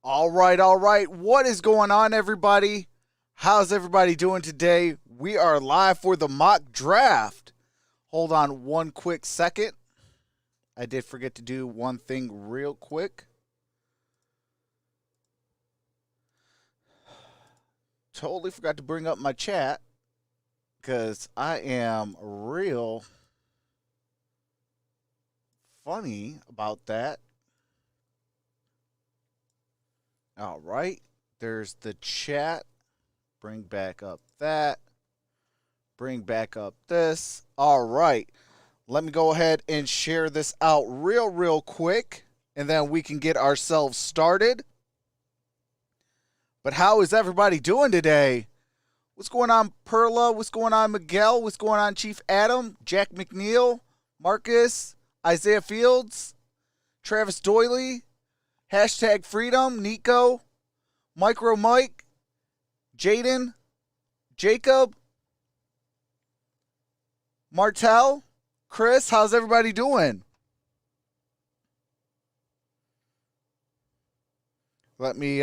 All right, all right. What is going on, everybody? How's everybody doing today? We are live for the mock draft. Hold on one quick second. I did forget to do one thing real quick. Totally forgot to bring up my chat because I am real funny about that. All right, there's the chat. Bring back up that. Bring back up this. All right, let me go ahead and share this out real quick, and then we can get ourselves started. But how is everybody doing today? What's going on, Perla? What's going on, Miguel? What's going on, Chief Adam? Jack McNeil? Marcus? Isaiah Fields? Travis Doyley? Hashtag Freedom? Nico? MicroMike? Jaden? Jacob? Martel? Chris? How's everybody doing? Let me,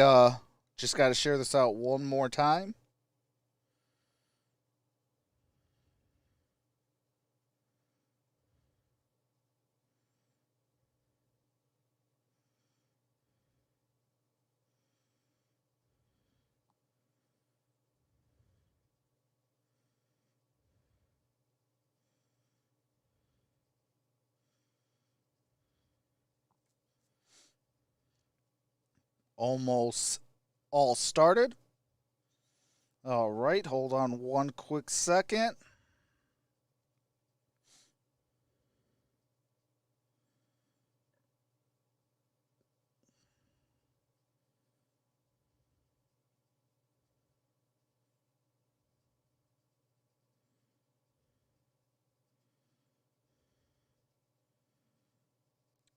just got to share this out one more time. Almost all started. All right, hold on one quick second.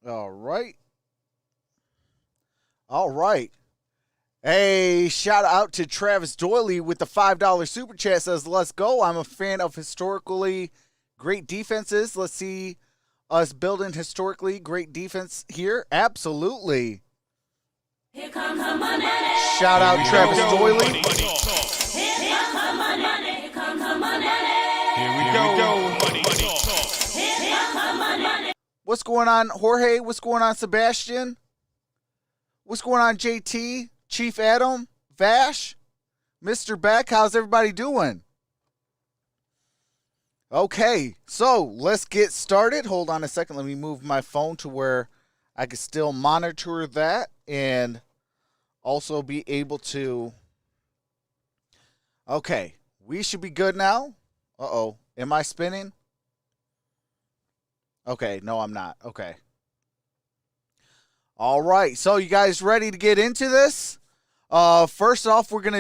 All right. All right. Hey, shout out to Travis Doyley with the $5 super chat. Says, let's go. I'm a fan of historically great defenses. Let's see us building historically great defense here. Absolutely. Here comes the money. Shout out Travis Doyley. Here comes the money. Here comes the money. Here we go. Here comes the money. What's going on, Jorge? What's going on, Sebastian? What's going on, JT? Chief Adam? Vash? Mr. Beck? How's everybody doing? Okay, so let's get started. Hold on a second. Let me move my phone to where I can still monitor that and also be able to... Okay, we should be good now. Uh-oh. Am I spinning? Okay, no, I'm not. Okay. All right, so you guys ready to get into this? First off, we're going to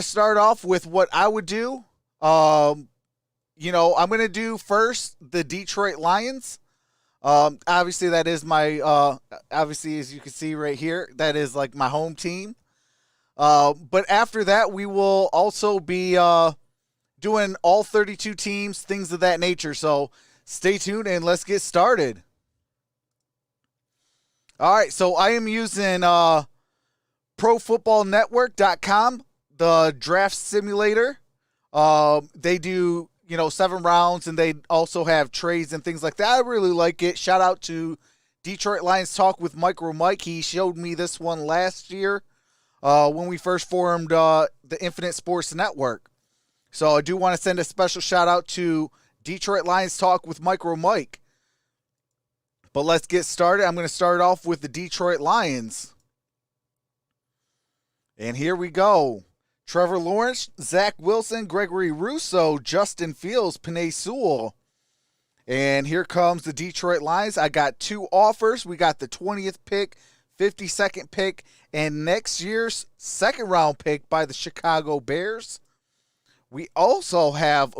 start off with what I would do. I'm going to do first the Detroit Lions. Obviously, that is my, obviously, as you can see right here, that is like my home team. But after that, we will also be doing all 32 teams, things of that nature. So stay tuned and let's get started. All right, so I am using ProFootballNetwork.com, the draft simulator. They do, 7 rounds, and they also have trades and things like that. I really like it. Shout out to Detroit Lions Talk with MicroMike. He showed me this one last year when we first formed the Infinite Sports Network. So I do want to send a special shout out to Detroit Lions Talk with MicroMike. But let's get started. I'm going to start off with the Detroit Lions. And here we go. Trevor Lawrence, Zach Wilson, Gregory Rousseau, Justin Fields, Penei Sewell. And here comes the Detroit Lions. I got 2 offers. We got the 20th pick, 52nd pick, and next year's 2nd round pick by the Chicago Bears. We also have,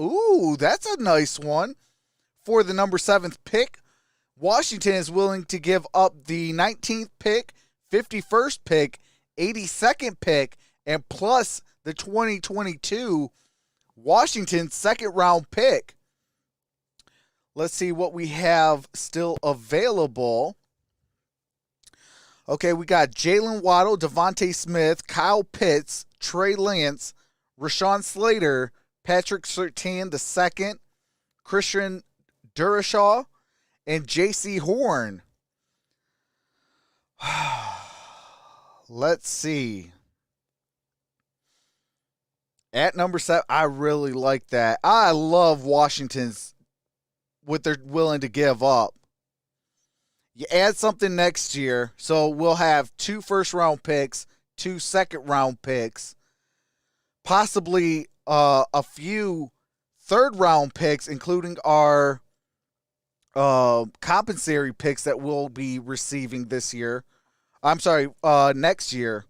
that's a nice one, for the number 7th pick. Washington is willing to give up the 19th pick, 51st pick, 82nd pick, and plus the 2022 Washington 2nd round pick. Let's see what we have still available. Okay, we got Jalen Waddle, Devontae Smith, Kyle Pitts, Trey Lance, Rashawn Slater, Patrick Surtain II, Christian Durashaw, and J.C. Horn. Let's see. At number 7, I really like that. I love Washington's what they're willing to give up. You add something next year, so we'll have 2 first-round picks, 2 second-round picks, possibly a few third-round picks, including our compensatory picks that we'll be receiving this year. I'm sorry, next year.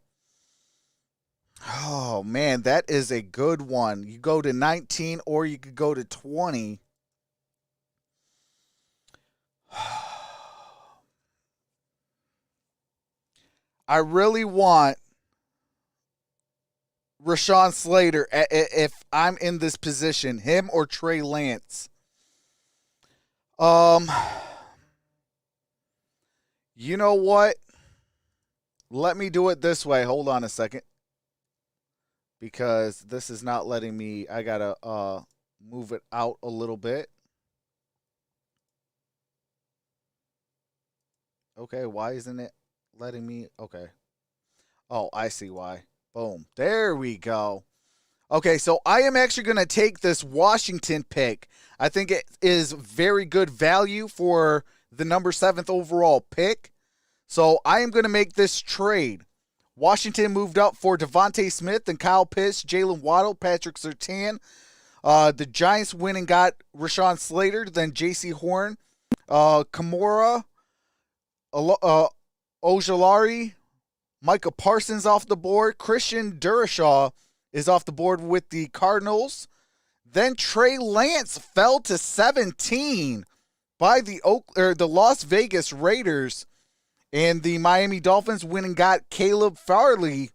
Oh, man, that is a good one. You go to 19 or you could go to 20. I really want Rashawn Slater, if I'm in this position, him or Trey Lance. You know what? Let me do it this way. Hold on a second. Because this is not letting me. I got to move it out a little bit. Okay, why isn't it letting me? Okay. Oh, I see why. Boom. There we go. Okay, so I am actually going to take this Washington pick. I think it is very good value for the number 7th overall pick. So I am going to make this trade. Washington moved up for Devontae Smith and Kyle Pitts, Jalen Waddle, Patrick Surtain. The Giants went and got Rashawn Slater, then J.C. Horn, Kimura, Ojulari, Micah Parsons off the board. Christian Durashaw is off the board with the Cardinals. Then Trey Lance fell to 17 by the Las Vegas Raiders. And the Miami Dolphins went and got Caleb Farley.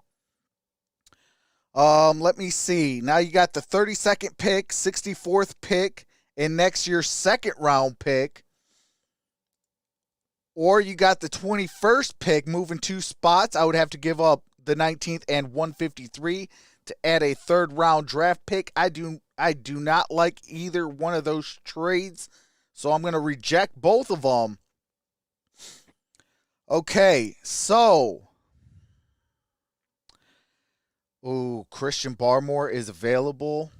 Let me see. Now you got the 32nd pick, 64th pick, and next year's second round pick. Or you got the 21st pick, moving 2 spots. I would have to give up the 19th and 153 to add a third round draft pick. I do not like either one of those trades, so I'm going to reject both of them. Okay, so. Ooh, Christian Barmore is available.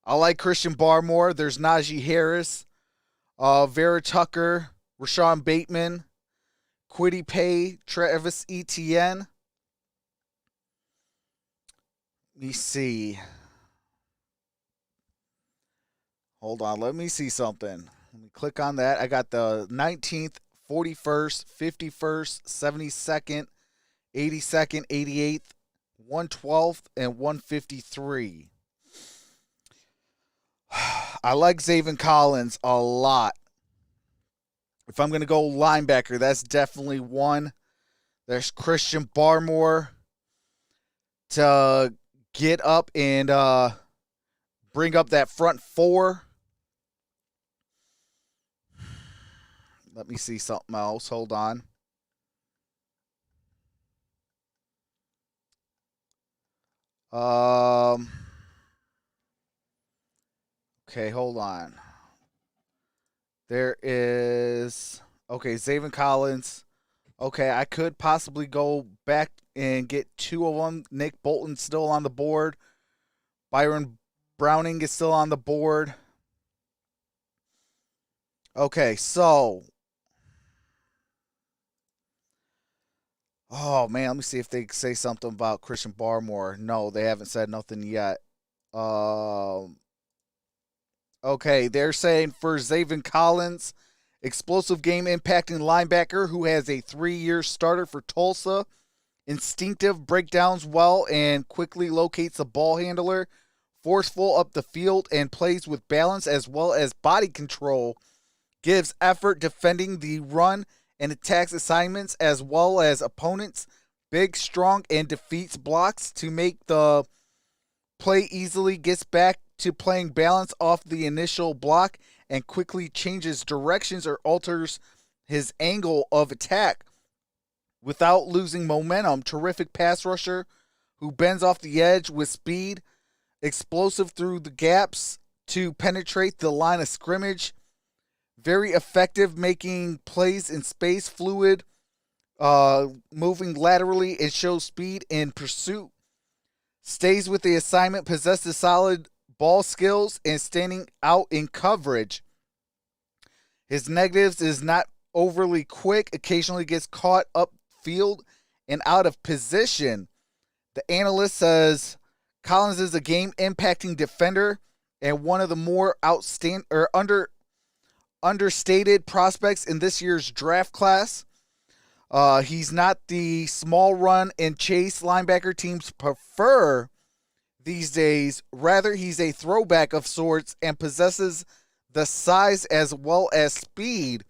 I like Christian Barmore. There's Najee Harris, Vera Tucker, Rashawn Bateman, Kwity Paye, Travis Etienne. Let me see. Hold on, let me see something. Let me click on that. I got the 19th, 41st, 51st, 72nd, 82nd, 88th, 112th, and 153. I like Zaven Collins a lot. If I'm going to go linebacker, that's definitely one. There's Christian Barmore to get up and bring up that front 4. Let me see something else. Hold on. Okay, hold on. There is... Okay, Zaven Collins. Okay, I could possibly go back and get 2 of them. Nick Bolton's still on the board. Byron Browning is still on the board. Okay, so... Oh, man, let me see if they say something about Christian Barmore. No, they haven't said nothing yet. Okay, they're saying for Zaven Collins, explosive game impacting linebacker who has a 3-year starter for Tulsa. Instinctive, breakdowns well, and quickly locates a ball handler. Forceful up the field and plays with balance as well as body control. Gives effort defending the run and attacks assignments as well as opponents. Big, strong, and defeats blocks to make the play easily. Gets back to playing balance off the initial block and quickly changes directions or alters his angle of attack. without losing momentum. Terrific pass rusher who bends off the edge with speed, explosive through the gaps to penetrate the line of scrimmage. Very effective making plays in space, fluid, moving laterally. It shows speed in pursuit. Stays with the assignment, possesses solid ball skills, and standing out in coverage. His negatives is not overly quick, occasionally gets caught upfield and out of position. The analyst says Collins is a game-impacting defender and one of the more understated prospects in this year's draft class. He's not the small run and chase linebacker teams prefer these days. Rather, he's a throwback of sorts and possesses the size as well as speed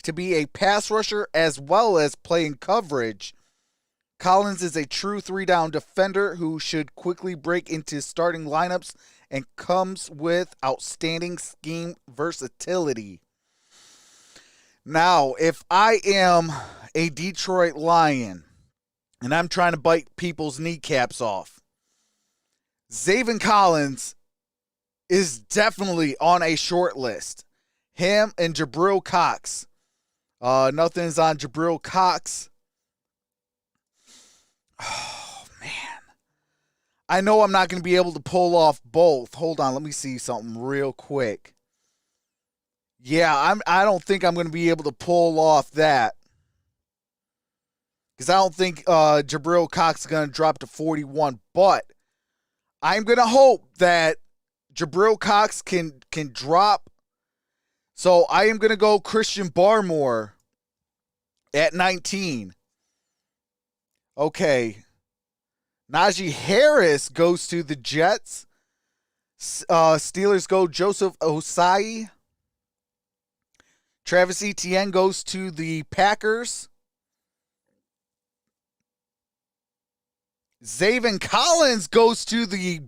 to be a pass rusher as well as playing coverage. Collins is a true three-down defender who should quickly break into starting lineups and comes with outstanding scheme versatility. Now, if I am a Detroit Lion and I'm trying to bite people's kneecaps off, Zaven Collins is definitely on a short list. Him and Jabril Cox. Nothing's on Jabril Cox. Oh, man. I know I'm not going to be able to pull off both. Hold on, let me see something real quick. Yeah, I don't think I'm going to be able to pull off that. Because I don't think Jabril Cox is going to drop to 41. But I'm going to hope that Jabril Cox can drop. So I am going to go Christian Barmore at 19. Okay. Najee Harris goes to the Jets. Steelers go Joseph Osai. Travis Etienne goes to the Packers. Zaven Collins goes to the...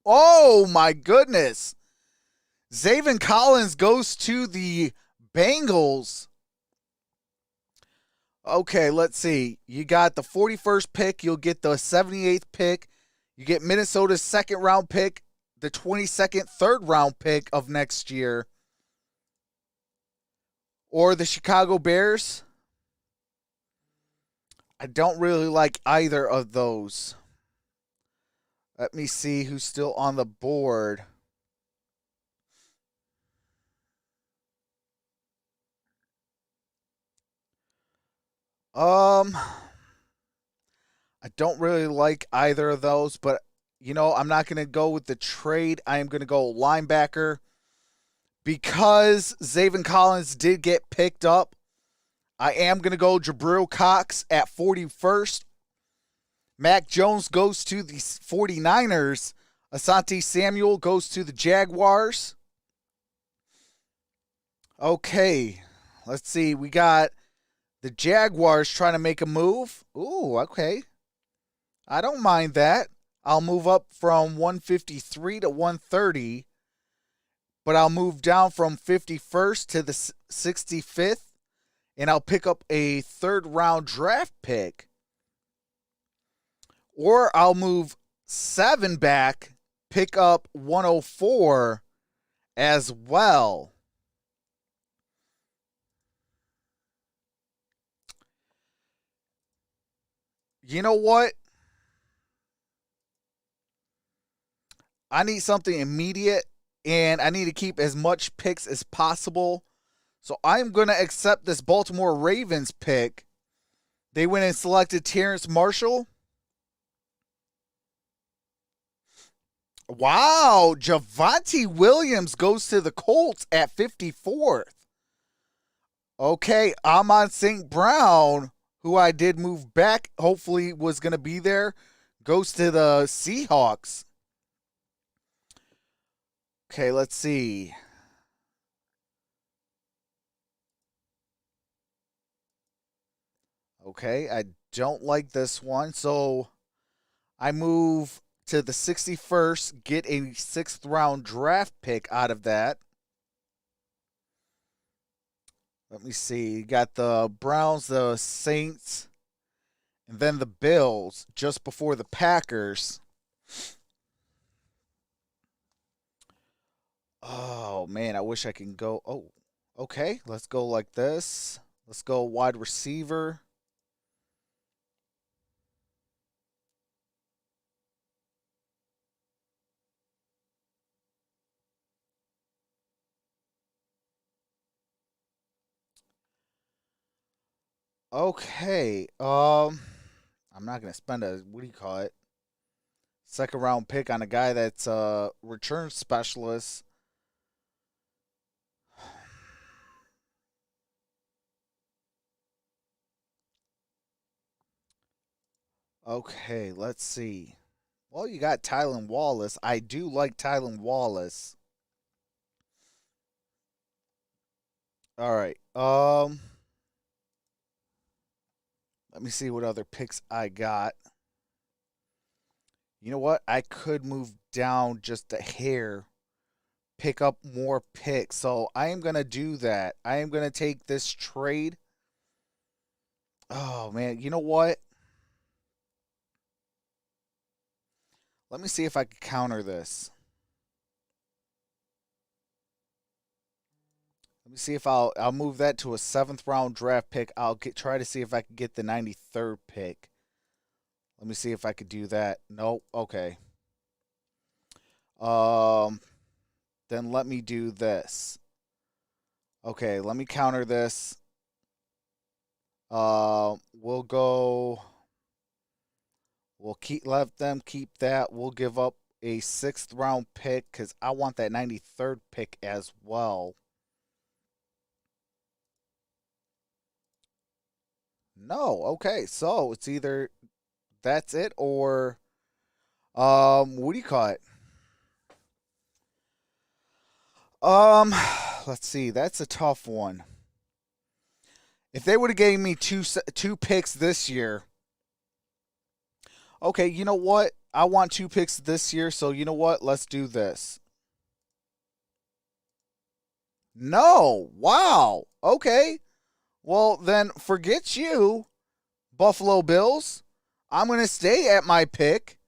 Oh, my goodness. Zaven Collins goes to the Bengals. Okay, let's see. You got the 41st pick. You'll get the 78th pick. You get Minnesota's second round pick, the 22nd, third round pick of next year. Or the Chicago Bears. I don't really like either of those. Let me see who's still on the board. I don't really like either of those, but you know, I'm not going to go with the trade. I am going to go linebacker. Because Zaven Collins did get picked up, I am going to go Jabril Cox at 41st. Mac Jones goes to the 49ers. Asante Samuel goes to the Jaguars. Okay, let's see. We got the Jaguars trying to make a move. Ooh, okay. I don't mind that. I'll move up from 153 to 130. But I'll move down from 51st to the 65th, and I'll pick up a third-round draft pick. Or I'll move 7 back, pick up 104 as well. You know what? I need something immediate. And I need to keep as much picks as possible. So I'm going to accept this Baltimore Ravens pick. They went and selected Terrence Marshall. Wow. Javonte Williams goes to the Colts at 54th. Okay. Amon St. Brown, who I did move back, hopefully was going to be there, goes to the Seahawks. Okay, let's see. Okay, I don't like this one. So I move to the 61st, get a 6th round draft pick out of that. Let me see. You got the Browns, the Saints, And then the Bills just before the Packers. Oh, man, I wish I can go. Oh, okay. Let's go like this. Let's go wide receiver. Okay. I'm not gonna spend a what do you call it? Second round pick on a guy that's a return specialist. Okay, let's see. Well, you got Tylan Wallace. I do like Tylan Wallace. All right. Let me see what other picks I got. You know what? I could move down just a hair, pick up more picks. So I am going to do that. I am going to take this trade. Oh, man. You know what? Let me see if I can counter this. Let me see if I'll move that to a 7th round draft pick. I'll try to see if I can get the 93rd pick. Let me see if I could do that. Nope. Okay. Then let me do this. Okay, let me counter this. We'll go. We'll let them keep that. We'll give up a 6th round pick because I want that 93rd pick as well. No, okay. So it's either that's it or what do you call it? Let's see. That's a tough one. If they would have gave me two picks this year, okay, you know what? I want 2 picks this year, so you know what? Let's do this. No. Wow. Okay. Well, then forget you, Buffalo Bills. I'm going to stay at my pick,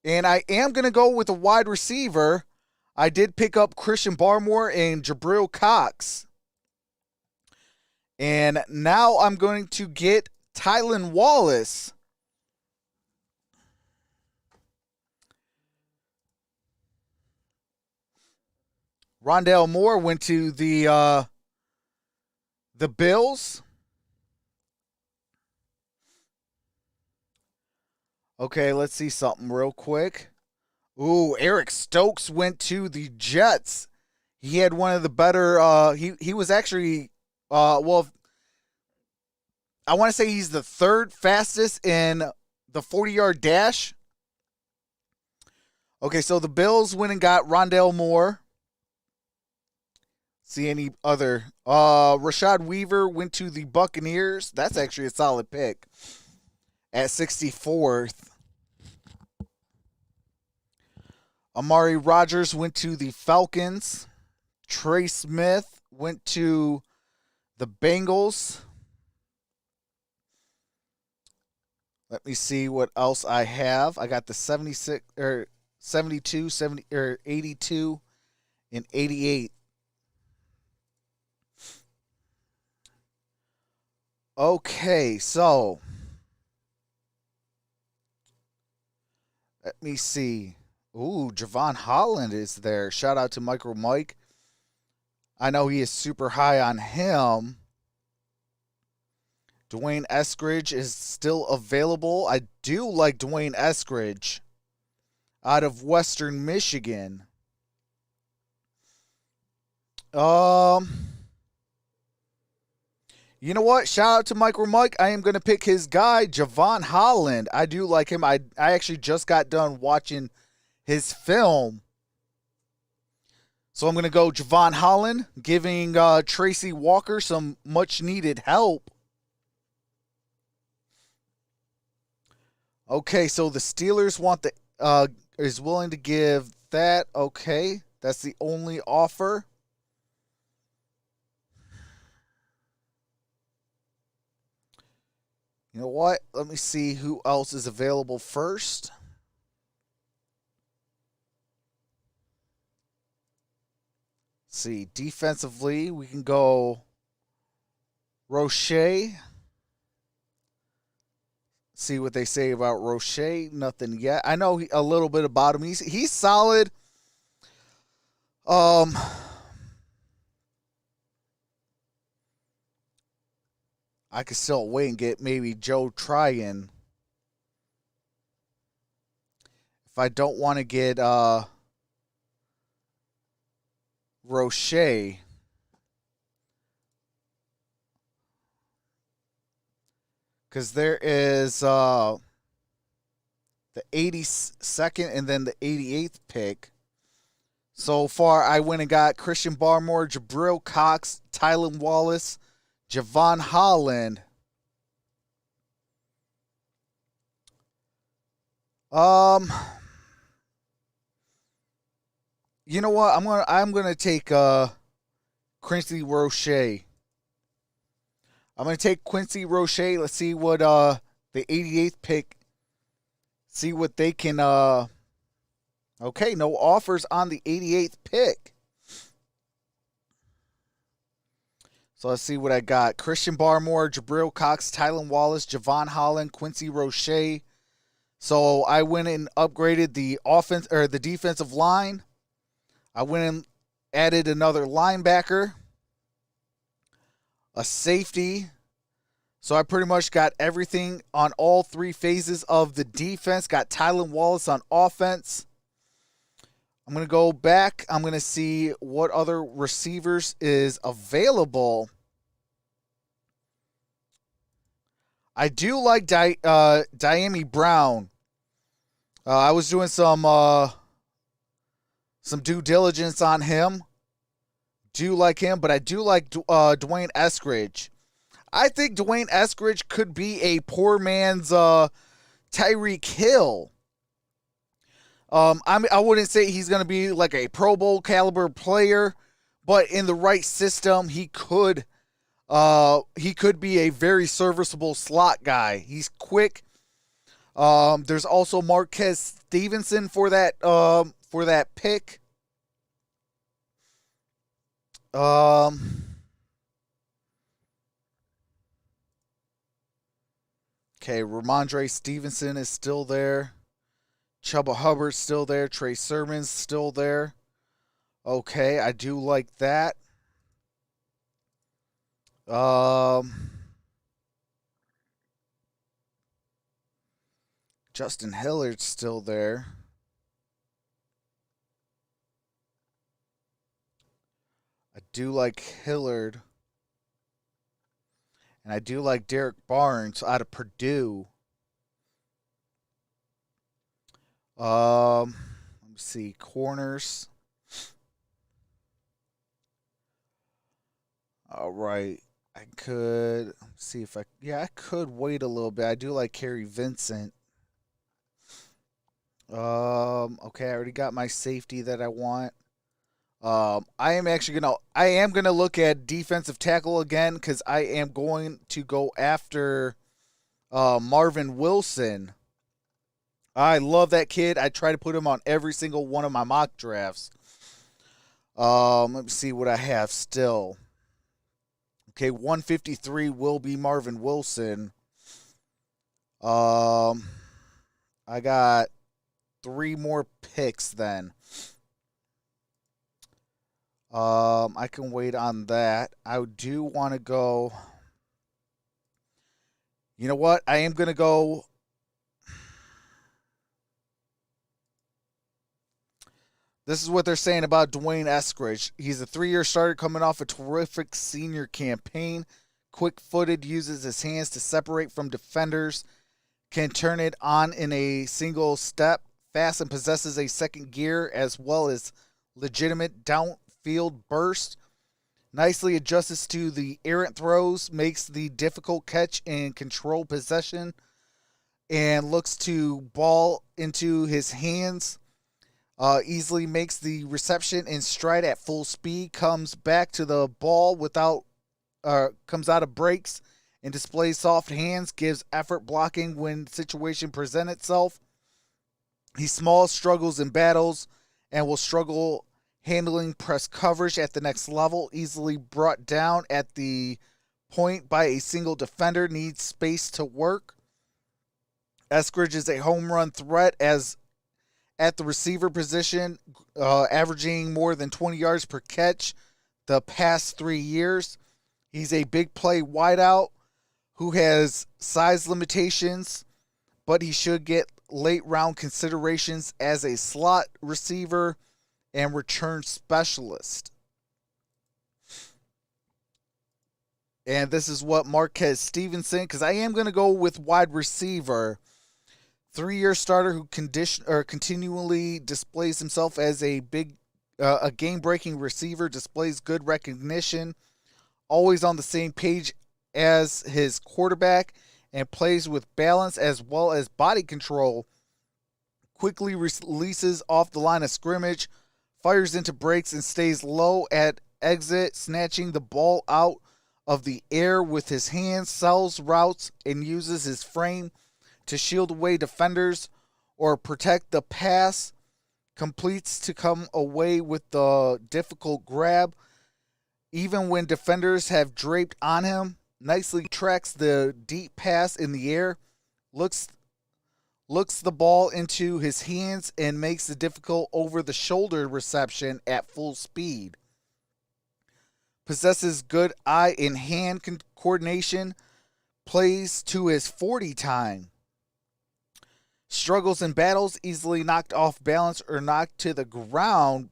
and I am going to go with a wide receiver. I did pick up Christian Barmore and Jabril Cox. And now I'm going to get Tylan Wallace. Rondale Moore went to the Bills. Okay, let's see something real quick. Ooh, Eric Stokes went to the Jets. He had one of the better. He was actually well. I want to say he's the 3rd fastest in the 40-yard dash. Okay, so the Bills went and got Rondale Moore. See any other? Rashad Weaver went to the Buccaneers. That's actually a solid pick at 64th. Amari Rogers went to the Falcons. Trey Smith went to the Bengals. Let me see what else I have. I got the 76 or 72, 70 or 82 and 88. Okay, so let me see. Ooh, Javon Holland is there. Shout out to MicroMike. I know he is super high on him. Dwayne Eskridge is still available. I do like Dwayne Eskridge out of Western Michigan. You know what? Shout out to MicroMike. I am going to pick his guy, Javon Holland. I do like him. I actually just got done watching his film. So I'm going to go Javon Holland, giving Tracy Walker some much-needed help. Okay, so the Steelers want is willing to give that. Okay, that's the only offer. You know what? Let me see who else is available first. Let's see, defensively, we can go Roche. See what they say about Roche. Nothing yet. I know a little bit about him. He's solid. I could still wait and get maybe Joe Tryon. If I don't want to get Roche. Because there is the 82nd and then the 88th pick. So far, I went and got Christian Barmore, Jabril Cox, Tylan Wallace, Javon Holland. You know what? I'm gonna take Quincy Roche. I'm gonna take Quincy Roche. Let's see what the 88th pick. See what they can. Okay, no offers on the 88th pick. So let's see what I got. Christian Barmore, Jabril Cox, Tylan Wallace, Javon Holland, Quincy Roche. So I went and upgraded the offense or the defensive line. I went and added another linebacker, a safety. So I pretty much got everything on all three phases of the defense. Got Tylan Wallace on offense. I'm going to go back. I'm going to see what other receivers is available. I do like Diami Brown. I was doing some due diligence on him. Do like him, but I do like Dwayne Eskridge. I think Dwayne Eskridge could be a poor man's Tyreek Hill. I wouldn't say he's going to be like a Pro Bowl caliber player, but in the right system, he could be a very serviceable slot guy. He's quick. There's also Marquez Stevenson for that pick. Okay, Ramondre Stevenson is still there. Chuba Hubbard's still there. Trey Sermon's still there. Okay, I do like that. Justin Hillard's still there. I do like Hillard. And I do like Derek Barnes out of Purdue. Let me see. Corners. All right. I could see if I could wait a little bit. I do like Kerry Vincent. Okay, I already got my safety that I want. I am gonna look at defensive tackle again because I am going to go after Marvin Wilson. I love that kid. I try to put him on every single one of my mock drafts. Let me see what I have still. Okay, 153 will be Marvin Wilson. I got 3 more picks then. I can wait on that. I do want to go. You know what? I am going to go. This is what they're saying about Dwayne Eskridge. He's a 3-year starter coming off a terrific senior campaign. Quick-footed, uses his hands to separate from defenders. Can turn it on in a single step. Fast and possesses a second gear as well as legitimate downfield burst. Nicely adjusts to the errant throws. Makes the difficult catch and control possession. And looks to ball into his hands. Easily makes the reception in stride at full speed. Comes back to the ball comes out of breaks and displays soft hands, gives effort blocking when situation presents itself. He's small, struggles in battles, and will struggle handling press coverage at the next level. Easily brought down at the point by a single defender, needs space to work. Eskridge is a home run threat as at the receiver position, averaging more than 20 yards per catch the past 3 years. He's a big play wideout who has size limitations, but he should get late round considerations as a slot receiver and return specialist. And this is what Marquez Stevenson, because I am going to go with wide receiver. 3-year starter who continually displays himself as a game-breaking receiver, displays good recognition, always on the same page as his quarterback, and plays with balance as well as body control. Quickly releases off the line of scrimmage, fires into breaks, and stays low at exit, snatching the ball out of the air with his hands, sells routes, and uses his frame to shield away defenders or protect the pass. Completes to come away with the difficult grab, even when defenders have draped on him. Nicely tracks the deep pass in the air, looks the ball into his hands, and makes the difficult over-the-shoulder reception at full speed. Possesses good eye and hand coordination, plays to his 40 time. Struggles in battles, easily knocked off balance or knocked to the ground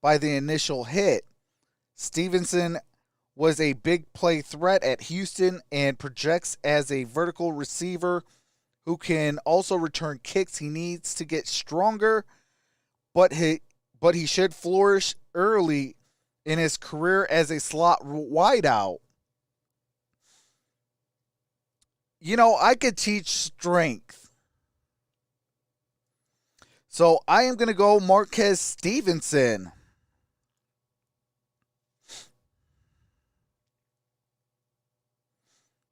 by the initial hit. Stevenson was a big play threat at Houston and projects as a vertical receiver who can also return kicks. He needs to get stronger, but he should flourish early in his career as a slot wideout. You know, I could teach strength. So I am going to go Marquez Stevenson.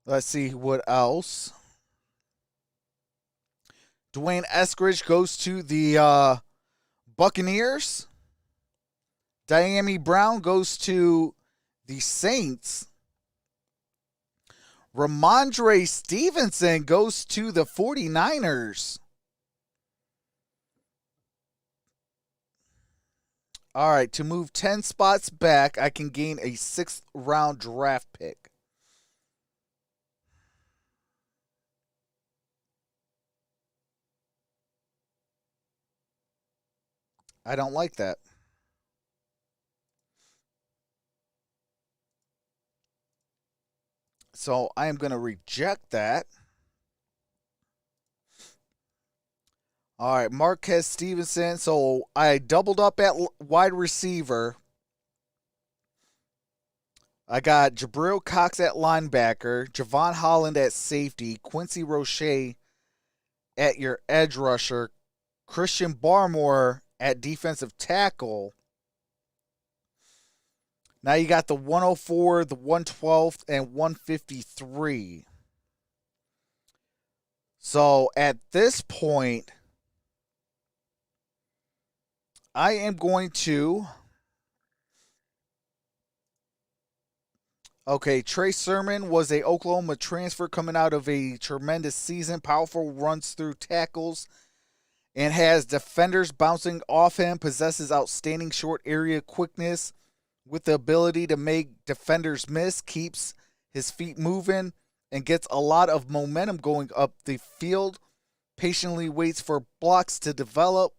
Let's see what else. Dwayne Eskridge goes to the Buccaneers. Diami Brown goes to the Saints. Ramondre Stevenson goes to the 49ers. All right, to move 10 spots back, I can gain a 6th round draft pick. I don't like that. So I am going to reject that. All right, Marquez Stevenson. So I doubled up at wide receiver. I got Jabril Cox at linebacker, Javon Holland at safety, Quincy Roche at your edge rusher, Christian Barmore at defensive tackle. Now you got the 104, the 112, and 153. So at this point, I am going to... Okay, Trey Sermon was a Oklahoma transfer coming out of a tremendous season. Powerful runs through tackles and has defenders bouncing off him. Possesses outstanding short area quickness with the ability to make defenders miss. Keeps his feet moving and gets a lot of momentum going up the field. Patiently waits for blocks to develop.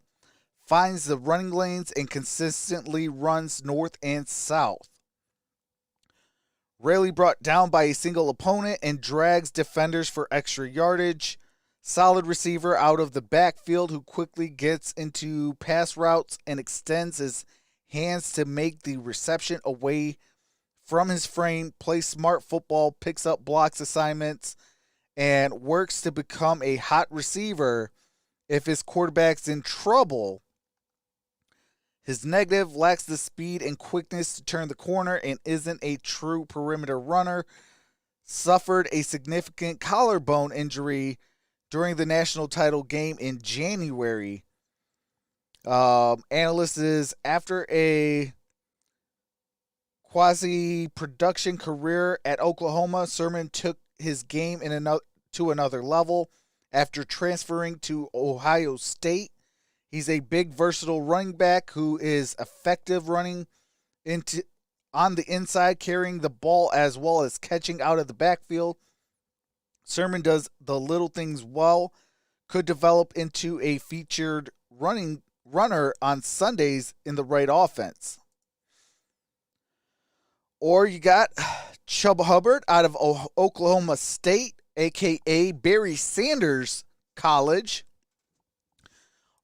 Finds the running lanes and consistently runs north and south. Rarely brought down by a single opponent and drags defenders for extra yardage. Solid receiver out of the backfield who quickly gets into pass routes and extends his hands to make the reception away from his frame. Plays smart football, picks up blocks assignments, and works to become a hot receiver if his quarterback's in trouble. His negative, lacks the speed and quickness to turn the corner and isn't a true perimeter runner. suffered a significant collarbone injury during the national title game in January. Analyst is after a quasi-production career at Oklahoma, Sermon took his game to another level after transferring to Ohio State. He's a big, versatile running back who is effective running on the inside, carrying the ball as well as catching out of the backfield. Sermon does the little things well, could develop into a featured runner on Sundays in the right offense. Or you got Chuba Hubbard out of Oklahoma State, a.k.a. Barry Sanders College.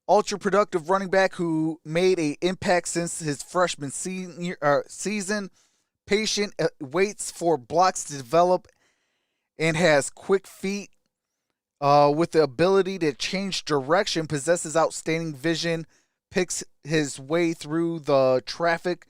Ultra-productive running back who made an impact since his freshman season. Patient, waits for blocks to develop, and has quick feet with the ability to change direction, possesses outstanding vision, picks his way through the traffic,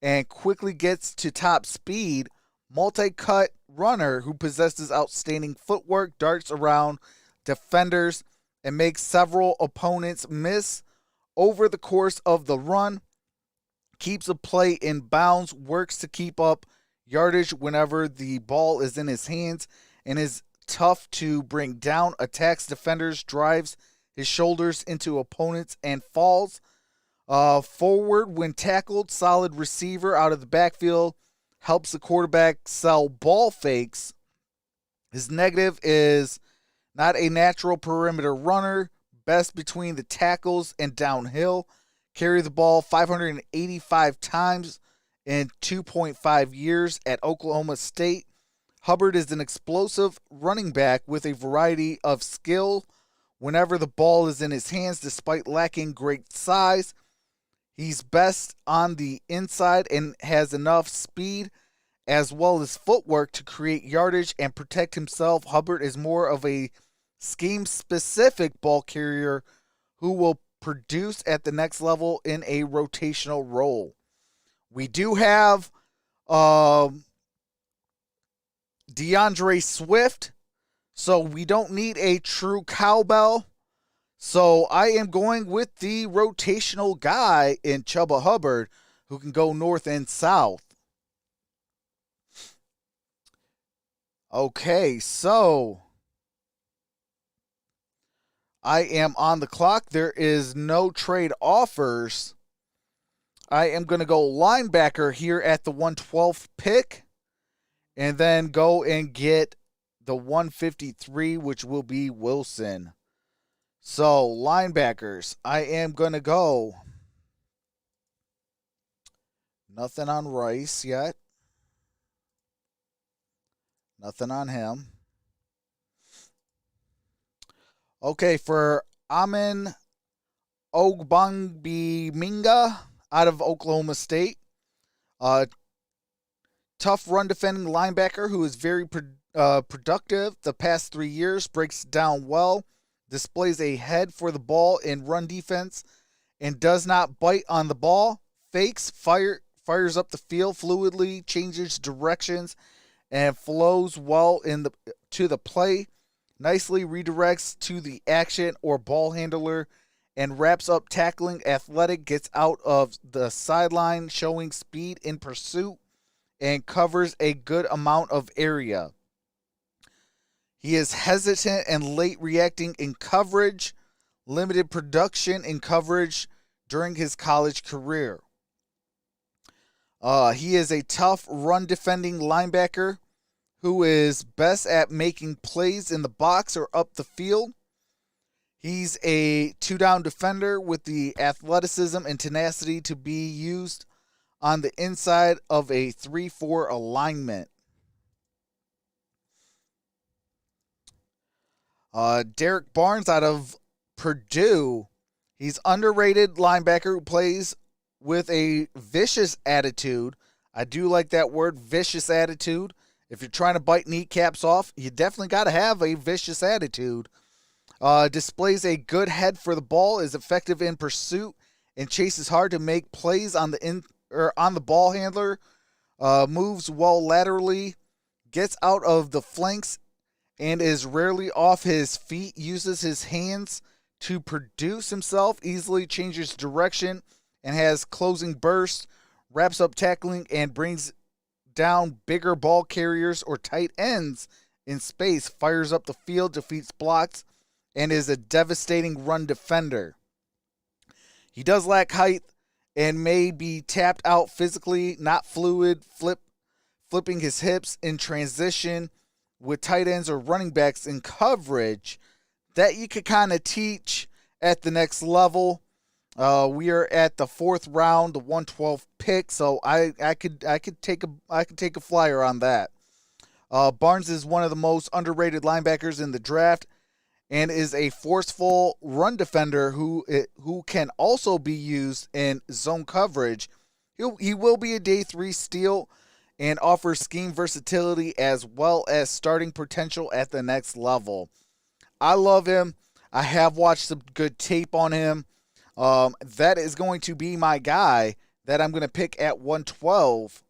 and quickly gets to top speed. Multi-cut runner who possesses outstanding footwork, darts around defenders, and makes several opponents miss over the course of the run. Keeps a play in bounds, works to keep up yardage whenever the ball is in his hands, and is tough to bring down, attacks defenders, drives his shoulders into opponents, and falls forward when tackled. Solid receiver out of the backfield, helps the quarterback sell ball fakes. His negative is not a natural perimeter runner, best between the tackles and downhill. Carried the ball 585 times in 2.5 years at Oklahoma State. Hubbard is an explosive running back with a variety of skill whenever the ball is in his hands, despite lacking great size. He's best on the inside and has enough speed as well as footwork to create yardage and protect himself. Hubbard is more of a scheme-specific ball carrier who will produce at the next level in a rotational role. We do have DeAndre Swift, so we don't need a true cowbell. So I am going with the rotational guy in Chuba Hubbard who can go north and south. Okay, so I am on the clock. There is no trade offers. I am going to go linebacker here at the 112th pick, and then go and get the 153, which will be Wilson. So, linebackers, I am going to go. Nothing on Rice yet. Nothing on him. Okay, for Amin Ogbongbemiga out of Oklahoma State. Tough run defending linebacker who is very productive the past 3 years, breaks down well, displays a head for the ball in run defense, and does not bite on the ball. Fakes, fires up the field fluidly, changes directions, and flows well to the play. Nicely redirects to the action or ball handler and wraps up tackling. Athletic, gets out of the sideline, showing speed in pursuit, and covers a good amount of area. He is hesitant and late reacting in coverage, limited production in coverage during his college career. He is a tough run defending linebacker who is best at making plays in the box or up the field. He's a two-down defender with the athleticism and tenacity to be used on the inside of a 3-4 alignment. Derek Barnes out of Purdue. He's underrated linebacker who plays with a vicious attitude. I do like that word, vicious attitude. If you're trying to bite kneecaps off, you definitely got to have a vicious attitude. Displays a good head for the ball, is effective in pursuit, and chases hard to make plays on the ball handler. Moves well laterally, gets out of the flanks and is rarely off his feet, uses his hands to produce himself, easily changes direction, and has closing bursts, wraps up tackling, and brings down bigger ball carriers or tight ends in space, fires up the field, defeats blocks, and is a devastating run defender. He does lack height and may be tapped out physically, not fluid, flipping his hips in transition with tight ends or running backs in coverage. That you could kind of teach at the next level. We are at the 4th round, the 112 pick, so I could take a flyer on that. Barnes is one of the most underrated linebackers in the draft and is a forceful run defender who can also be used in zone coverage. He will be a day 3 steal and offers scheme versatility as well as starting potential at the next level. I love him. I have watched some good tape on him. That is going to be my guy that I'm going to pick at 112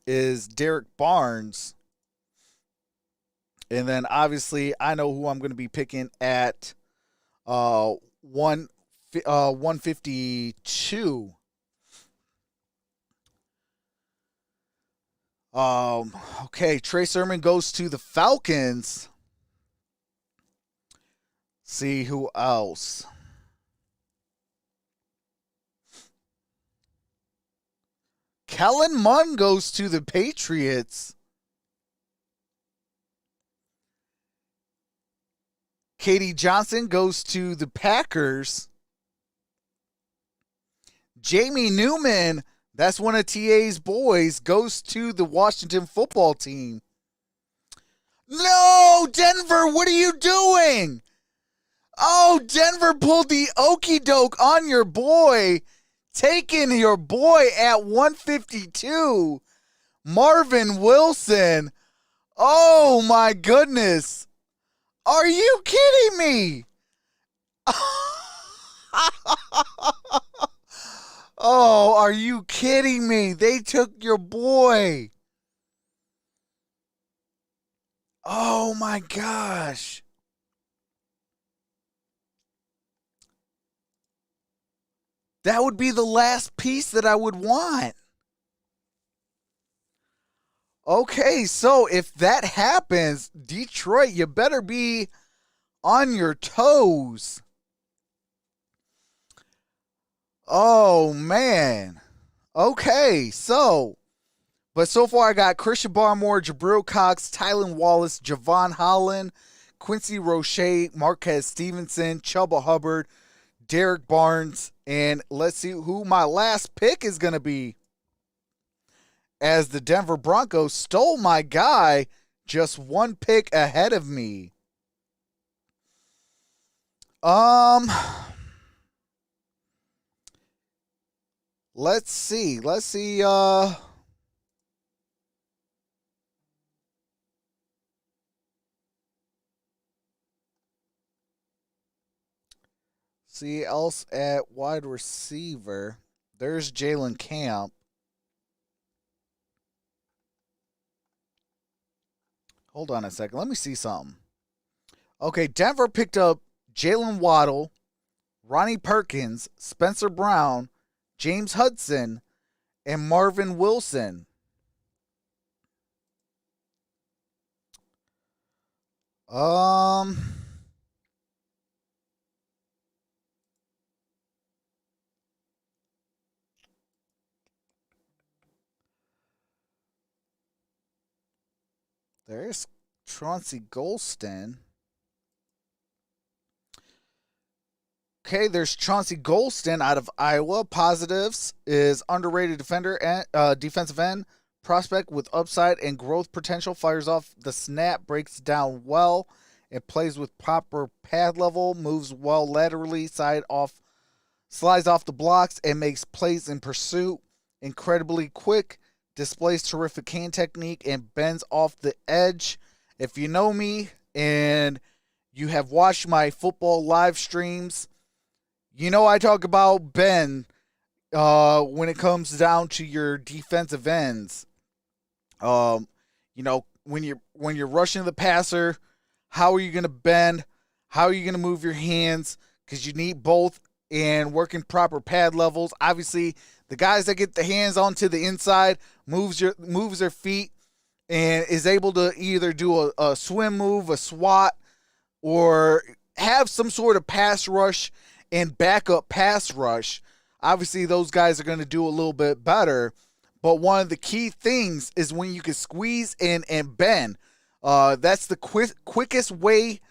is Derek Barnes. And then obviously I know who I'm going to be picking at 152. Okay, Trey Sermon goes to the Falcons. See who else. Kellen Mond goes to the Patriots. Katie Johnson goes to the Packers. Jamie Newman, that's one of TA's boys, goes to the Washington football team. No, Denver, what are you doing? Oh, Denver pulled the okie doke on your boy, taking your boy at 152. Marvin Wilson. Oh, my goodness. Are you kidding me? Oh, are you kidding me? They took your boy. Oh, my gosh. That would be the last piece that I would want. Okay, so if that happens, Detroit, you better be on your toes. Oh, man. Okay, so far I got Christian Barmore, Jabril Cox, Tylan Wallace, Javon Holland, Quincy Roche, Marquez Stevenson, Chuba Hubbard, Derek Barnes, and let's see who my last pick is going to be. As the Denver Broncos stole my guy just one pick ahead of me. Let's see. See else at wide receiver. There's Jalen Camp. Hold on a second. Let me see something. Okay, Denver picked up Jalen Waddle, Ronnie Perkins, Spencer Brown, James Hudson, and Marvin Wilson. There's Chauncey Golston. Okay, there's Chauncey Golston out of Iowa. Positives is underrated defender and defensive end. Prospect with upside and growth potential. Fires off the snap, breaks down well. It plays with proper pad level, moves well laterally, slides off the blocks, and makes plays in pursuit. Incredibly quick. Displays terrific hand technique and bends off the edge. If you know me and you have watched my football live streams, you know I talk about Ben when it comes down to your defensive ends. you're rushing the passer, how are you going to bend? How are you going to move your hands? Because you need both, and working proper pad levels. Obviously, the guys that get the hands onto the inside moves their feet and is able to either do a swim move, a swat, or have some sort of pass rush and backup pass rush. Obviously, those guys are going to do a little bit better. But one of the key things is when you can squeeze in and bend. That's the quickest way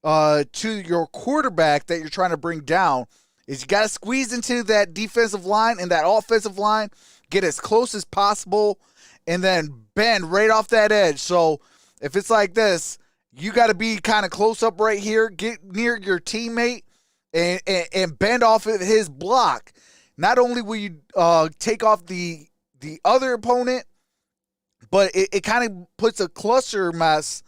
to your quarterback that you're trying to bring down, is you got to squeeze into that defensive line and that offensive line, get as close as possible, and then bend right off that edge. So if it's like this, you got to be kind of close up right here, get near your teammate, and bend off of his block. Not only will you take off the other opponent, but it kind of puts a cluster mess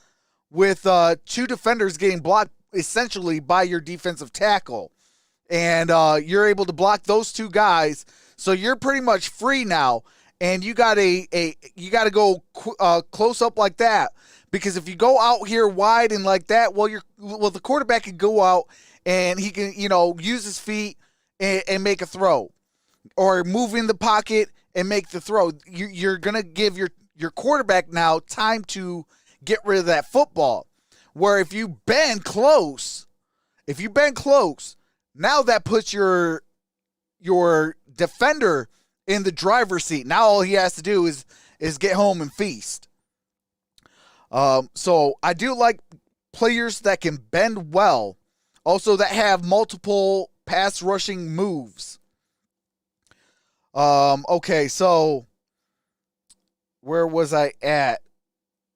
with two defenders getting blocked essentially by your defensive tackle. And you're able to block those two guys, so you're pretty much free now. And you got you got to go close up like that, because if you go out here wide and like that, well the quarterback can go out and he can use his feet and make a throw, or move in the pocket and make the throw. You're gonna give your quarterback now time to get rid of that football. Where if you bend close, now that puts your defender in the driver's seat. Now all he has to do is get home and feast. So I do like players that can bend well, also that have multiple pass rushing moves. Okay, so where was I at?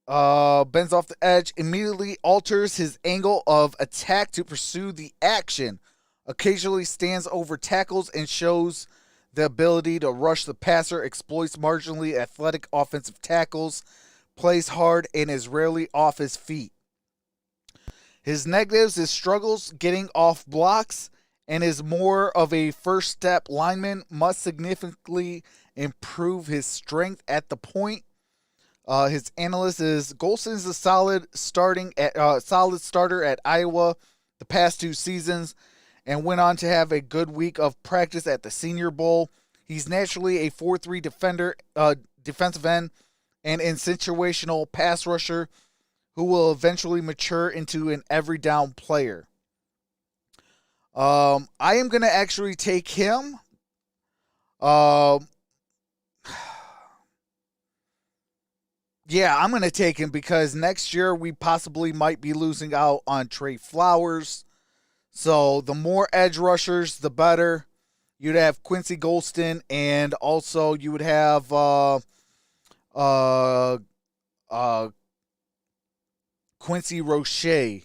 Bends off the edge, immediately alters his angle of attack to pursue the action, occasionally stands over tackles and shows the ability to rush the passer, exploits marginally athletic offensive tackles, plays hard, and is rarely off his feet. His negatives is struggles getting off blocks and is more of a first step lineman, must significantly improve his strength at the point. His analyst is Golson is a solid starter at Iowa the past 2 seasons, and went on to have a good week of practice at the Senior Bowl. He's naturally a 4-3 defensive end, and in situational pass rusher who will eventually mature into an every down player. I am going to actually take him. Yeah, I'm going to take him because next year we possibly might be losing out on Trey Flowers. So the more edge rushers, the better. You'd have Quincy Golston, and also you would have Quincy Roche.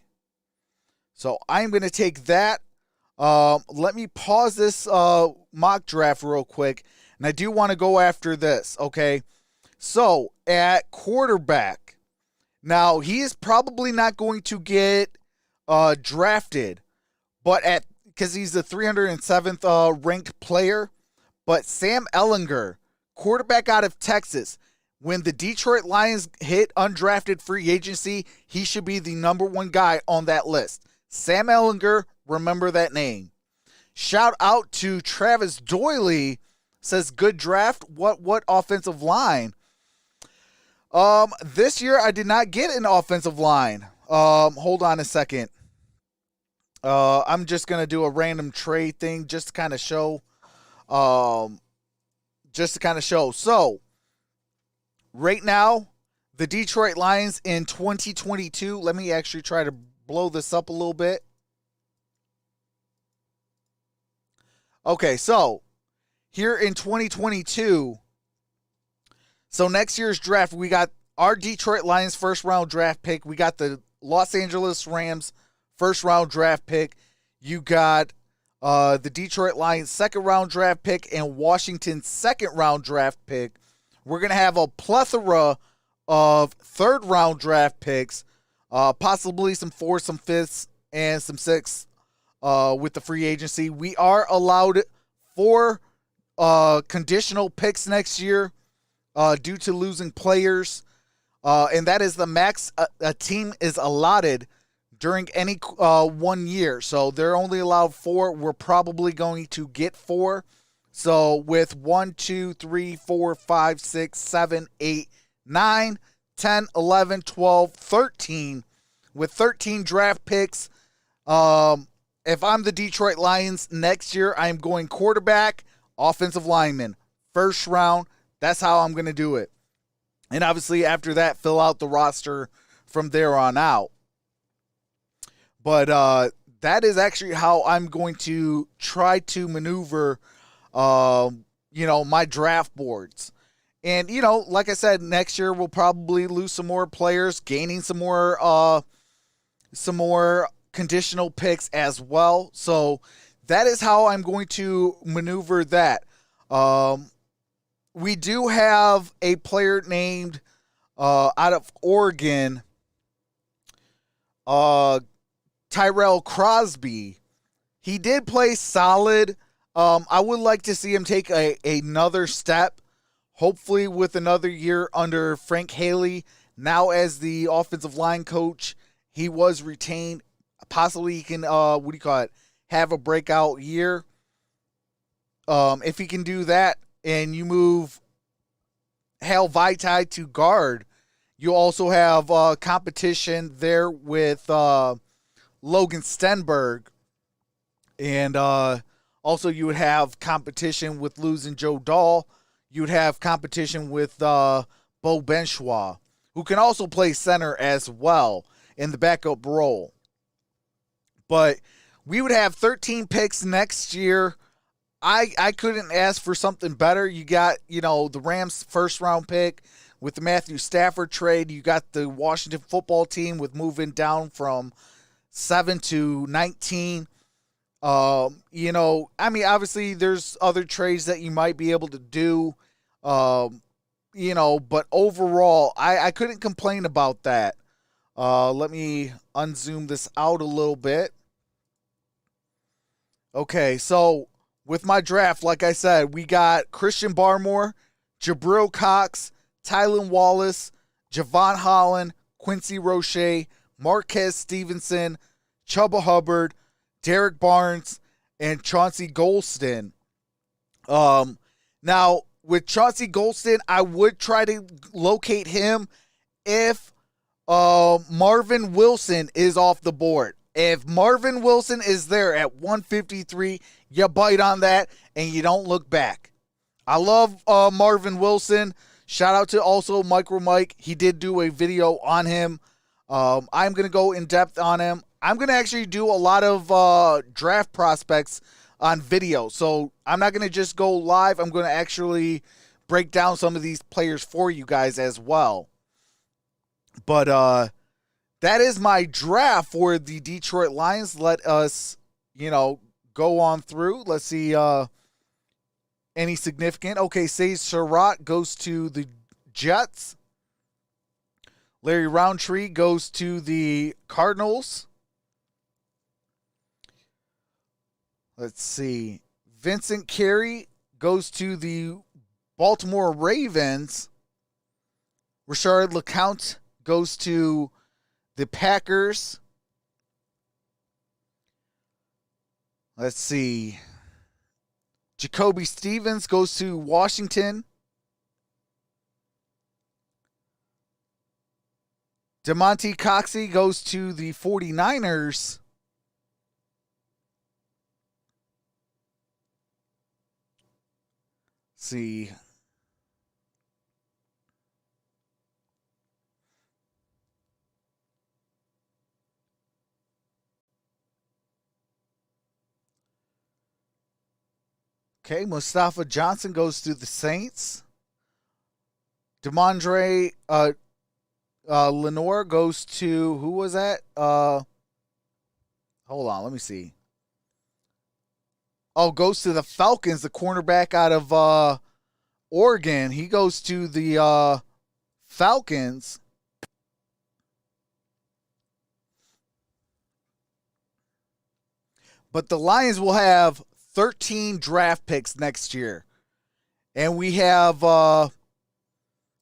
So I'm going to take that. Let me pause this mock draft real quick, and I do want to go after this, okay? So at quarterback, now he is probably not going to get drafted, but because he's the 307th ranked player. But Sam Ehlinger, quarterback out of Texas, when the Detroit Lions hit undrafted free agency, he should be the number 1 guy on that list. Sam Ehlinger, remember that name. Shout out to Travis Doyley, says good draft. What offensive line? This year I did not get an offensive line. Hold on a second. I'm just gonna do a random trade thing just to kind of show. So, right now, the Detroit Lions in 2022. Let me actually try to blow this up a little bit. Okay, so here in 2022. So next year's draft, we got our Detroit Lions first round draft pick. We got the Los Angeles Rams first round draft pick. You got the Detroit Lions second round draft pick and Washington second round draft pick. We're going to have a plethora of third round draft picks, possibly some 4th, some 5ths, and some 6th with the free agency. We are allowed 4 conditional picks next year due to losing players. and that is the max a team is allotted during any 1 year. So they're only allowed 4. We're probably going to get 4. So with 1, 2, 3, 4, 5, 6, 7, 8, 9, 10, 11, 12, 13. With 13 draft picks, if I'm the Detroit Lions next year, I'm going quarterback, offensive lineman, first round. That's how I'm going to do it. And obviously after that, fill out the roster from there on out. But that is actually how I'm going to try to maneuver, my draft boards. And, like I said, next year we'll probably lose some more players, gaining some more conditional picks as well. So that is how I'm going to maneuver that. We do have a player named out of Oregon, Tyrell Crosby. He did play solid. I would like to see him take another step, hopefully with another year under Frank Haley. Now as the offensive line coach, he was retained. Possibly he can, have a breakout year. If he can do that and you move Hal Vitae to guard, you also have competition there with Logan Stenberg. And also you would have competition with losing Joe Dahl. You would have competition with Bo Benchois, who can also play center as well in the backup role. But we would have 13 picks next year. I couldn't ask for something better. You got, the Rams first round pick with the Matthew Stafford trade. You got the Washington football team with moving down from 7 to 19. Obviously there's other trades that you might be able to do, but overall, I couldn't complain about that. Let me unzoom this out a little bit. Okay, so with my draft, like I said, we got Christian Barmore, Jabril Cox, Tylan Wallace, Javon Holland, Quincy Roche, Marquez Stevenson, Chubba Hubbard, Derek Barnes, and Chauncey Golston. Now, with Chauncey Golston, I would try to locate him if Marvin Wilson is off the board. If Marvin Wilson is there at 153, you bite on that and you don't look back. I love Marvin Wilson. Shout out to also MicroMike. He did do a video on him. I'm going to go in depth on him. I'm going to actually do a lot of draft prospects on video. So I'm not going to just go live. I'm going to actually break down some of these players for you guys as well. But that is my draft for the Detroit Lions. Let us, go on through. Let's see any significant. Okay, Sage Surratt goes to the Jets. Larry Roundtree goes to the Cardinals. Let's see. Vincent Carey goes to the Baltimore Ravens. Richard LeCounte goes to the Packers. Let's see. Jacoby Stevens goes to Washington. DeMonte Coxey goes to the 49ers. Let's see. Okay, Mustafa Johnson goes to the Saints. Demondre Lenore goes to, who was that? Hold on, let me see. Oh, goes to the Falcons, the cornerback out of Oregon. He goes to the Falcons. But the Lions will have 13 draft picks next year. And we have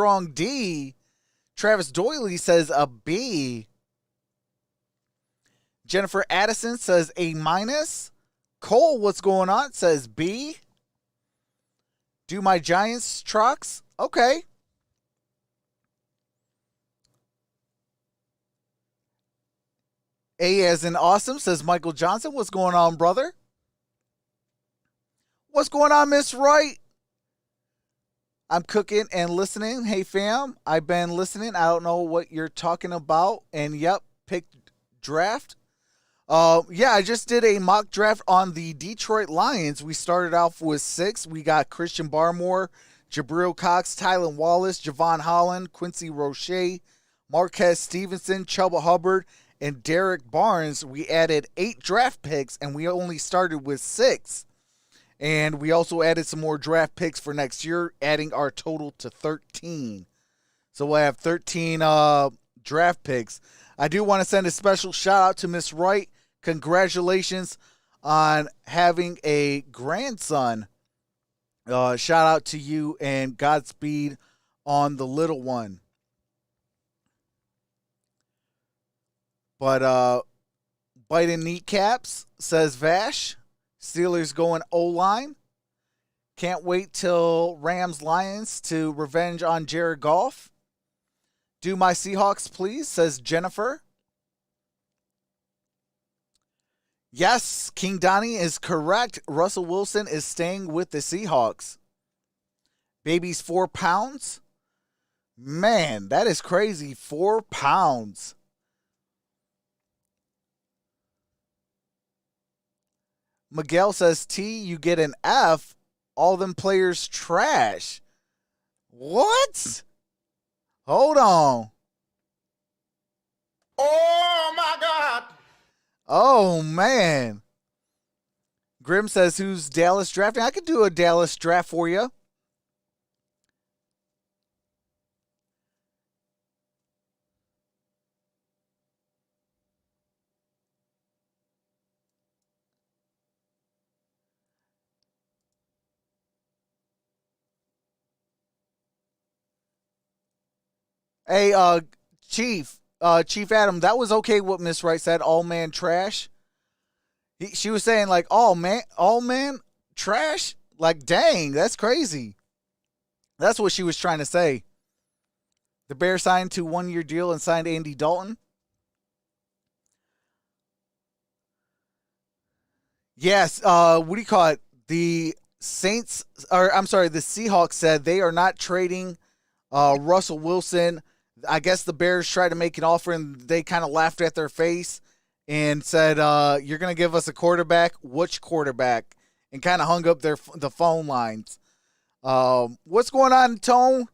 strong D. Travis Doyley says a B. Jennifer Addison says A minus. Cole, what's going on? Says B. Do my Giants trucks? Okay. A as in awesome, says Michael Johnson. What's going on, brother? What's going on, Miss Wright? I'm cooking and listening. Hey, fam. I've been listening. I don't know what you're talking about. And, yep, picked draft. Yeah, I just did a mock draft on the Detroit Lions. We started off with 6. We got Christian Barmore, Jabril Cox, Tylan Wallace, Javon Holland, Quincy Roche, Marquez Stevenson, Chuba Hubbard, and Derek Barnes. We added 8 draft picks, and we only started with 6. And we also added some more draft picks for next year, adding our total to 13. So we'll have 13 draft picks. I do want to send a special shout out to Miss Wright. Congratulations on having a grandson. Shout out to you and Godspeed on the little one. But biting kneecaps, says Vash. Steelers going O-line. Can't wait till Rams-Lions to revenge on Jared Goff. Do my Seahawks, please, says Jennifer. Yes, King Donnie is correct. Russell Wilson is staying with the Seahawks. Baby's 4 pounds. Man, that is crazy. 4 pounds. Miguel says, T, you get an F. All them players trash. What? Hold on. Oh my God. Oh, man. Grim says, who's Dallas drafting? I could do a Dallas draft for you. Hey, Chief Adam, that was okay what Miss Wright said, all man trash. She was saying like, all man trash? Like, dang, that's crazy. That's what she was trying to say. The Bears signed to 1-year deal and signed Andy Dalton. Yes, what do you call it? The the Seahawks said they are not trading Russell Wilson. I guess the Bears tried to make an offer and they kind of laughed at their face and said, "You're going to give us a quarterback? Which quarterback?" And kind of hung up the phone lines. What's going on, Tone?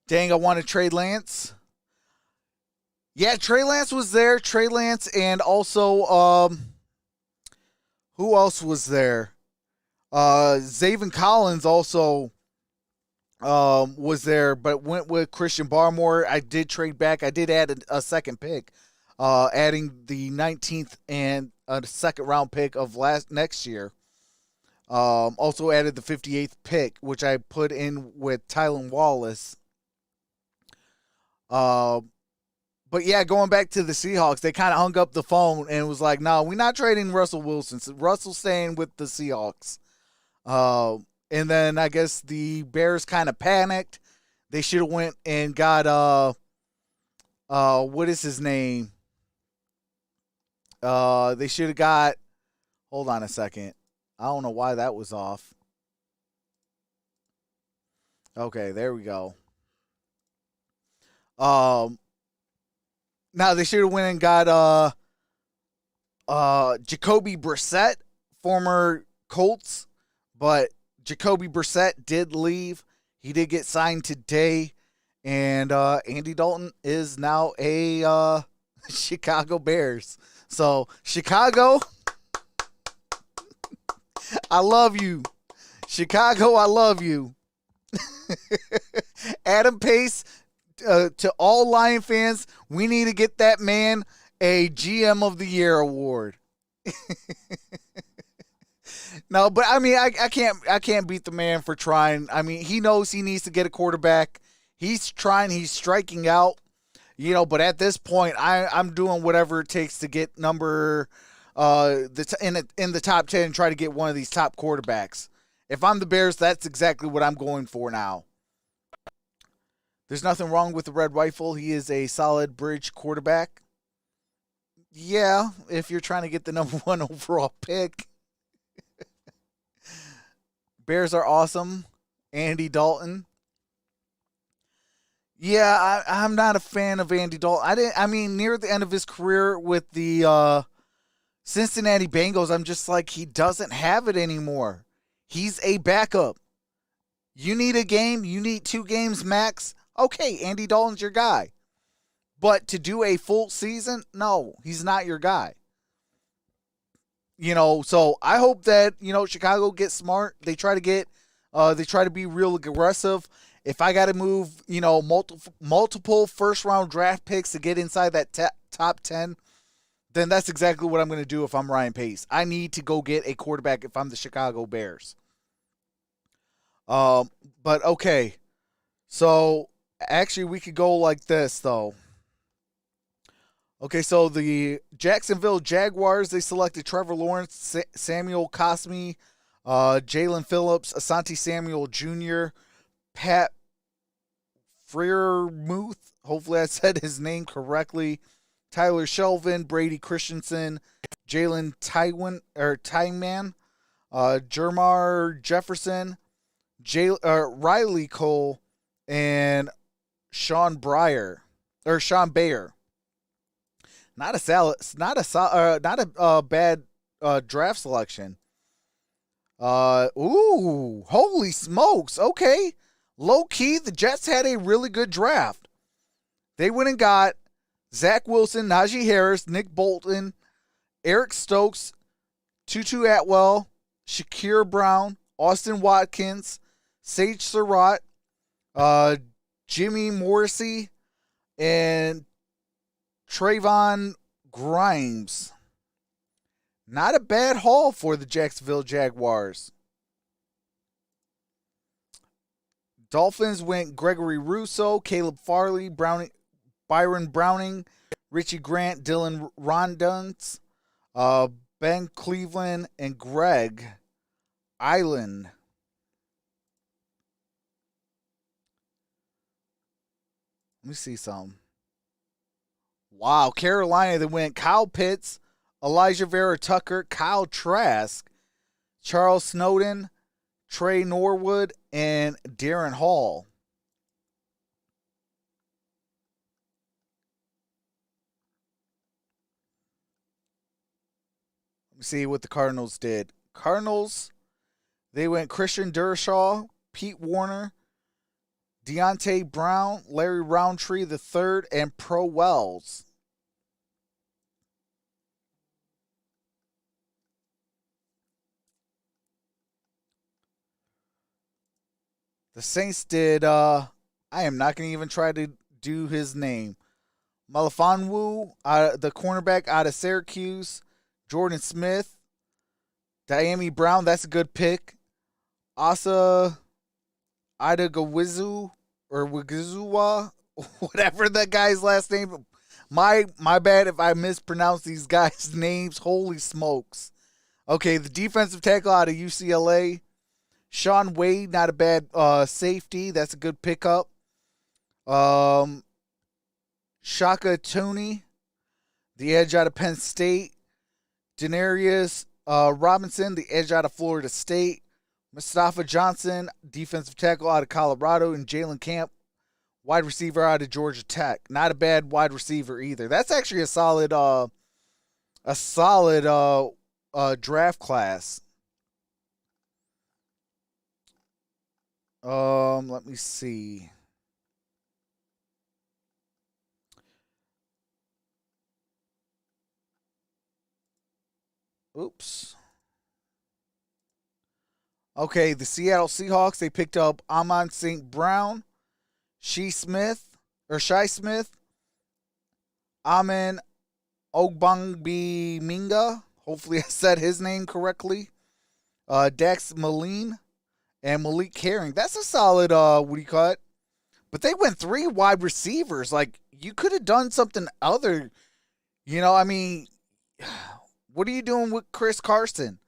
Dang, I want to trade Lance. Yeah, Trey Lance was there. Trey Lance and also who else was there? Zaven Collins also was there, but went with Christian Barmore. I did trade back. I did add a second pick, adding the 19th and a second round pick of next year. Also added the 58th pick, which I put in with Tylan Wallace. But yeah, going back to the Seahawks, they kind of hung up the phone and was like, "No, we're not trading Russell Wilson. So Russell's staying with the Seahawks." And then I guess the Bears kind of panicked. They should have went and got what is his name? They should have got. Hold on a second. I don't know why that was off. Okay, there we go. Now they should have went and got Jacoby Brissett, former Colts, but Jacoby Brissett did leave. He did get signed today, and Andy Dalton is now a Chicago Bears. So Chicago, I love you. Chicago, I love you. Adam Pace, to all Lion fans, we need to get that man a GM of the Year award. No, but I mean, I can't beat the man for trying. I mean, he knows he needs to get a quarterback. He's trying. He's striking out. But at this point, I'm doing whatever it takes to get number in the top 10 and try to get one of these top quarterbacks. If I'm the Bears, that's exactly what I'm going for now. There's nothing wrong with the Red Rifle. He is a solid bridge quarterback. Yeah, if you're trying to get the number 1 overall pick. Bears are awesome. Andy Dalton. Yeah, I'm not a fan of Andy Dalton. Near the end of his career with the Cincinnati Bengals, I'm just like, he doesn't have it anymore. He's a backup. You need a game. You need 2 games max. Okay, Andy Dalton's your guy. But to do a full season, no, he's not your guy. So I hope that, Chicago gets smart. They try to be real aggressive. If I got to move, multiple first-round draft picks to get inside that top 10, then that's exactly what I'm going to do if I'm Ryan Pace. I need to go get a quarterback if I'm the Chicago Bears. But okay. So actually we could go like this though. Okay, so the Jacksonville Jaguars, they selected Trevor Lawrence, Samuel Cosmi, Jalen Phillips, Asante Samuel Jr., Pat Freiermuth, hopefully I said his name correctly, Tyler Shelvin, Brady Christensen, Jalen Tyman, Jermar Jefferson, Riley Cole, and Sean Bayer. Not a bad draft selection. Holy smokes. Okay. Low key, the Jets had a really good draft. They went and got Zach Wilson, Najee Harris, Nick Bolton, Eric Stokes, Tutu Atwell, Shakir Brown, Austin Watkins, Sage Surratt, Jimmy Morrissey, and Trayvon Grimes. Not a bad haul for the Jacksonville Jaguars. Dolphins went Gregory Rousseau, Caleb Farley, Byron Browning, Richie Grant, Dylan Rondons, Ben Cleveland, and Greg Island. Let me see some. Wow, Carolina, they went Kyle Pitts, Elijah Vera Tucker, Kyle Trask, Charles Snowden, Trey Norwood, and Darren Hall. Let me see what the Cardinals did. Cardinals, they went Christian Durshaw, Pete Warner, Deontay Brown, Larry Roundtree III, and Pro Wells. The Saints did, I am not going to even try to do his name. Malifonwu, the cornerback out of Syracuse. Jordan Smith. Diami Brown, that's a good pick. Asa Idagawizu or Wigizua, whatever that guy's last name. My bad if I mispronounce these guys' names. Holy smokes. Okay, the defensive tackle out of UCLA. Sean Wade, not a bad safety. That's a good pickup. Shaka Tooney, the edge out of Penn State. Denarius Robinson, the edge out of Florida State. Mustafa Johnson, defensive tackle out of Colorado. And Jalen Camp, wide receiver out of Georgia Tech. Not a bad wide receiver either. That's actually a solid draft class. Let me see. Oops. Okay, the Seattle Seahawks, they picked up Amon St. Brown, Shai Smith, Amen Ogbangbi-Minga. Hopefully I said his name correctly. Dax Moline and Malik Herring. That's a solid cut. But they went 3 wide receivers. Like, you could have done something other. You know, I mean, what are you doing with Chris Carson?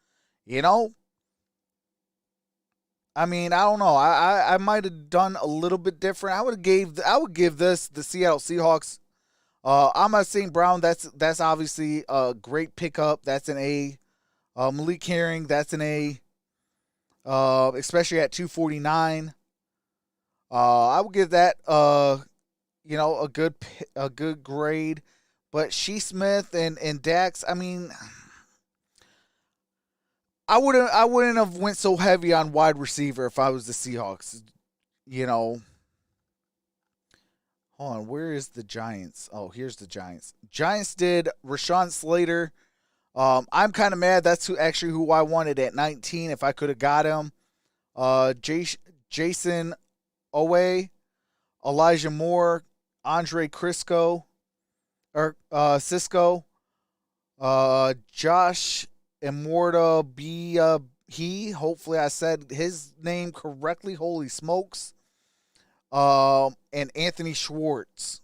You know? I mean, I don't know. I might have done a little bit different. I would give this the Seattle Seahawks. Amon St. Brown, that's obviously a great pickup. That's an A. Malik Herring, that's an A. Especially at 249. I would give that a good grade. But Shea Smith and Dax, I mean, I wouldn't have went so heavy on wide receiver if I was the Seahawks. You know. Hold on, where is the Giants? Oh, here's the Giants. Giants did Rashawn Slater. I'm kind of mad. That's who I wanted at 19 if I could have got him. Jason Owe, Elijah Moore, Andre Cisco, Josh Immorta hopefully I said his name correctly. Holy smokes. And Anthony Schwartz.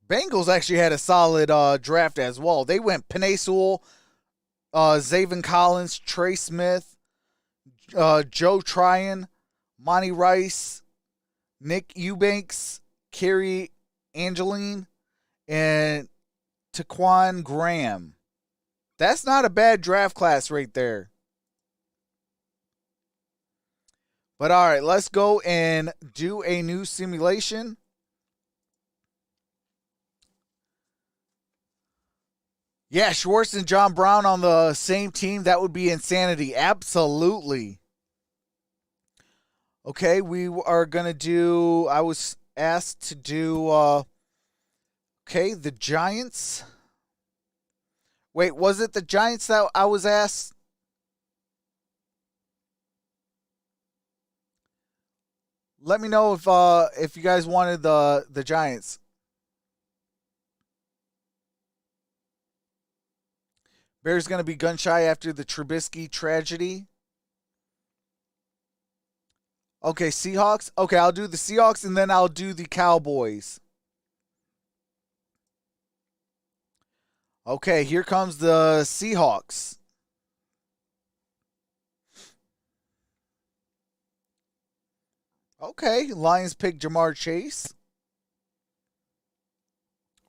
Bengals actually had a solid draft as well. They went Penei Sewell, Zaven Collins, Trey Smith, Joe Tryon, Monty Rice, Nick Eubanks, Kerry Angeline, and Taquan Graham. That's not a bad draft class right there. But all right, let's go and do a new simulation. Yeah, Schwartz and John Brown on the same team. That would be insanity. Absolutely. Okay, we are going to do, I was asked to do, the Giants. Wait, was it the Giants that I was asked? Let me know if you guys wanted the Giants. Bears going to be gun shy after the Trubisky tragedy. Okay, Seahawks. Okay, I'll do the Seahawks and then I'll do the Cowboys. Okay, here comes the Seahawks. Okay, Lions pick Jamar Chase.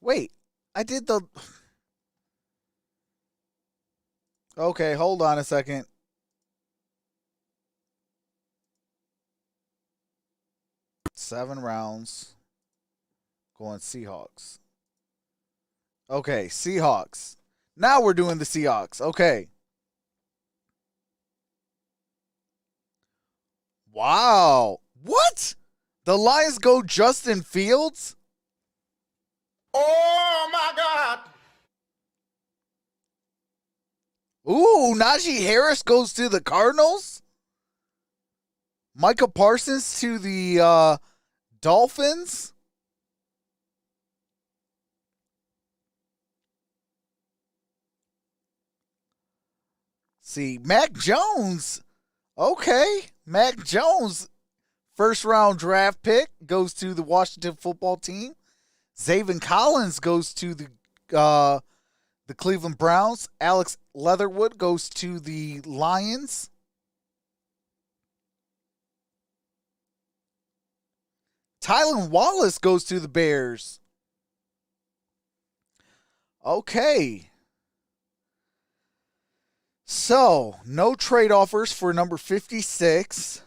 Wait, I did the... Okay, hold on a second. Seven rounds. Going Seahawks. Okay, Seahawks. Now we're doing the Seahawks. Okay. Wow. What? The Lions go Justin Fields? Oh my God. Ooh, Najee Harris goes to the Cardinals? Micah Parsons to the Dolphins? See, Mac Jones. Okay, Mac Jones, first round draft pick, goes to the Washington football team. Zaven Collins goes to the Cleveland Browns. Alex Leatherwood goes to the Lions. Tylan Wallace goes to the Bears. Okay. So, no trade offers for number 56.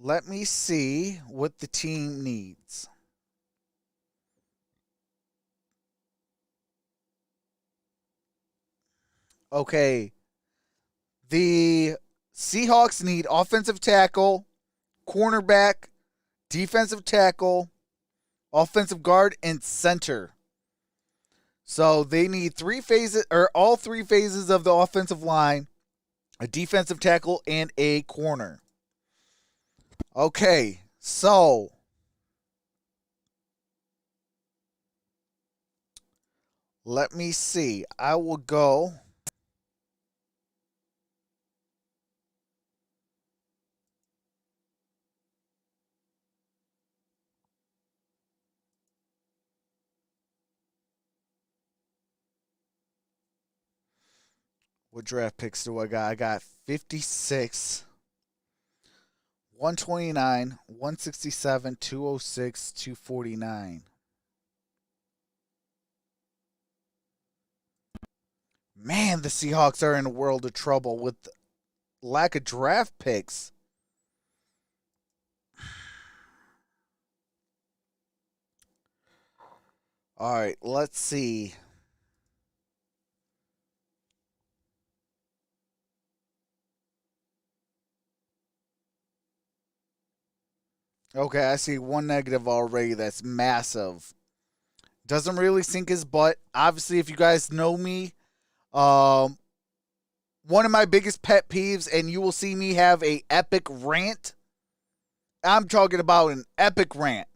Let me see what the team needs. Okay. The Seahawks need offensive tackle, cornerback, defensive tackle, offensive guard, and center. So they need all three phases of the offensive line, a defensive tackle, and a corner. Okay, so let me see. I will go. What draft picks do I got? I got 56, 129, 167, 206, 249. Man, the Seahawks are in a world of trouble with lack of draft picks. All right, let's see. Okay, I see one negative already that's massive. Doesn't really sink his butt. Obviously, if you guys know me, one of my biggest pet peeves, and you will see me have a epic rant. I'm talking about an epic rant.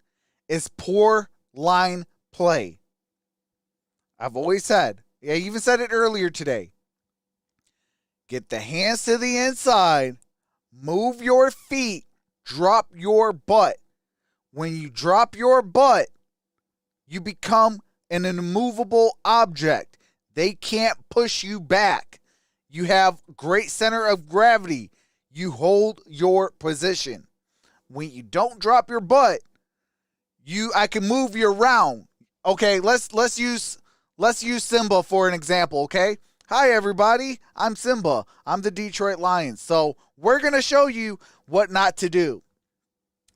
Is poor line play. I've always said, I even said it earlier today. Get the hands to the inside, move your feet, drop your butt. When you drop your butt, you become an immovable object. They can't push you back. You have great center of gravity. You hold your position. When you don't drop your butt, I can move you around. Okay, let's use Simba for an example, okay? Hi everybody, I'm Simba. I'm the Detroit Lions. So, we're going to show you what not to do.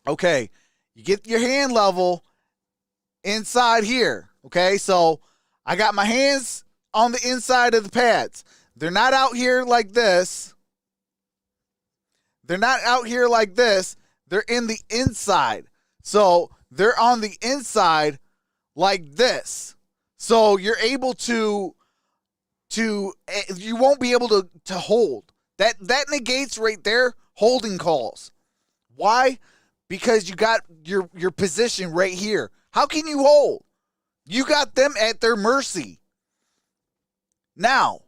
Okay, you get your hand level inside here, okay? So, I got my hands on the inside of the pads. They're not out here like this. They're not out here like this. They're in the inside. So, they're on the inside like this. So, you're able to you won't be able to hold. That negates right there holding calls. Why? Because you got your position right here. How can you hold? You got them at their mercy. Now,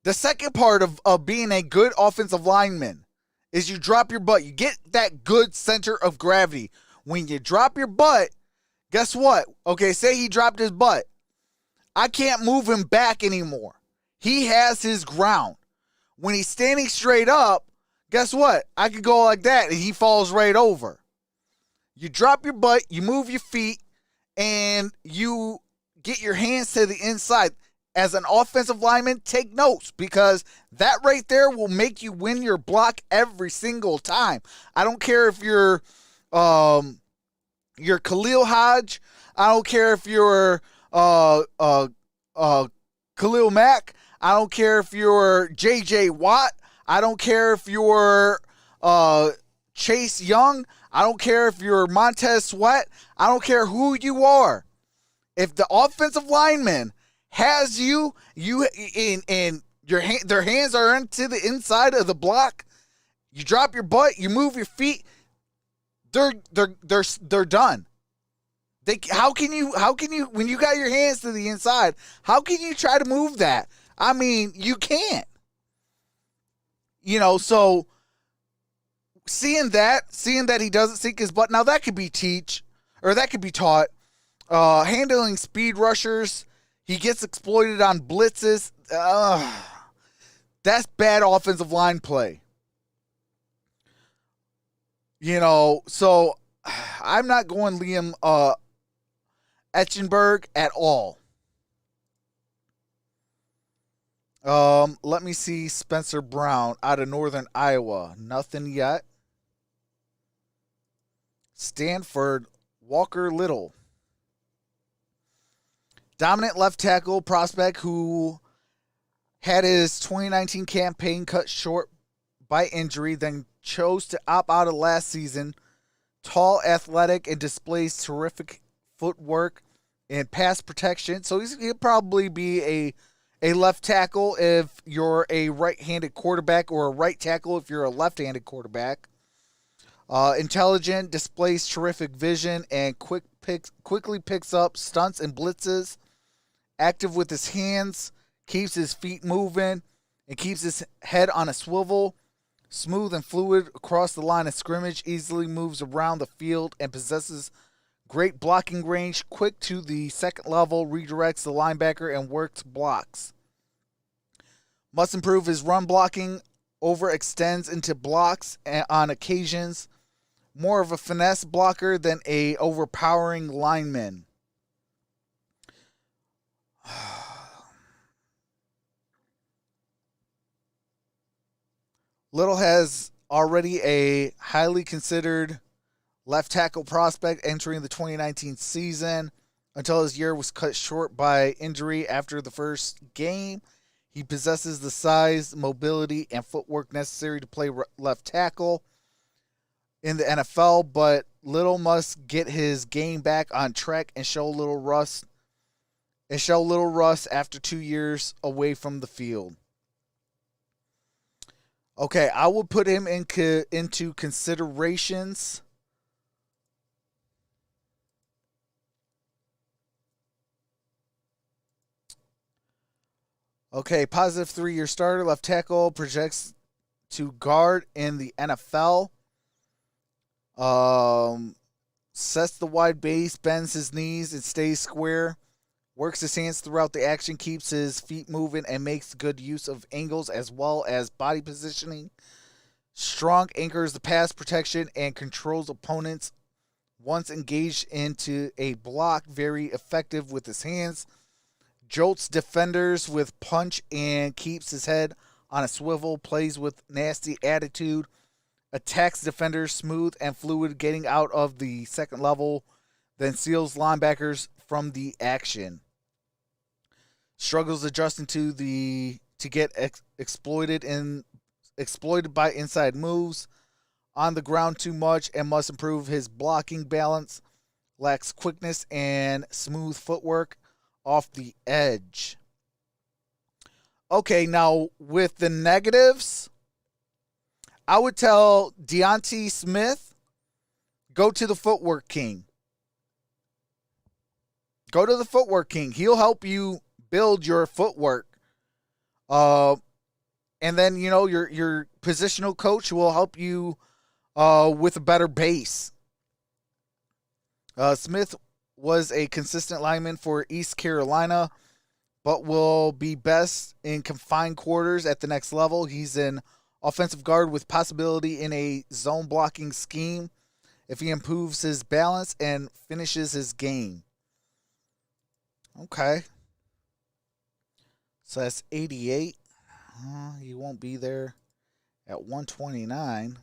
the second part of being a good offensive lineman is you drop your butt. You get that good center of gravity. When you drop your butt, guess what? Okay, say he dropped his butt. I can't move him back anymore. He has his ground. When he's standing straight up, guess what? I could go like that and he falls right over. You drop your butt, you move your feet, and you get your hands to the inside. As an offensive lineman, take notes, because that right there will make you win your block every single time. I don't care if you're Khalil Hodge. I don't care if you're Khalil Mack. I don't care if you're J.J. Watt. I don't care if you're Chase Young. I don't care if you're Montez Sweat. I don't care who you are. If the offensive lineman has you in their hands are into the inside of the block, you drop your butt, you move your feet, they're done. How can you when you got your hands to the inside, how can you try to move that? I mean, you can't. So seeing that he doesn't sink his butt, now that could be taught. Handling speed rushers, he gets exploited on blitzes. That's bad offensive line play. So I'm not going Liam Etchenberg at all. Let me see. Spencer Brown out of Northern Iowa. Nothing yet. Stanford, Walker Little. Dominant left tackle prospect who had his 2019 campaign cut short by injury, then chose to opt out of last season. Tall, athletic, and displays terrific footwork and pass protection. So he'll probably be a left tackle if you're a right-handed quarterback, or a right tackle if you're a left-handed quarterback. Intelligent, displays terrific vision, and quickly picks up stunts and blitzes. Active with his hands, keeps his feet moving, and keeps his head on a swivel. Smooth and fluid across the line of scrimmage, easily moves around the field, and possesses great blocking range. Quick to the second level, redirects the linebacker and works blocks. Must improve his run blocking, overextends into blocks on occasions. More of a finesse blocker than a overpowering lineman. Little has already a highly considered left tackle prospect entering the 2019 season. Until his year was cut short by injury after the first game, he possesses the size, mobility, and footwork necessary to play left tackle in the NFL, but Little must get his game back on track and show little rust after 2 years away from the field. Okay, I will put him into considerations. Okay, positive 3-year starter, left tackle, projects to guard in the NFL. Sets the wide base, bends his knees, and stays square. Works his hands throughout the action, keeps his feet moving, and makes good use of angles as well as body positioning. Strong, anchors the pass protection and controls opponents once engaged into a block. Very effective with his hands. Jolts defenders with punch and keeps his head on a swivel. Plays with nasty attitude. Attacks defenders smooth and fluid, getting out of the second level. Then seals linebackers from the action. Struggles adjusting to get exploited by inside moves. On the ground too much and must improve his blocking balance. Lacks quickness and smooth footwork off the edge. Okay, now with the negatives, I would tell Deontay Smith, go to the Footwork King. Go to the Footwork King. He'll help you build your footwork. And then, your positional coach will help you with a better base. Smith was a consistent lineman for East Carolina, but will be best in confined quarters at the next level. He's an offensive guard with possibility in a zone blocking scheme if he improves his balance and finishes his game. Okay. So that's 88. He won't be there at 129.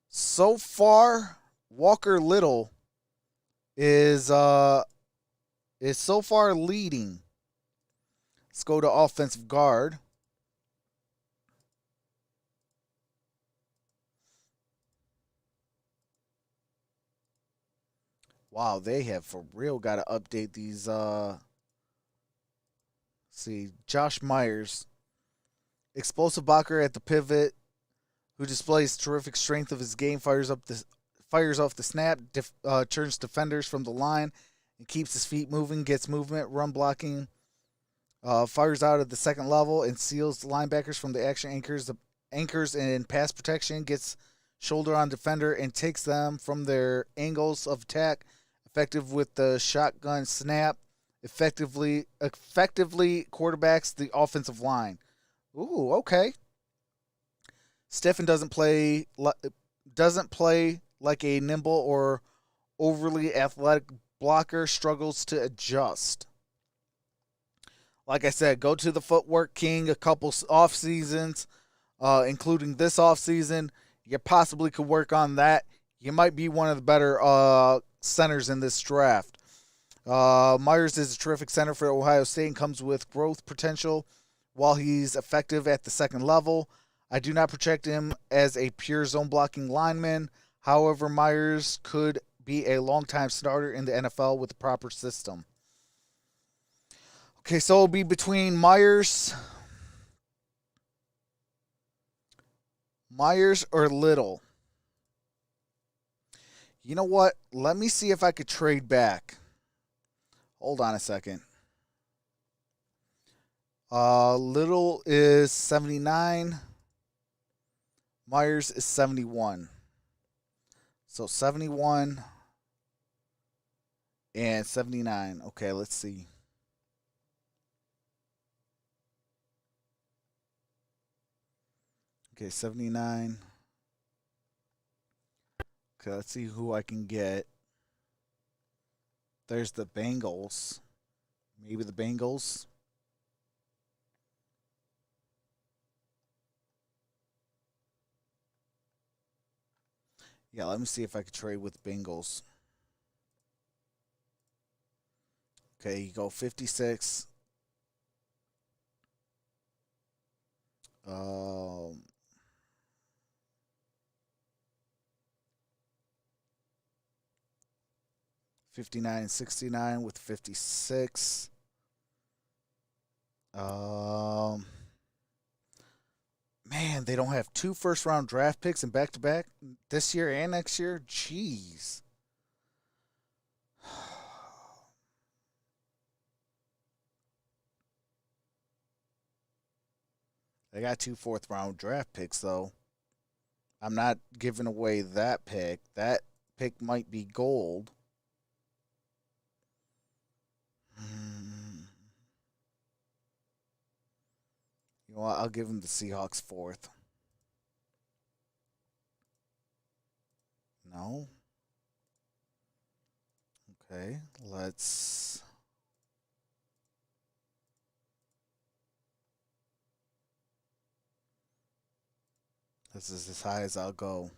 So far, Walker Little is so far leading. Let's go to offensive guard. Wow, they have for real got to update these. See, Josh Myers, explosive blocker at the pivot, who displays terrific strength of his game, fires off the snap, turns defenders from the line, and keeps his feet moving, gets movement, run blocking, fires out at the second level, and seals the linebackers from the action anchors in pass protection, gets shoulder on defender, and takes them from their angles of attack, effective with the shotgun snap, effectively quarterbacks the offensive line. Ooh, okay. Stephen doesn't play like a nimble or overly athletic blocker, struggles to adjust. Like I said, go to the Footwork King a couple off seasons, including this off season. You possibly could work on that. You might be one of the better centers in this draft. Myers is a terrific center for Ohio State and comes with growth potential while he's effective at the second level. I do not project him as a pure zone blocking lineman. However, Myers could be a long-time starter in the NFL with the proper system. Okay, so it'll be between Myers or Little. You know what? Let me see if I could trade back. Hold on a second. Little is 79. Myers is 71. So 71 and 79. Okay, let's see. Okay, 79. Okay, let's see who I can get. There's the Bengals. Maybe the Bengals. Yeah, let me see if I could trade with Bengals. Okay, you go 56. 59 and 69 with 56. Man, they don't have 2 first-round draft picks in back-to-back this year and next year? Jeez. They got 2 fourth-round draft picks, though. I'm not giving away that pick. That pick might be gold. You know what? I'll give them the Seahawks 4th. No? Okay, let's... This is as high as I'll go.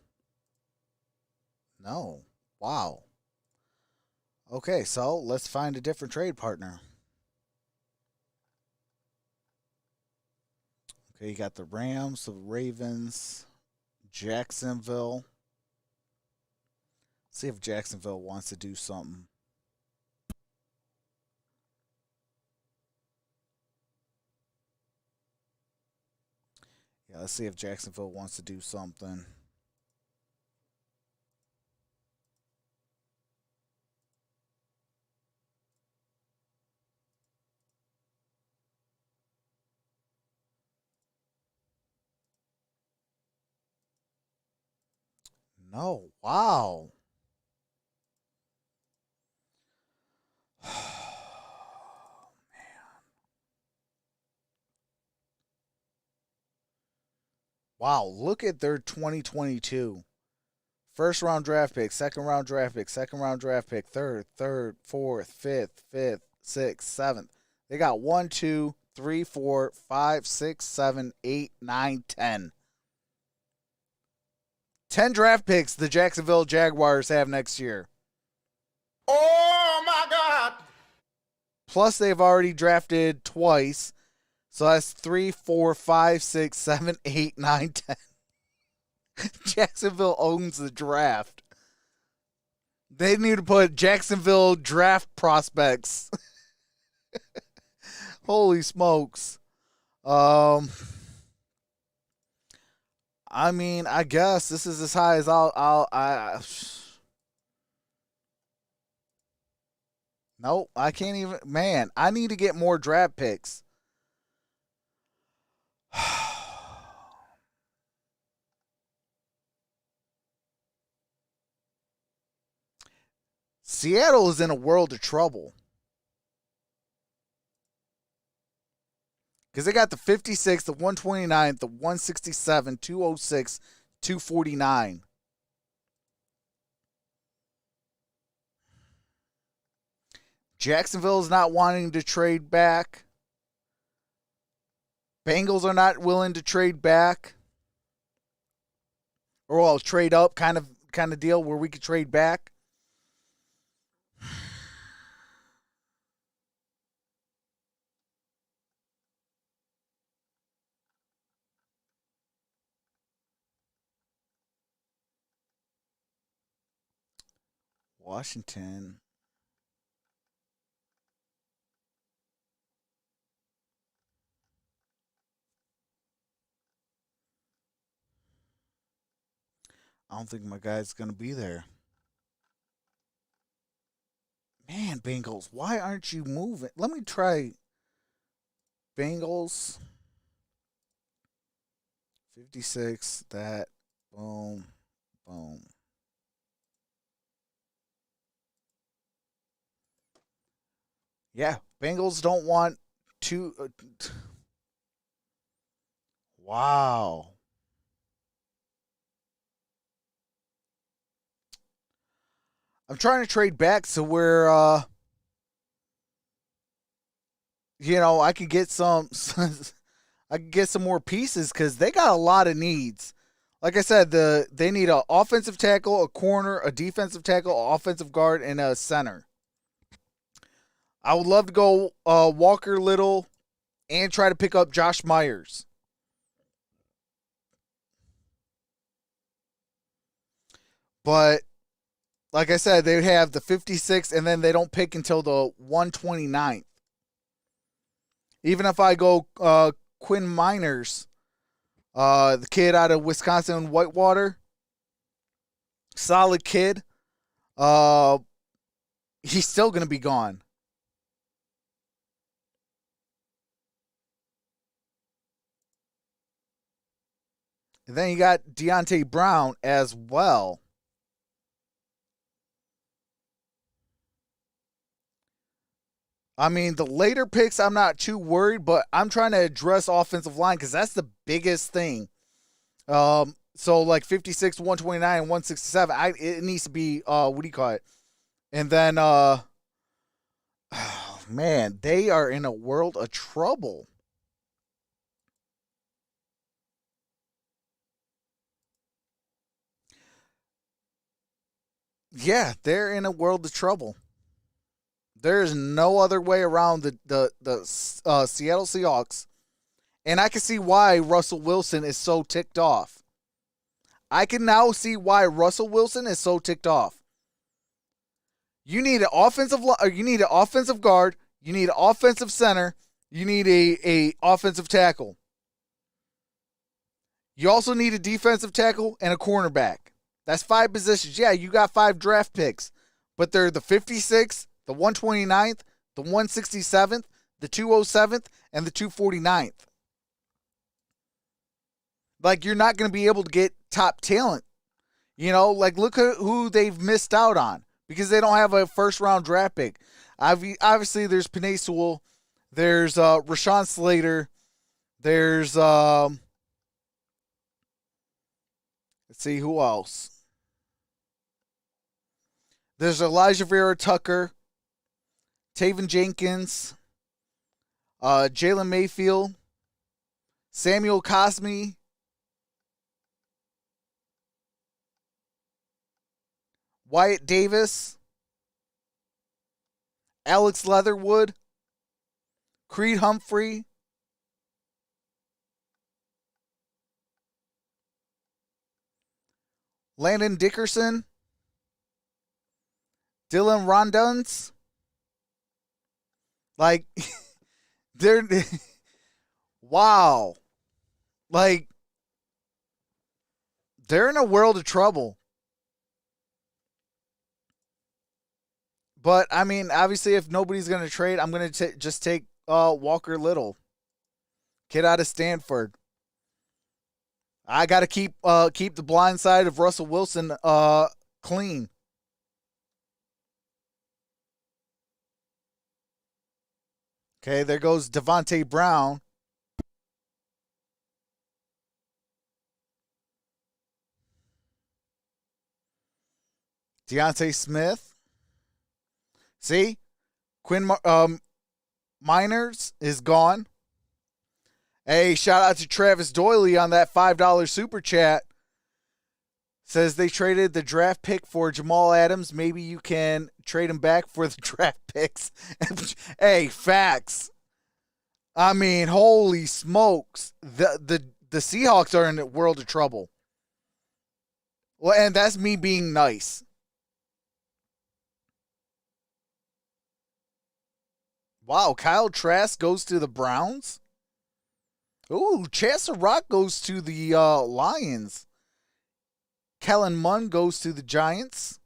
No. Wow. Okay, so let's find a different trade partner. Okay, you got the Rams, the Ravens, Jacksonville. See if Jacksonville wants to do something. Yeah, let's see if Jacksonville wants to do something. No. Wow. Wow, look at their 2022. First round draft pick, second round draft pick, second round draft pick, third, fourth, fifth, 6th, 7th. They got 1, 2, 3, 4, 5, 6, 7, 8, 9, 10. 10 draft picks the Jacksonville Jaguars have next year. Oh my God. Plus, they've already drafted twice. So that's 3, 4, 5, 6, 7, 8, 9, 10. Jacksonville owns the draft. They need to put Jacksonville draft prospects. Holy smokes. I mean, I guess this is as high as Nope, I can't even. Man, I need to get more draft picks. Seattle is in a world of trouble. Because they got the 56, the 129, the 167, 206, 249. Jacksonville's not wanting to trade back. Bengals are not willing to trade back. Or well, trade up kind of deal where we could trade back. Washington. I don't think my guy's going to be there. Man, Bengals, why aren't you moving? Let me try Bengals. 56, that, boom, boom. Yeah, Bengals don't want to. Wow. I'm trying to trade back so where, I could get some. I could get some more pieces because they got a lot of needs. Like I said, they need an offensive tackle, a corner, a defensive tackle, an offensive guard, and a center. I would love to go Walker Little and try to pick up Josh Myers. But like I said, they have the 56 and then they don't pick until the 129th. Even if I go Quinn Miners, the kid out of Wisconsin Whitewater, solid kid, he's still going to be gone. And then you got Deontay Brown as well. I mean, the later picks, I'm not too worried, but I'm trying to address offensive line because that's the biggest thing. So like 56, 129, and 167, it needs to be what do you call it? And then man, they are in a world of trouble. Yeah, they're in a world of trouble. There is no other way around the Seattle Seahawks. And I can see why Russell Wilson is so ticked off. I can now see why Russell Wilson is so ticked off. You need an offensive guard, you need an offensive center, you need a offensive tackle. You also need a defensive tackle and a cornerback. That's 5 positions. Yeah, you got 5 draft picks, but they're the 56th, the 129th, the 167th, the 207th, and the 249th. Like, you're not going to be able to get top talent. Like, look at who they've missed out on because they don't have a first-round draft pick. Obviously, there's Penei Sewell. There's Rashawn Slater. There's, let's see, who else? There's Elijah Vera Tucker. Taven Jenkins, Jalen Mayfield, Samuel Cosme, Wyatt Davis, Alex Leatherwood, Creed Humphrey, Landon Dickerson, Dylan Ronduns. Like, they're, wow. Like, they're in a world of trouble. But, I mean, obviously, if nobody's going to trade, I'm going to just take Walker Little. Kid out of Stanford. I got to keep the blind side of Russell Wilson clean. Okay, there goes Devontae Brown. Deontay Smith. See? Quinn Miners is gone. Hey, shout out to Travis Doyley on that $5 super chat. Says they traded the draft pick for Jamal Adams. Maybe you can trade him back for the draft picks. Hey, facts. I mean, holy smokes. The Seahawks are in a world of trouble. Well, and that's me being nice. Wow, Kyle Trask goes to the Browns. Ooh, Chance Rock goes to the Lions. Kellen Munn goes to the Giants.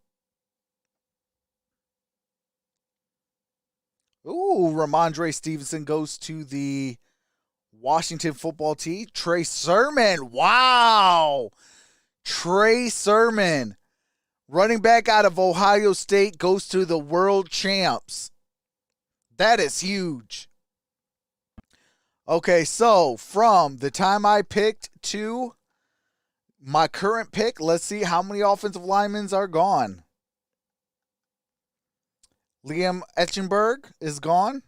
Ooh, Ramondre Stevenson goes to the Washington football team. Trey Sermon. Wow. Trey Sermon, running back out of Ohio State, goes to the world champs. That is huge. Okay, so from the time I picked to my current pick, let's see how many offensive linemen are gone. Liam Etchenberg is gone.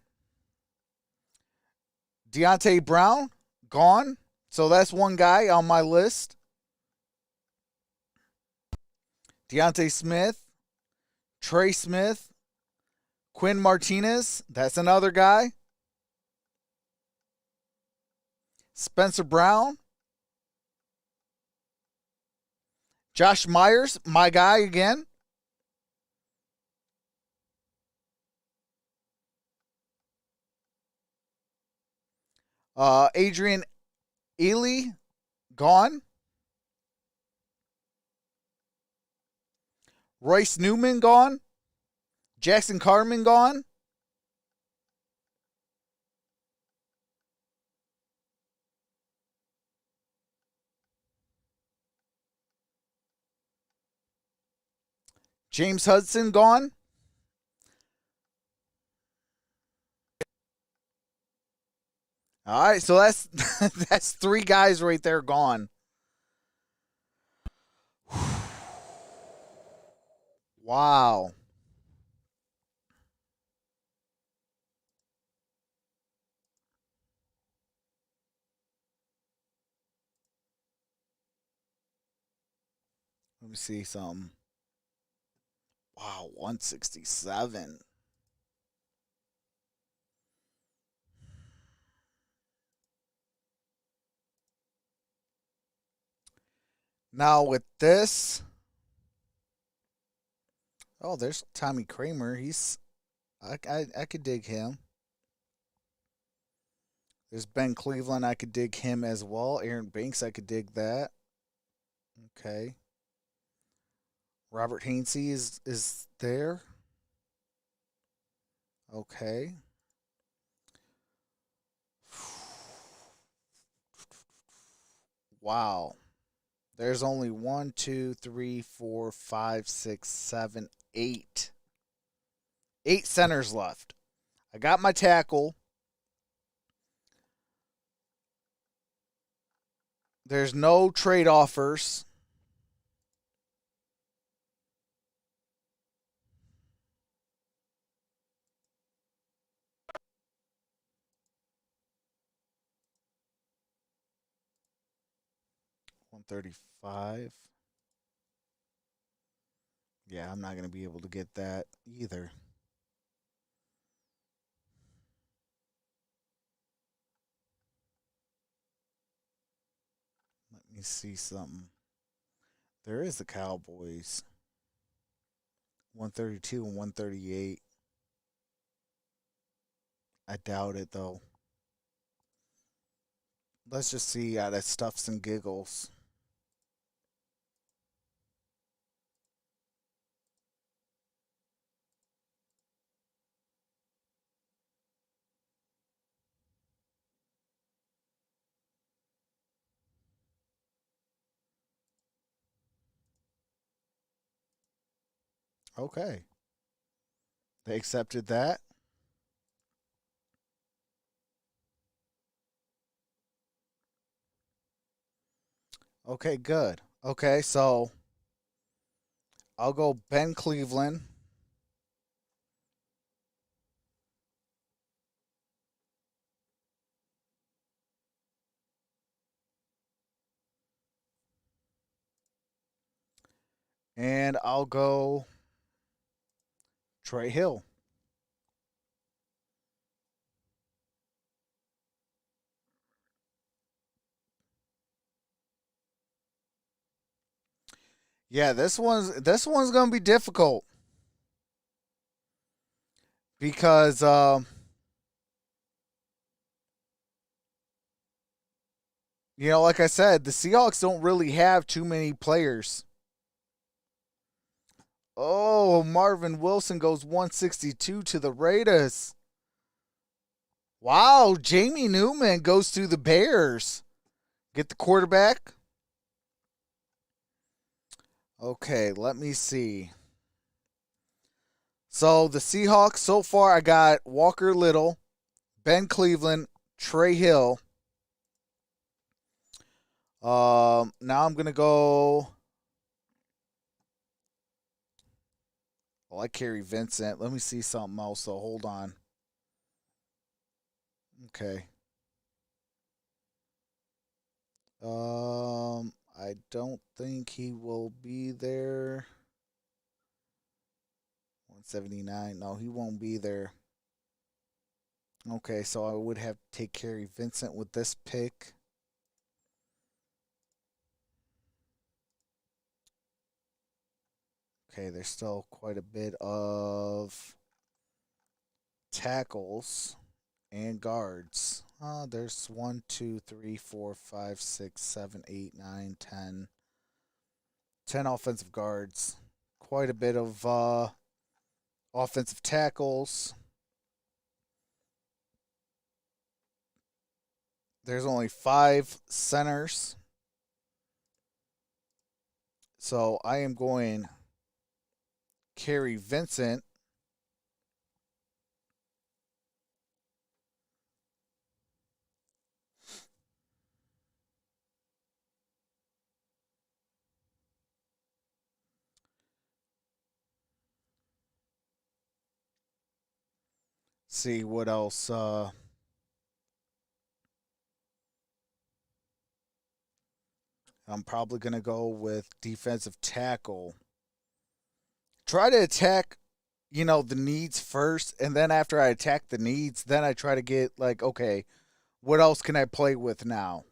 Deontay Brown, gone. So that's one guy on my list. Deontay Smith, Trey Smith, Quinn Martinez, that's another guy. Spencer Brown. Josh Myers, my guy again. Adrian Ely, gone. Royce Newman, gone. Jackson Carman, gone. James Hudson, gone. All right, so that's that's three guys right there gone. Wow. Let me see some. Wow, 167. Now with this, oh, there's Tommy Kramer. I could dig him. There's Ben Cleveland. I could dig him as well. Aaron Banks. I could dig that. Okay. Robert Hainsey is there. Okay. Wow. There's only 1, 2, 3, 4, 5, 6, 7, 8. 8 centers left. I got my tackle. There's no trade offers. 135. Yeah, I'm not going to be able to get that either. Let me see something. There is the Cowboys. 132 and 138. I doubt it, though. Let's just see out of Stuffs and Giggles. Okay. They accepted that. Okay, good. Okay, so I'll go Ben Cleveland. And I'll go Trey Hill. Yeah, this one's gonna be difficult because like I said, the Seahawks don't really have too many players. Oh, Marvin Wilson goes 162 to the Raiders. Wow, Jamie Newman goes to the Bears. Get the quarterback. Okay, let me see. So the Seahawks, so far I got Walker Little, Ben Cleveland, Trey Hill. Now I'm gonna go. I like Kerry Vincent. Let me see something else. So hold on. Okay. I don't think he will be there. 179. No, he won't be there. Okay, so I would have to take Kerry Vincent with this pick. Okay, there's still quite a bit of tackles and guards. There's 1, 2, 3, 4, 5, 6, 7, 8, 9, 10. 10 offensive guards. Quite a bit of offensive tackles. There's only 5 centers. So I am going Kerry Vincent. See what else. I'm probably going to go with defensive tackle. Try to attack, the needs first. And then after I attack the needs, then I try to get, okay, what else can I play with now?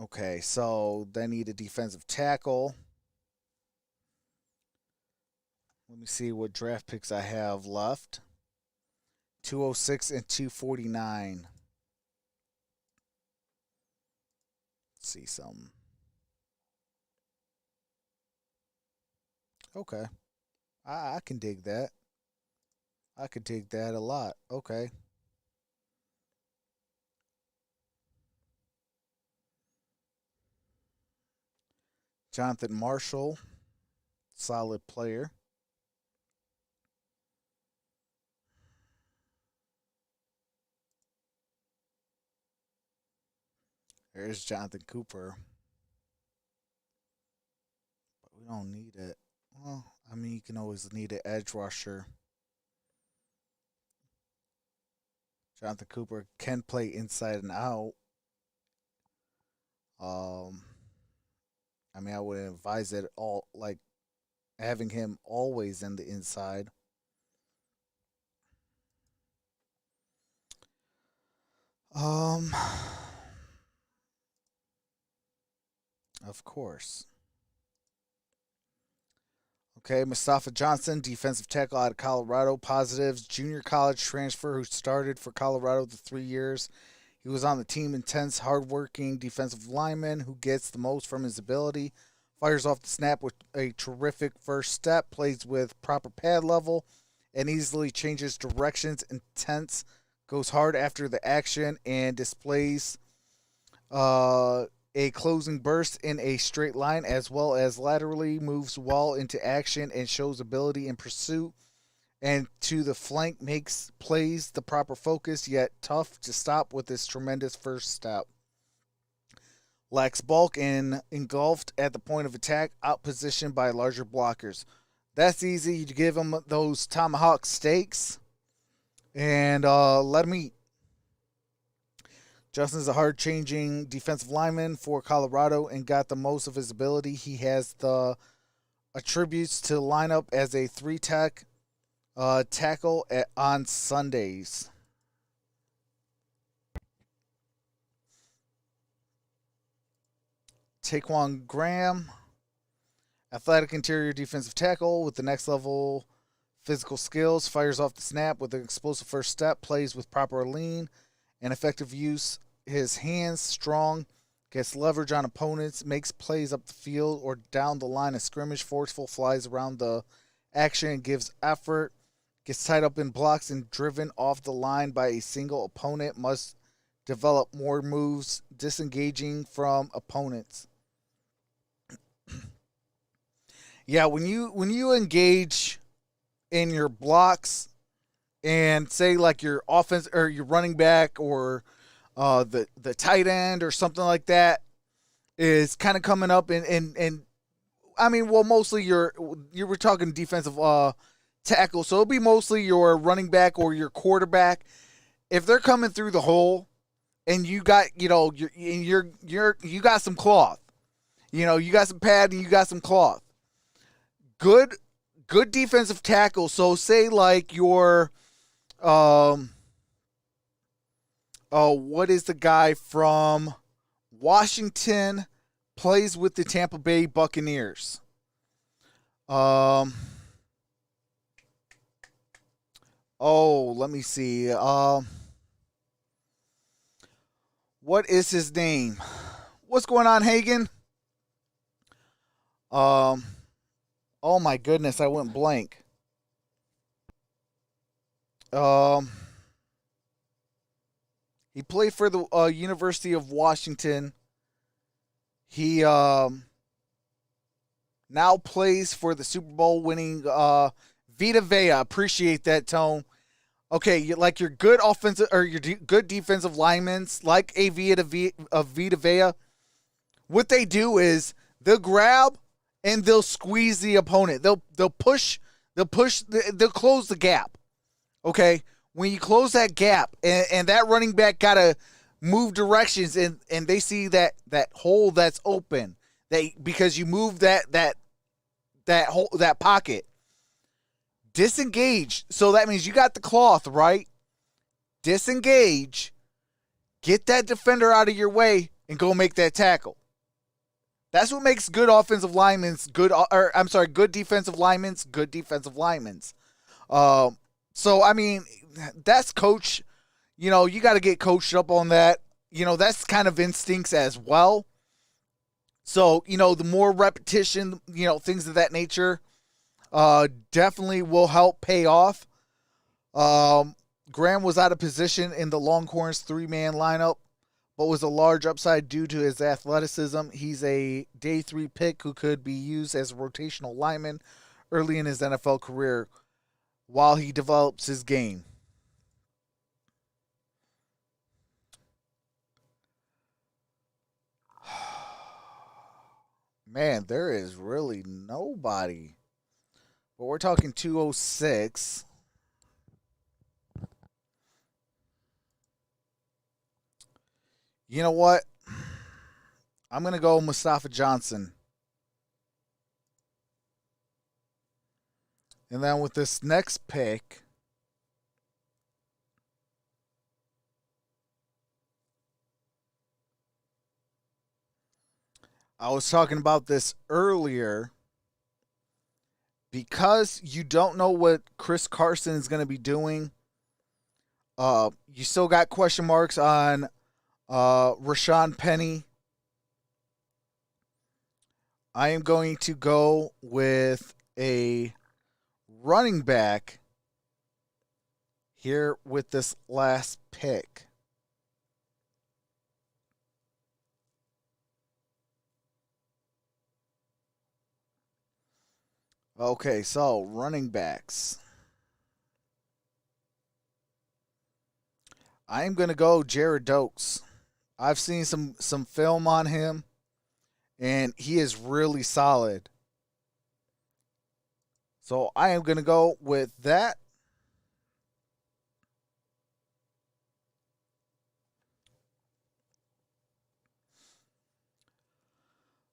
Okay, so they need a defensive tackle. Let me see what draft picks I have left. 206 and 249. Let's see something. Okay. I can dig that. I could dig that a lot. Okay. Jonathan Marshall, solid player. There's Jonathan Cooper. But we don't need it. Well, I mean, you can always need an edge rusher. Jonathan Cooper can play inside and out. Um, I mean, I would advise it all, like having him always in the inside. Um, of course. Okay, Mustafa Johnson, defensive tackle out of Colorado. Positives, junior college transfer who started for Colorado the 3 years. He was on the team, intense, hardworking defensive lineman who gets the most from his ability. Fires off the snap with a terrific first step, plays with proper pad level, and easily changes directions. Intense, goes hard after the action, and displays uh, a closing burst in a straight line as well as laterally, moves well into action and shows ability in pursuit and to the flank, makes plays the proper focus, yet tough to stop with his tremendous first step. Lacks bulk and engulfed at the point of attack, outpositioned by larger blockers. That's easy. You give him those tomahawk steaks and let him eat. Justin's a hard changing defensive lineman for Colorado and got the most of his ability. He has the attributes to line up as a three tech tackle on Sundays. Taquan Graham, athletic interior defensive tackle with the next level physical skills, fires off the snap with an explosive first step, plays with proper lean and effective use. His hands strong, gets leverage on opponents, makes plays up the field or down the line of scrimmage, forceful, flies around the action and gives effort, gets tied up in blocks and driven off the line by a single opponent, must develop more moves, disengaging from opponents. Yeah, when you engage in your blocks and say like your offense or your running back or the tight end or something like that is kind of coming up and I mean, well, mostly you were talking defensive tackle, so it'll be mostly your running back or your quarterback. If they're coming through the hole and you got you got some cloth, you got some pad and you got some cloth. Good defensive tackle. So say like your what is the guy from Washington plays with the Tampa Bay Buccaneers? Let me see. What is his name? What's going on, Hagen? Oh my goodness, I went blank. He played for the University of Washington. He now plays for the Super Bowl winning Vita Vea. Appreciate that, Tone. Okay, like your good offensive or your good defensive linemen, like a Vita Vea, what they do is they'll grab and they'll squeeze the opponent. They'll push. They'll close the gap. Okay, when you close that gap and that running back gotta move directions and they see that hole that's open, because you move that hole, that pocket. Disengage. So that means you got the cloth, right? Disengage. Get that defender out of your way and go make that tackle. That's what makes good offensive linemen good. Good defensive linemen good defensive linemen. So I mean, that's coach. You got to get coached up on that. That's kind of instincts as well. So the more repetition, things of that nature, definitely will help pay off. Graham was out of position in the Longhorns 3-man lineup, but was a large upside due to his athleticism. He's a day 3 pick who could be used as a rotational lineman early in his NFL career while he develops his game. Man, there is really nobody. But we're talking 206. You know what? I'm going to go Mustafa Johnson. And then with this next pick, I was talking about this earlier. Because you don't know what Chris Carson is going to be doing, you still got question marks on Rashawn Penny. I am going to go with a running back here with this last pick. Okay, so running backs. I am going to go Jared Dokes. I've seen some film on him, and he is really solid. So I am going to go with that.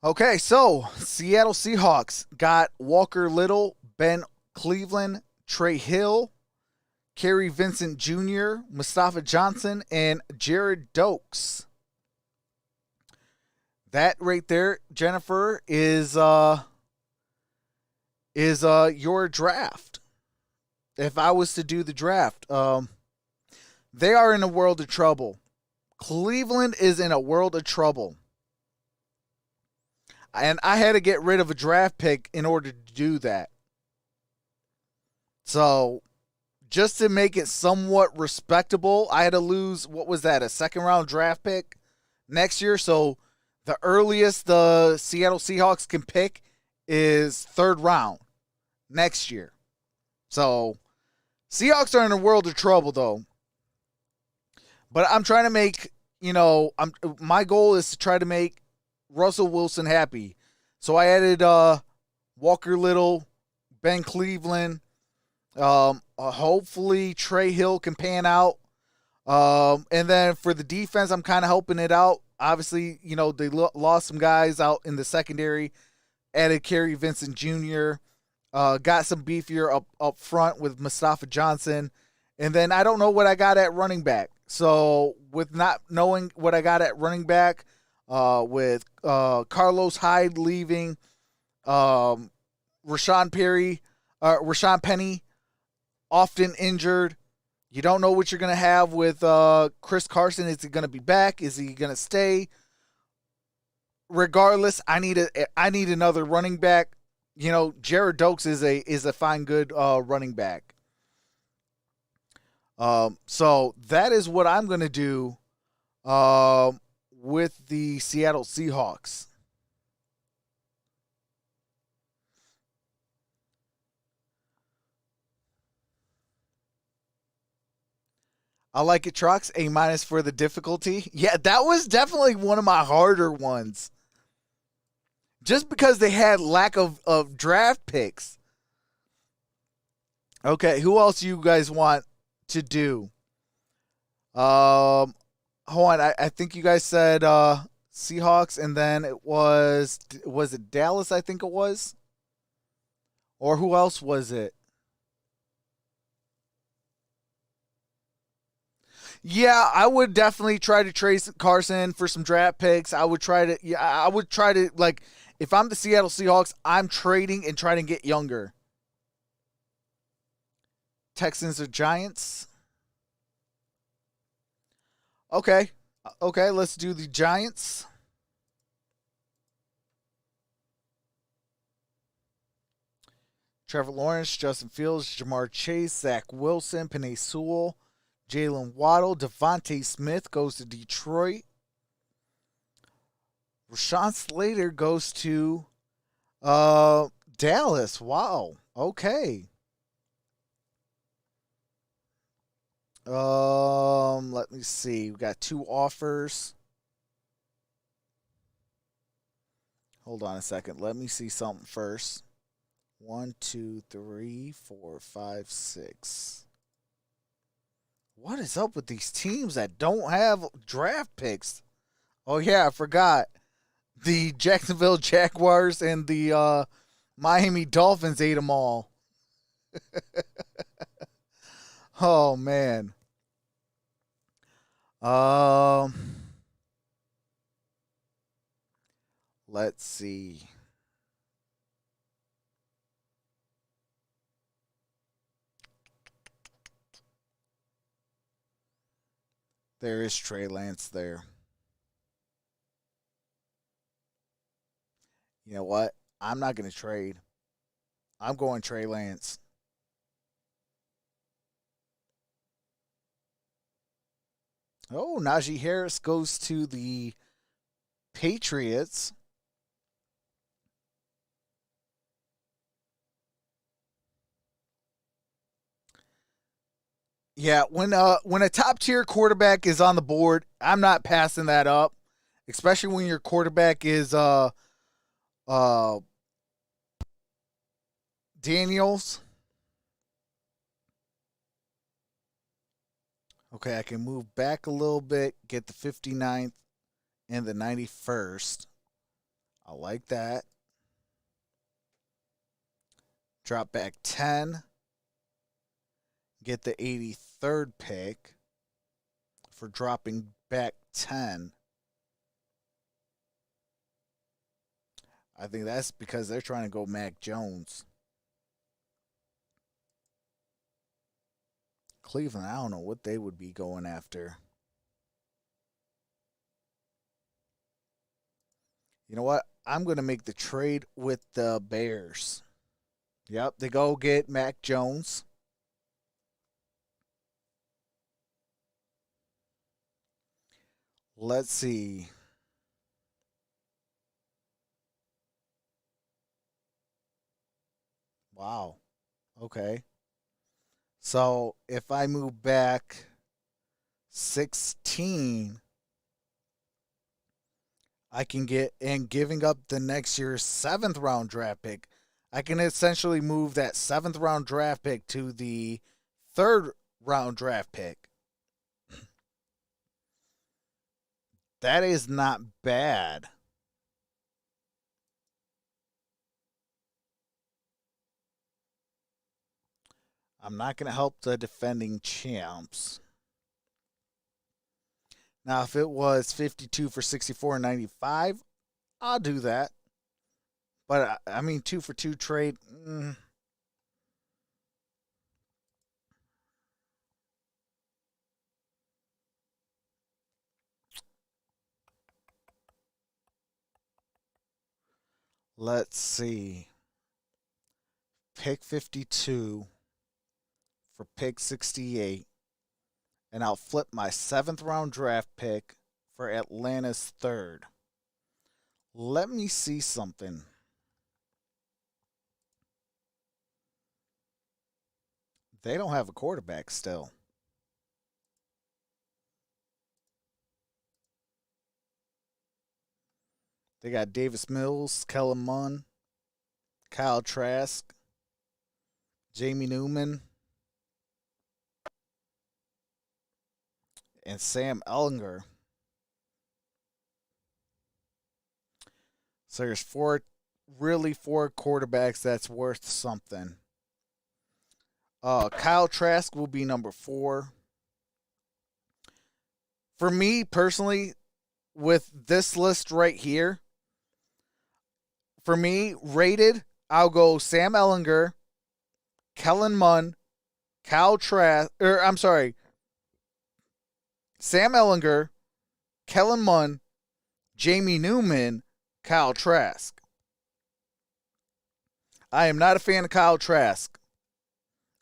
Okay, so Seattle Seahawks got Walker Little, Ben Cleveland, Trey Hill, Kerry Vincent Jr., Mustafa Johnson, and Jared Dokes. That right there, Jennifer, is your draft. If I was to do the draft, they are in a world of trouble. Cleveland is in a world of trouble. And I had to get rid of a draft pick in order to do that. So, just to make it somewhat respectable, I had to lose, what was that, a second-round draft pick next year? So, the earliest the Seattle Seahawks can pick is third round next year. So, Seahawks are in a world of trouble, though. But I'm trying to make, my goal is to try to make Russell Wilson happy. So I added Walker Little, Ben Cleveland. Hopefully Trey Hill can pan out. And then for the defense, I'm kind of helping it out. Obviously, they lost some guys out in the secondary. Added Kerry Vincent Jr. Got some beefier up front with Mustafa Johnson. And then I don't know what I got at running back. So with not knowing what I got at running back, with Carlos Hyde leaving, Rashawn Penny often injured. You don't know what you're going to have with Chris Carson. Is he going to be back? Is he going to stay? Regardless, I need another running back. Jared Dokes is a fine, good running back. So that is what I'm going to do with the Seattle Seahawks. I like it, Trucks. A- for the difficulty. Yeah, that was definitely one of my harder ones. Just because they had lack of draft picks. Okay, who else you guys want to do? Hold on. I think you guys said Seahawks, and then it was it Dallas? I think it was, or who else was it? Yeah, I would definitely try to trace Carson for some draft picks. I would try to. Yeah, I would try to if I'm the Seattle Seahawks, I'm trading and trying to get younger. Texans or Giants? Okay. Okay, let's do the Giants. Trevor Lawrence, Justin Fields, Jamar Chase, Zach Wilson, Penei Sewell, Jalen Waddle, Devontae Smith goes to Detroit. Rashawn Slater goes to Dallas. Wow. Okay. Let me see. We got two offers. Hold on a second. Let me see something first. 1, 2, 3, 4, 5, 6. What is up with these teams that don't have draft picks? Oh yeah, I forgot. The Jacksonville Jaguars and the Miami Dolphins ate them all. Oh man. Um, let's see. There is Trey Lance there. You know what? I'm not going to trade. I'm going Trey Lance. Oh, Najee Harris goes to the Patriots. Yeah, when a top tier quarterback is on the board, I'm not passing that up. Especially when your quarterback is uh Daniels. Okay, I can move back a little bit, get the 59th and the 91st. I like that. Drop back 10. Get the 83rd pick for dropping back 10. I think that's because they're trying to go Mac Jones. Cleveland, I don't know what they would be going after. You know what? I'm going to make the trade with the Bears. Yep, they go get Mac Jones. Let's see. Wow. Okay. So if I move back 16, I can get, and giving up the next year's 7th round draft pick, I can essentially move that 7th round draft pick to the 3rd round draft pick. That is not bad. I'm not going to help the defending champs. Now, if it was 52 for 64 and 95, I'll do that. But I mean, 2 for 2 trade. Let's see. Pick 52 for pick 68. And I'll flip my 7th round draft pick for Atlanta's 3rd. Let me see something. They don't have a quarterback still. They got Davis Mills, Kellen Munn, Kyle Trask, Jamie Newman, and Sam Ellinger. So there's four quarterbacks that's worth something. Kyle Trask will be number 4. For me personally, with this list right here, for me, rated, I'll go Sam Ellinger, Kellen Munn, Sam Ellinger, Kellen Munn, Jamie Newman, Kyle Trask. I am not a fan of Kyle Trask.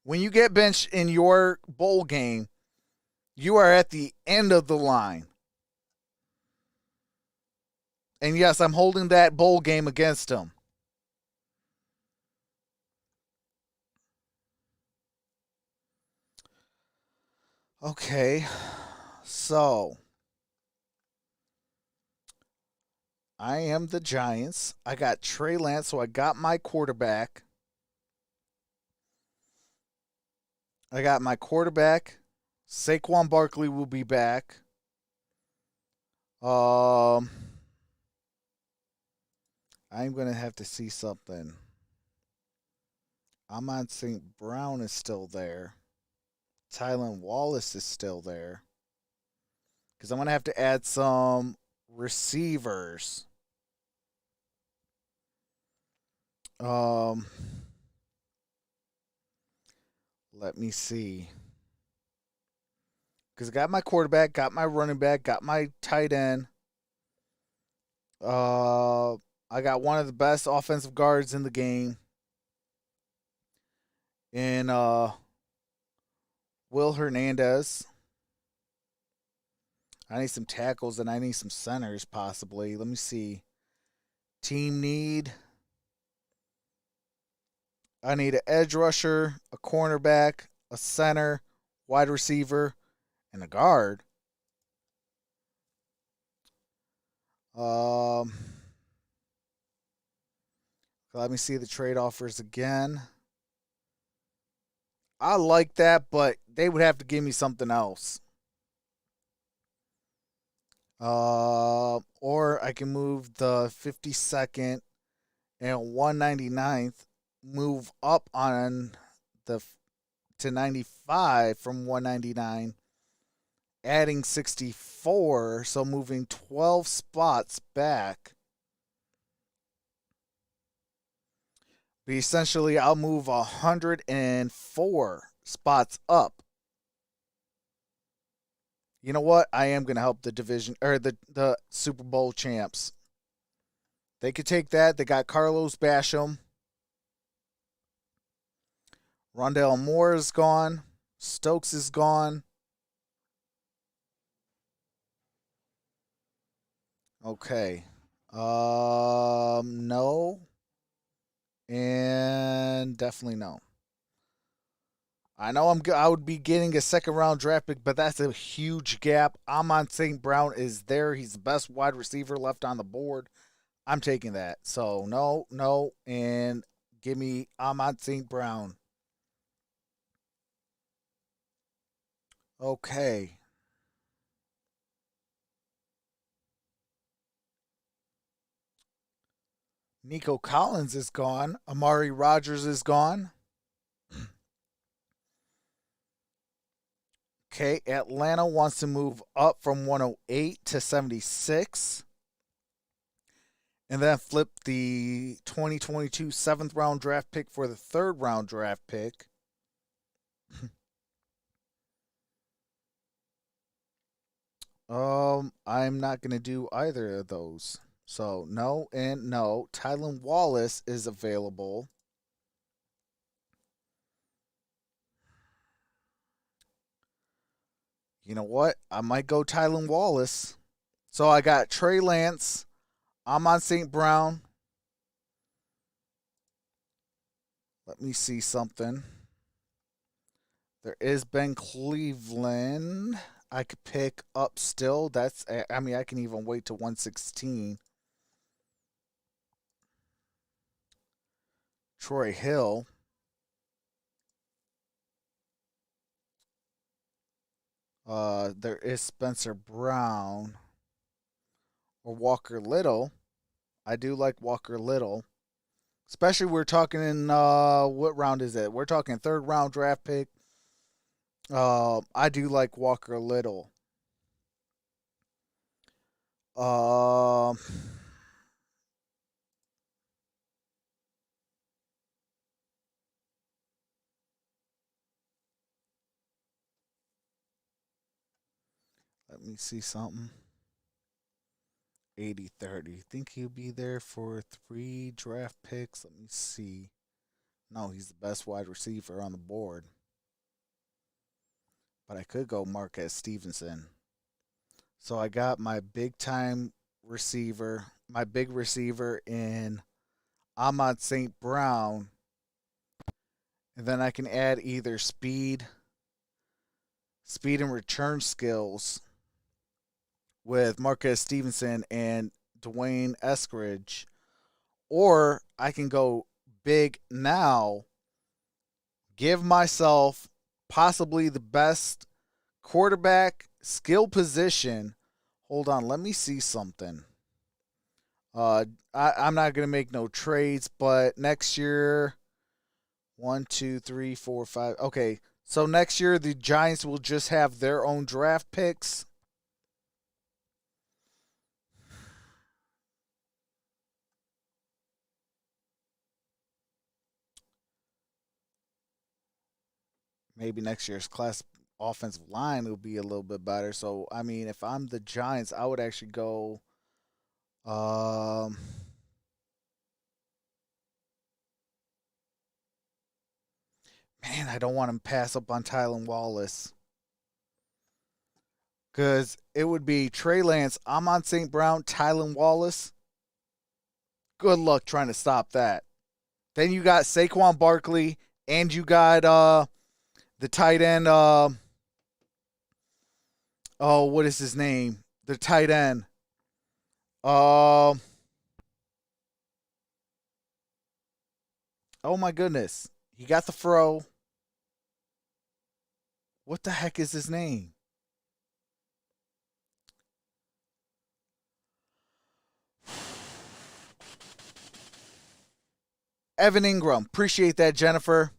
When you get benched in your bowl game, you are at the end of the line. And yes, I'm holding that bowl game against him. Okay, so I am the Giants. I got Trey Lance, so I got my quarterback. Saquon Barkley will be back. I'm going to have to see something. Amon St. Brown is still there. Tylan Wallace is still there. Because I'm going to have to add some receivers. Let me see. Because I got my quarterback, got my running back, got my tight end. I got one of the best offensive guards in the game. And Will Hernandez. I need some tackles and I need some centers possibly. Let me see. Team need. I need an edge rusher, a cornerback, a center, wide receiver, and a guard. Let me see the trade offers again. I like that, but they would have to give me something else. Or I can move the 52nd and 199th, move up on the to 95 from 199, adding 64, so moving 12 spots back. But essentially, I'll move 104 spots up. You know what? I am going to help the division or the Super Bowl champs. They could take that. They got Carlos Basham. Rondell Moore is gone. Stokes is gone. Okay. No. And definitely no. I know I would be getting a second round draft pick, but that's a huge gap. Amon St. Brown is there. He's the best wide receiver left on the board. I'm taking that. So no, and give me Amon St. Brown. Okay. Nico Collins is gone. Amari Rogers is gone. Okay, Atlanta wants to move up from 108 to 76. And then flip the 2022 7th round draft pick for the 3rd round draft pick. I'm not going to do either of those. So, no and no. Tylan Wallace is available. You know what? I might go Tylan Wallace. So, I got Trey Lance, Amon St. Brown. Let me see something. There is Ben Cleveland. I could pick up still. I can even wait to 116. Troy Hill. There is Spencer Brown or Walker Little. I do like Walker Little. Especially we're talking in what round is it? We're talking 3rd round draft pick. I do like Walker Little. Let me see something. 80-30. Think he'll be there for 3 draft picks? Let me see. No, he's the best wide receiver on the board. But I could go Marquez Stevenson. So I got my big time receiver, my big receiver in Ahmad St. Brown. And then I can add either speed and return skills with Marquez Stevenson and Dwayne Eskridge. Or I can go big now, give myself possibly the best quarterback skill position. Hold on, let me see something. I'm not gonna make no trades, but next year, 1, 2, 3, 4, 5. Okay, so next year the Giants will just have their own draft picks. Maybe next year's class offensive line will be a little bit better. So I mean, if I'm the Giants, I would actually go. Um, Man, I don't want to pass up on Tylan Wallace because it would be Trey Lance, Amon St. Brown, Tylan Wallace. Good luck trying to stop that. Then you got Saquon Barkley, and you got the tight end. Oh, what is his name? The tight end. Uh, oh my goodness, he got the fro. What the heck is his name? Evan Ingram. Appreciate that, Jennifer.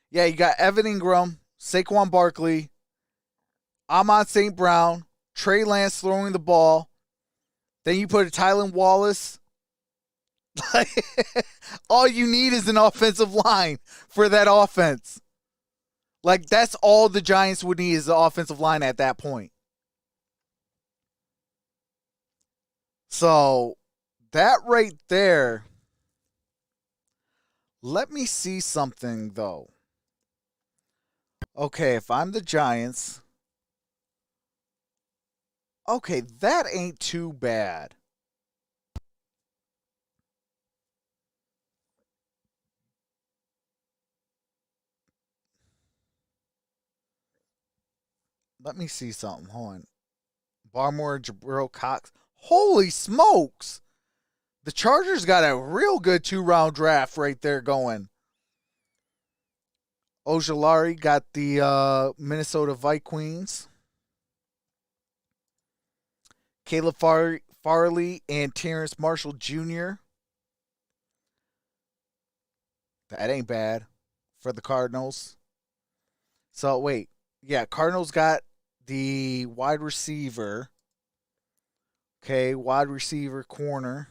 Yeah, you got Evan Ingram, Saquon Barkley, Amon St. Brown, Trey Lance throwing the ball. Then you put a Tylan Wallace. All you need is an offensive line for that offense. Like, that's all the Giants would need is the offensive line at that point. So, that right there. Let me see something, though. Okay, if I'm the Giants. Okay, that ain't too bad. Let me see something. Hold on. Barmore, Jabril Cox. Holy smokes! The Chargers got a real good 2-round draft right there going. Ojulari got the Minnesota Vikings. Caleb Farley and Terrence Marshall Jr. That ain't bad for the Cardinals. So, wait. Yeah, Cardinals got the wide receiver. Okay, wide receiver corner.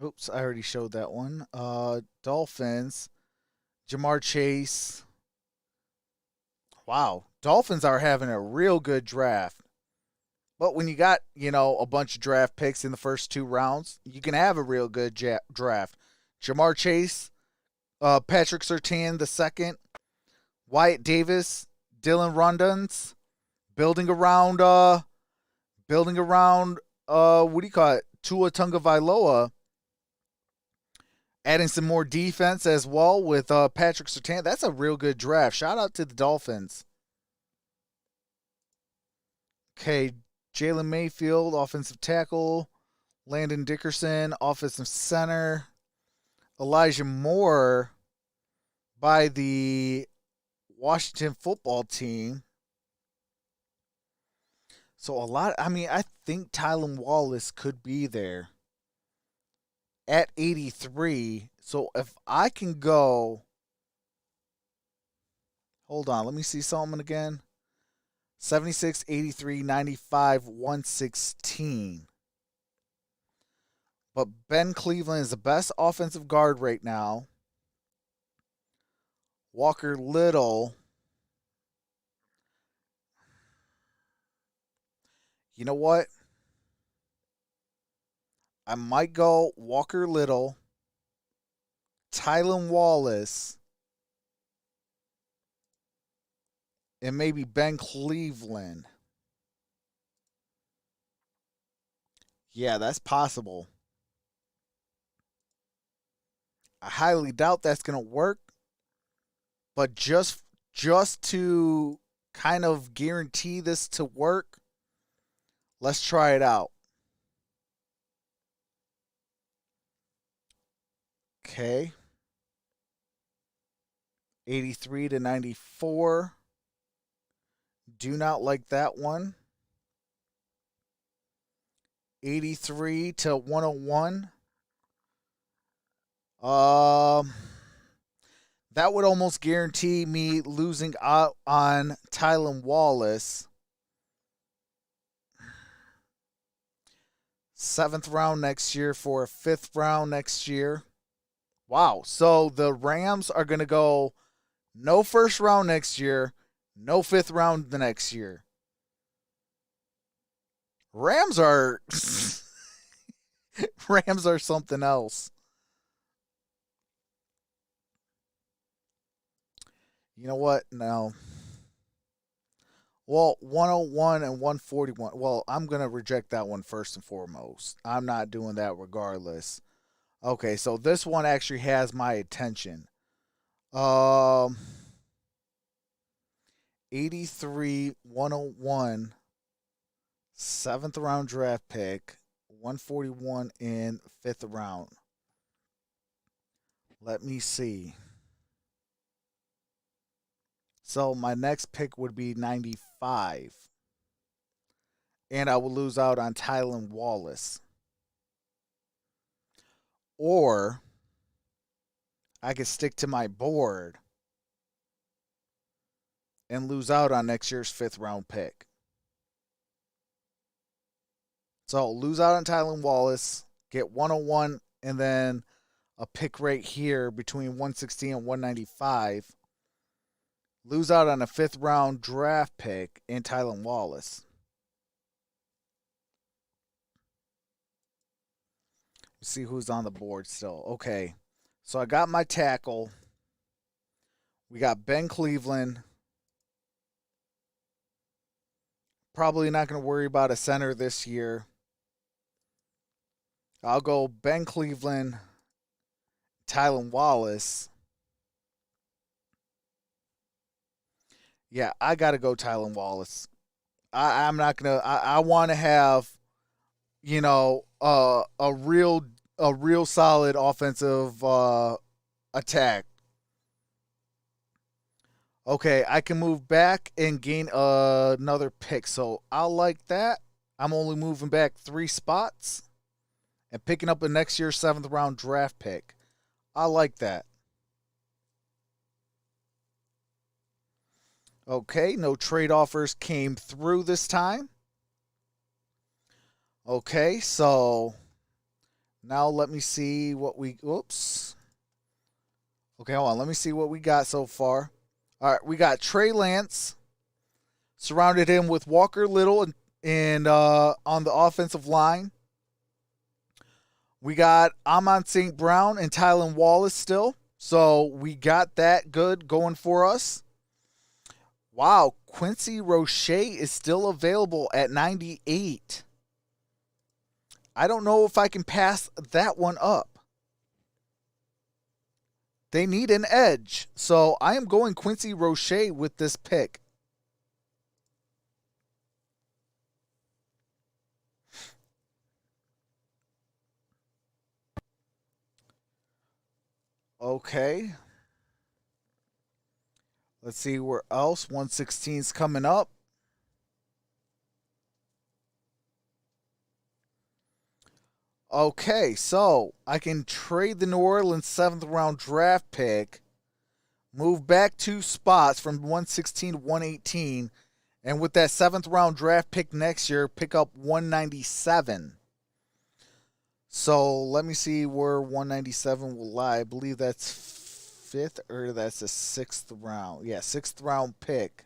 Oops, I already showed that one. Dolphins. Jamar Chase. Wow. Dolphins are having a real good draft. But when you got, a bunch of draft picks in the first 2 rounds, you can have a real good draft. Jamar Chase, Patrick Surtain the second, Wyatt Davis, Dylan Rondons, building around what do you call it? Tua Tagovailoa, adding some more defense as well with Patrick Surtain. That's a real good draft. Shout out to the Dolphins. Okay, Jalen Mayfield, offensive tackle. Landon Dickerson, offensive center. Elijah Moore by the Washington football team. So I think Tylan Wallace could be there at 83. So if I can go, hold on, let me see something again. 76, 83, 95, 116. But Ben Cleveland is the best offensive guard right now. Walker Little. You know what? I might go Walker Little, Tylan Wallace, and maybe Ben Cleveland. Yeah, that's possible. I highly doubt that's going to work, but just to kind of guarantee this to work, let's try it out. Okay. 83 to 94. Do not like that one. 83 to 101. That would almost guarantee me losing out on Tylan Wallace. 7th round next year for a 5th round next year. Wow. So the Rams are going to go no 1st round next year, no 5th round the next year. Rams are Rams are something else. You know what? No. Well, 101 and 141. Well, I'm going to reject that one first and foremost. I'm not doing that regardless. Okay, so this one actually has my attention. 83, 101, 7th round draft pick, 141 in 5th round. Let me see. So my next pick would be 95. And I will lose out on Tylan Wallace. Or I could stick to my board and lose out on next year's 5th round pick. So lose out on Tylan Wallace, get 101, and then a pick right here between 116 and 195. Lose out on a 5th round draft pick in Tylan Wallace. See who's on the board still. Okay. So I got my tackle. We got Ben Cleveland. Probably not going to worry about a center this year. I'll go Ben Cleveland, Tylan Wallace. Yeah, I got to go Tylan Wallace. I'm not going to. I want to have, you know, a real solid offensive attack. Okay, I can move back and gain another pick. So I'll like that. I'm only moving back 3 spots and picking up a next year's 7th round draft pick. I like that. Okay, no trade offers came through this time. Okay, so now let me see what we... Oops. Okay, hold on. Let me see what we got so far. All right, we got Trey Lance. Surrounded him with Walker Little and on the offensive line. We got Amon St. Brown and Tylan Wallace still. So we got that good going for us. Wow, Quincy Roche is still available at 98. I don't know if I can pass that one up. They need an edge. So I am going Quincy Roche with this pick. Okay. Let's see where else. 116 is coming up. Okay, so I can trade the New Orleans 7th round draft pick, move back 2 spots from 116 to 118, and with that 7th round draft pick next year, pick up 197. So let me see where 197 will lie. I believe that's 5th or that's the 6th round. Yeah, 6th round pick.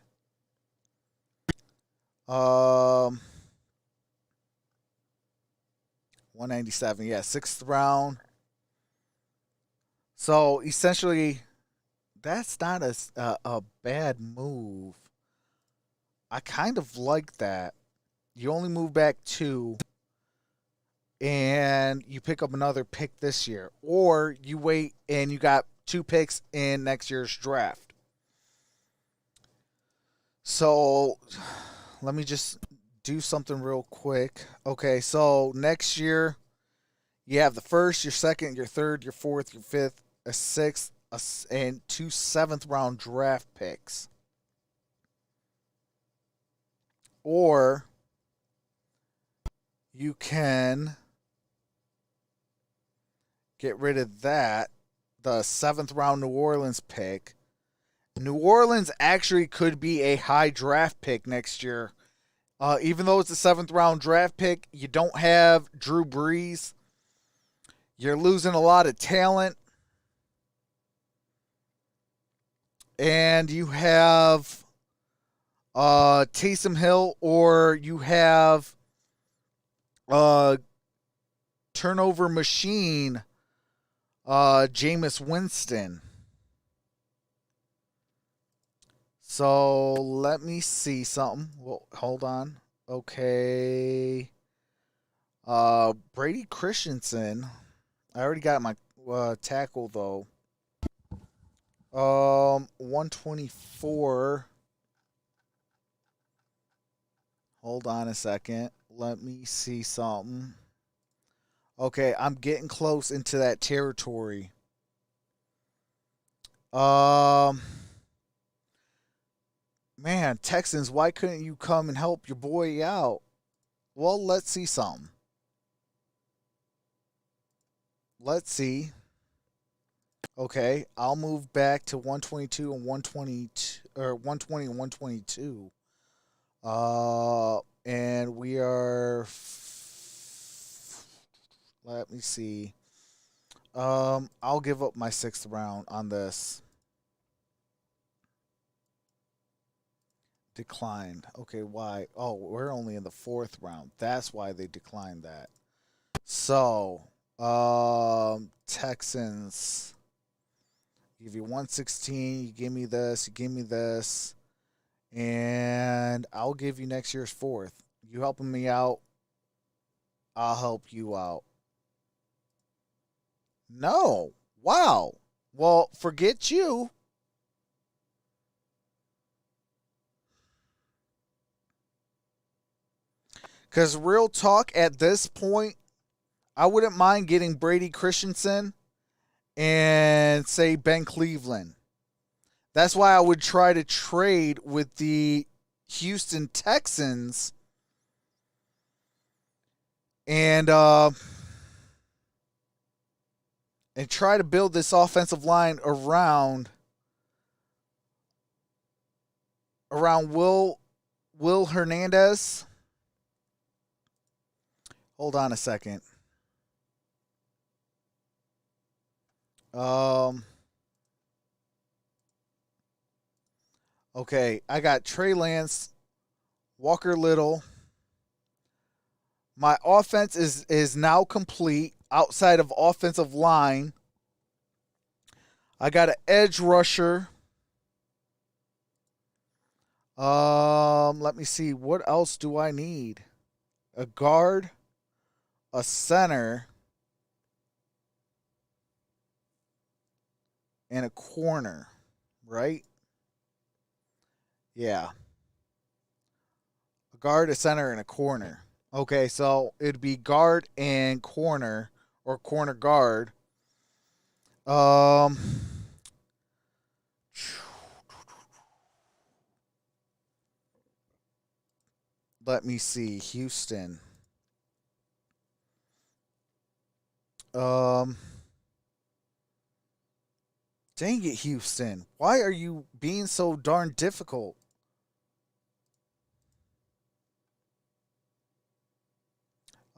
197. Yeah, 6th round. So essentially, that's not a bad move. I kind of like that. You only move back 2, and you pick up another pick this year. Or you wait and you got 2 picks in next year's draft. So let me just do something real quick. Okay, so next year you have the 1st, your 2nd, your 3rd, your 4th, your 5th, a 6th, and 2 7th round draft picks. Or you can get rid of that. The 7th round New Orleans pick. New Orleans actually could be a high draft pick next year. Even though it's a 7th round draft pick, you don't have Drew Brees. You're losing a lot of talent. And you have Taysom Hill, or you have turnover machine Jameis Winston. So let me see something. Well, hold on. Okay. Brady Christensen. I already got my tackle though. 124. Hold on a second. Let me see something. Okay, I'm getting close into that territory. Man, Texans, why couldn't you come and help your boy out? Well, let's see something. Let's see. Okay, I'll move back to 122 and 122 or 120 and 122. And we are let me see. I'll give up my 6th round on this. Declined. Okay, why? Oh, we're only in the 4th round. That's why they declined that. So, Texans. Give you 116. You give me this. You give me this. And I'll give you next year's 4th. You helping me out, I'll help you out. No. Wow. Well, forget you. Because real talk, at this point, I wouldn't mind getting Brady Christensen and, say, Ben Cleveland. That's why I would try to trade with the Houston Texans and try to build this offensive line around Will Hernandez. Hold on a second. Okay, I got Trey Lance, Walker Little. My offense is now complete outside of offensive line. I got an edge rusher. Let me see. What else do I need? A guard, a center, and a corner, right? Yeah. A guard, a center, and a corner. Okay, so it'd be guard and corner, or corner guard. Let me see. Houston. Dang it, Houston. Why are you being so darn difficult?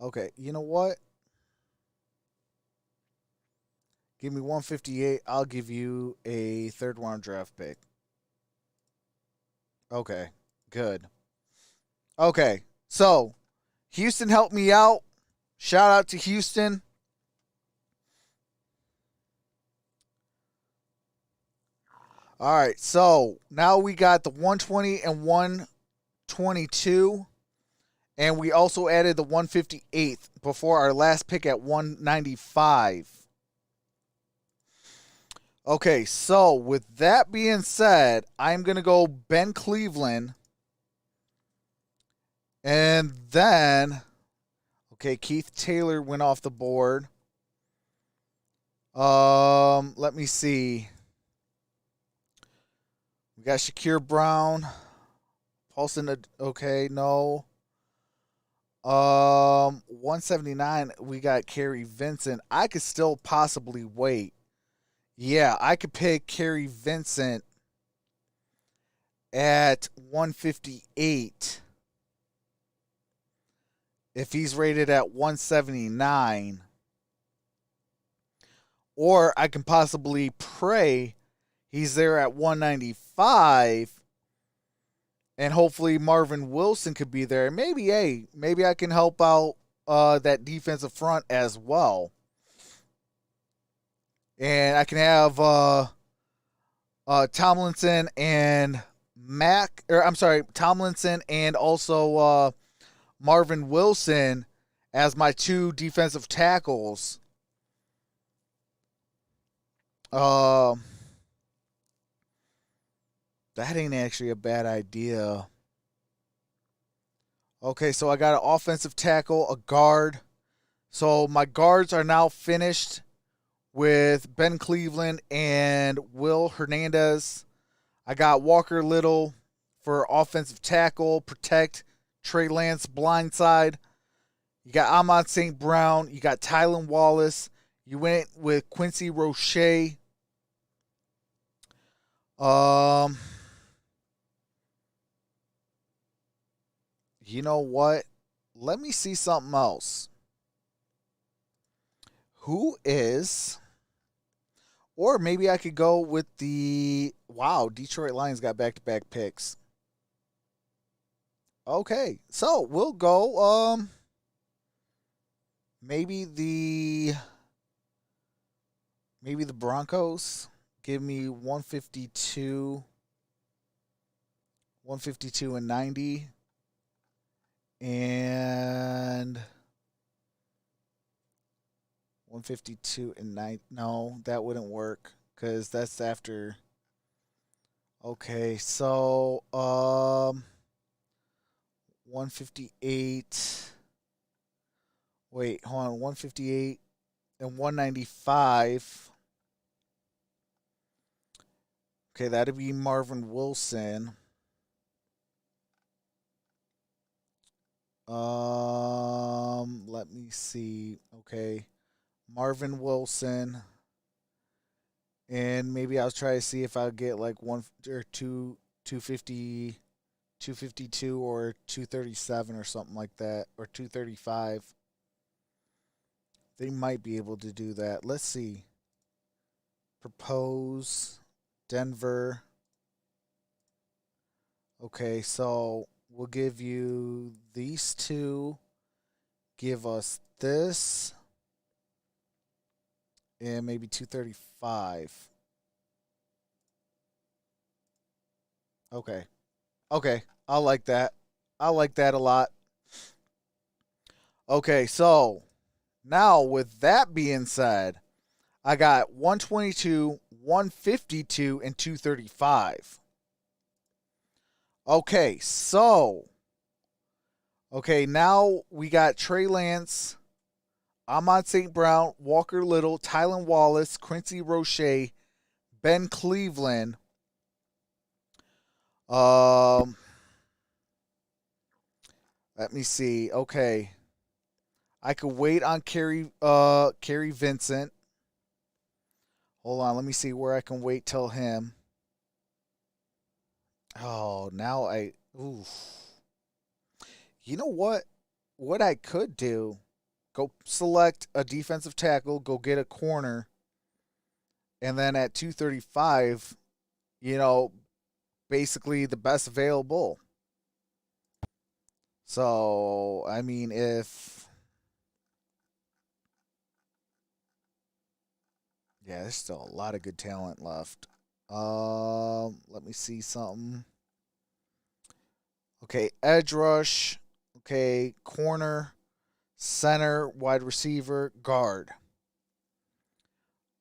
Okay, you know what? Give me 158. I'll give you a 3rd round draft pick. Okay, good. Okay, so Houston helped me out. Shout out to Houston. All right, so now we got the 120 and 122. And we also added the 158th before our last pick at 195. Okay, so with that being said, I'm going to go Ben Cleveland. And then, okay, Keith Taylor went off the board. Let me see. We got Shakir Brown. Paulson, okay, no. 179, we got Kerry Vincent. I could still possibly wait. Yeah, I could pick Kerry Vincent at 158 if he's rated at 179. Or I can possibly pray he's there at 195, and hopefully Marvin Wilson could be there. Maybe, hey, maybe I can help out that defensive front as well. And I can have Tomlinson and Tomlinson and also Marvin Wilson as my two defensive tackles. That ain't actually a bad idea. Okay, so I got an offensive tackle, a guard. So my guards are now finished with Ben Cleveland and Will Hernandez. I got Walker Little for offensive tackle, protect Trey Lance blindside. You got Ahmad St. Brown. You got Tylan Wallace. You went with Quincy Roche. You know what? Let me see something else. Who is... Or maybe I could go with the... Wow, Detroit Lions got back-to-back picks. Okay, so we'll go... Maybe the Broncos give me 152 and 90. And 152 and 90. No, that wouldn't work because that's after. Okay, so 158. Wait, hold on. 158 and 195. Okay, that'd be Marvin Wilson. Let me see. Okay, Marvin Wilson, and maybe I'll try to see if I'll get like 250, 252 or 237 or something like that, or 235. They might be able to do that. Let's see. Propose Denver. Okay, so we'll give you these two. Give us this. And maybe 235. Okay. Okay. I like that. I like that a lot. Okay, so now with that being said, I got 122, 152, and 235. Okay, so now we got Trey Lance, Ahmad St. Brown, Walker Little, Tylan Wallace, Quincy Roche, Ben Cleveland. Let me see. Okay. I could wait on Kerry Vincent. Hold on, let me see where I can wait till him. Oh, now ooh. You know what? What I could do, go select a defensive tackle, go get a corner, and then at 235, basically the best available. So, I mean, yeah, there's still a lot of good talent left. Let me see something. Okay, edge rush. Okay, corner, center, wide receiver, guard.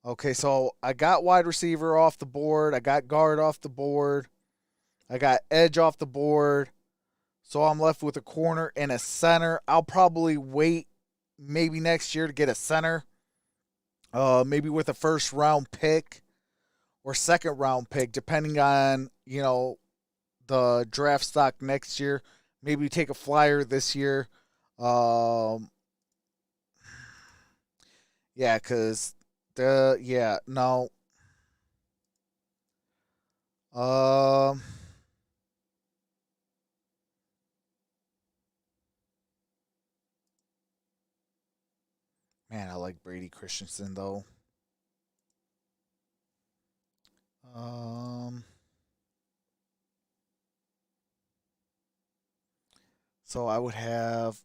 Okay, so I got wide receiver off the board. I got guard off the board. I got edge off the board. So I'm left with a corner and a center. I'll probably wait maybe next year to get a center. Maybe with a first round pick or second round pick, depending on, the draft stock next year. Maybe take a flyer this year. Um, yeah, cause no. Um, man, I like Brady Christensen though. Um, so I would have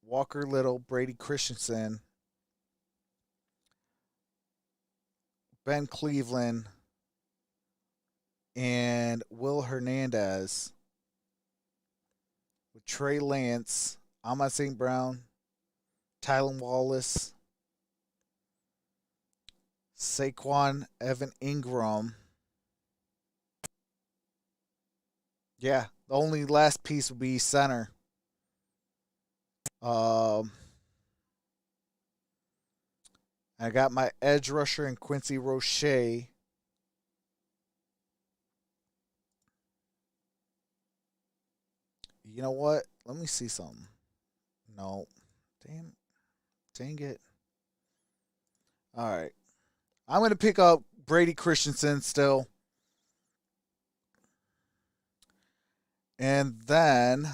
Walker Little, Brady Christensen, Ben Cleveland, and Will Hernandez with Trey Lance, Ahmad St. Brown, Tylen Wallace, Saquon Evan Ingram. Yeah, the only last piece would be center. Um, I got my edge rusher in Quincy Roche. You know what? Let me see something. No. Dang it. All right. I'm going to pick up Brady Christensen still. And then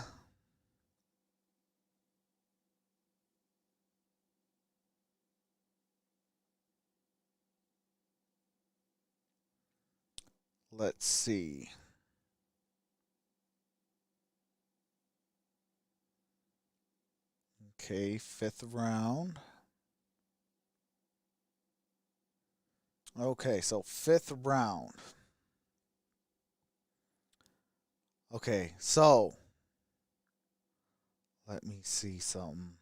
let's see. Okay, 5th round. Okay, so 5th round. Okay, so let me see something.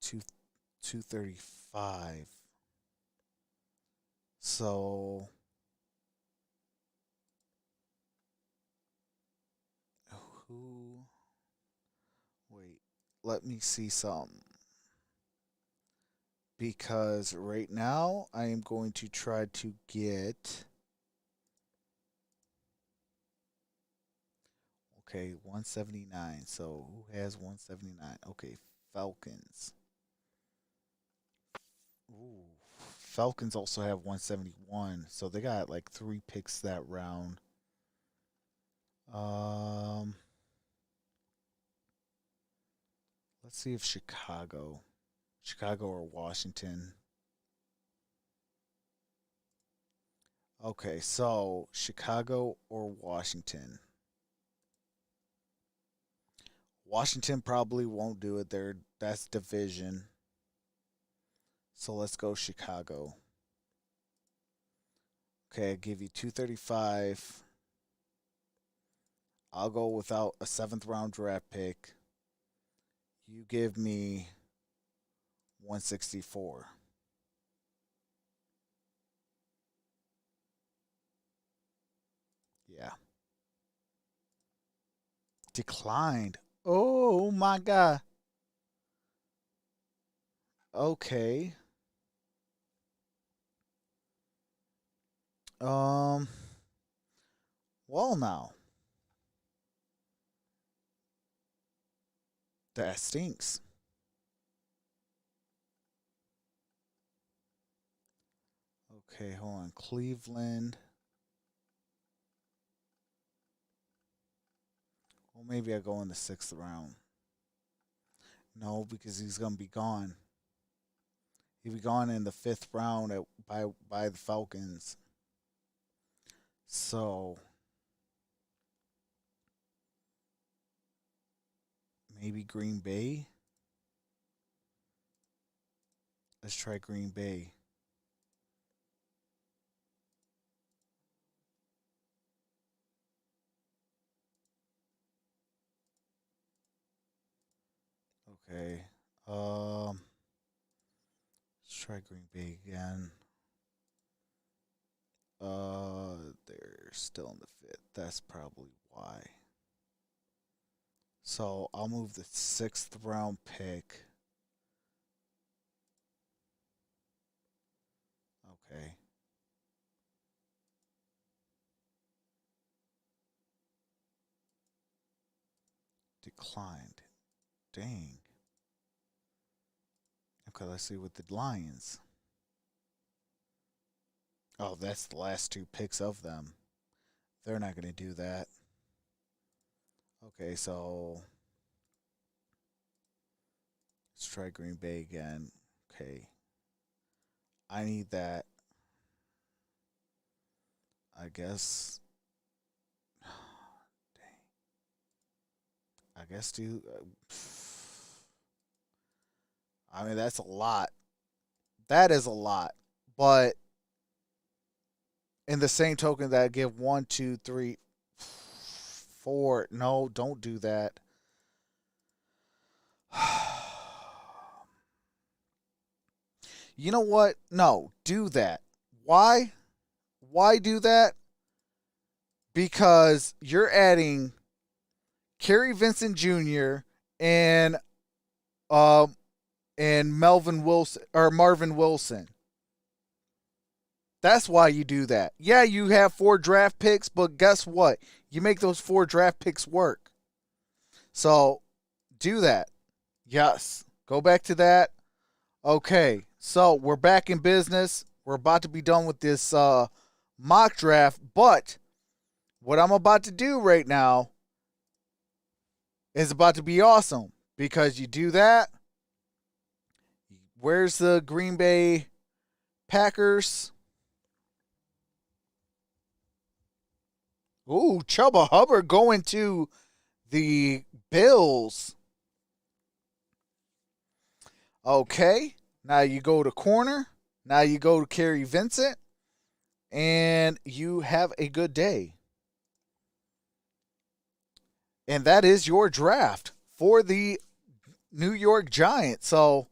235. So who wait, let me see something. Because right now I am going to try to get okay, 179. So who has 179? Okay, Falcons. Ooh. Falcons also have 171. So they got like 3 picks that round. Um let's see if Chicago or Washington. Okay, so Chicago or Washington. Washington probably won't do it there. That's division. So let's go Chicago. Okay, I give you 235. I'll go without a 7th round draft pick. You give me 164. Yeah. Declined. Oh my god. Okay. Um well now. That stinks. Okay, hold on. Cleveland. Well, maybe I go in the 6th round. No, because he's gonna be gone. He'll be gone in the 5th round by the Falcons. So maybe Green Bay. Let's try Green Bay. Okay. Let's try Green Bay again. They're still in the 5th. That's probably why. So I'll move the 6th round pick. Okay. Declined. Dang. Okay, let's see with the Lions. Oh, that's the last 2 picks of them. They're not going to do that. Okay, so let's try Green Bay again. Okay. I need that. I guess. Dang. I guess do. I mean, that's a lot. That is a lot. But in the same token, that I give 1, 2, 3, 4. No, don't do that. You know what? No, do that. Why? Why do that? Because you're adding Kerry Vincent Jr. and Melvin Wilson or Marvin Wilson. That's why you do that. Yeah, you have 4 draft picks, but guess what? You make those 4 draft picks work. So do that. Yes. Go back to that. Okay. So we're back in business. We're about to be done with this mock draft, but what I'm about to do right now is about to be awesome because you do that. Where's the Green Bay Packers? Ooh, Chuba Hubbard going to the Bills. Okay. Now you go to corner. Now you go to Kerry Vincent. And you have a good day. And that is your draft for the New York Giants. So,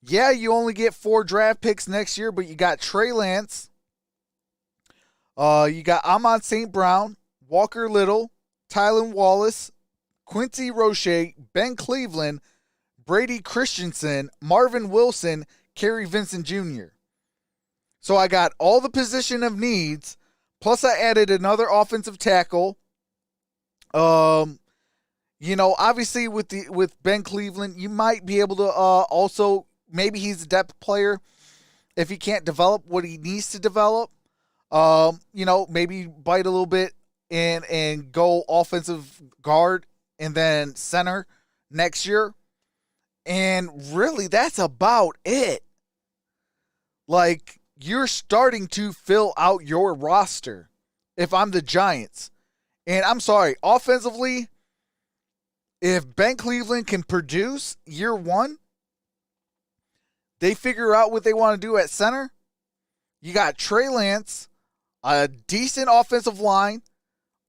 yeah, you only get 4 draft picks next year, but you got Trey Lance. You got Amon St. Brown, Walker Little, Tylan Wallace, Quincy Roche, Ben Cleveland, Brady Christensen, Marvin Wilson, Kerry Vincent Jr. So I got all the position of needs, plus I added another offensive tackle. Obviously with Ben Cleveland, you might be able to also, maybe he's a depth player if he can't develop what he needs to develop. Maybe bite a little bit and go offensive guard and then center next year. And really, that's about it. Like, you're starting to fill out your roster if I'm the Giants. And I'm sorry, offensively, if Ben Cleveland can produce year 1, they figure out what they want to do at center. You got Trey Lance, a decent offensive line,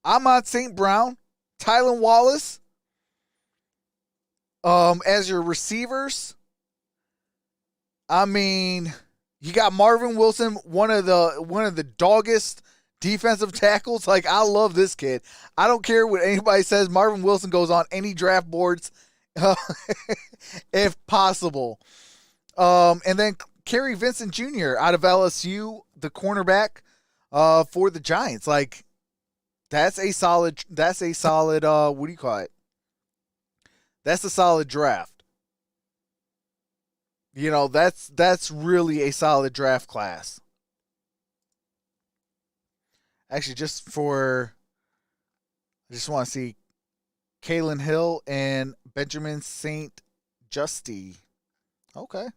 Amon St. Brown, Tylan Wallace as your receivers. I mean, you got Marvin Wilson, one of the doggest defensive tackles. Like, I love this kid. I don't care what anybody says. Marvin Wilson goes on any draft boards if possible. And then Kerry Vincent Jr. out of LSU, the cornerback for the Giants. Like, that's a solid what do you call it? That's a solid draft. That's really a solid draft class. Actually, I just want to see Kalen Hill and Benjamin St. Justy. Okay.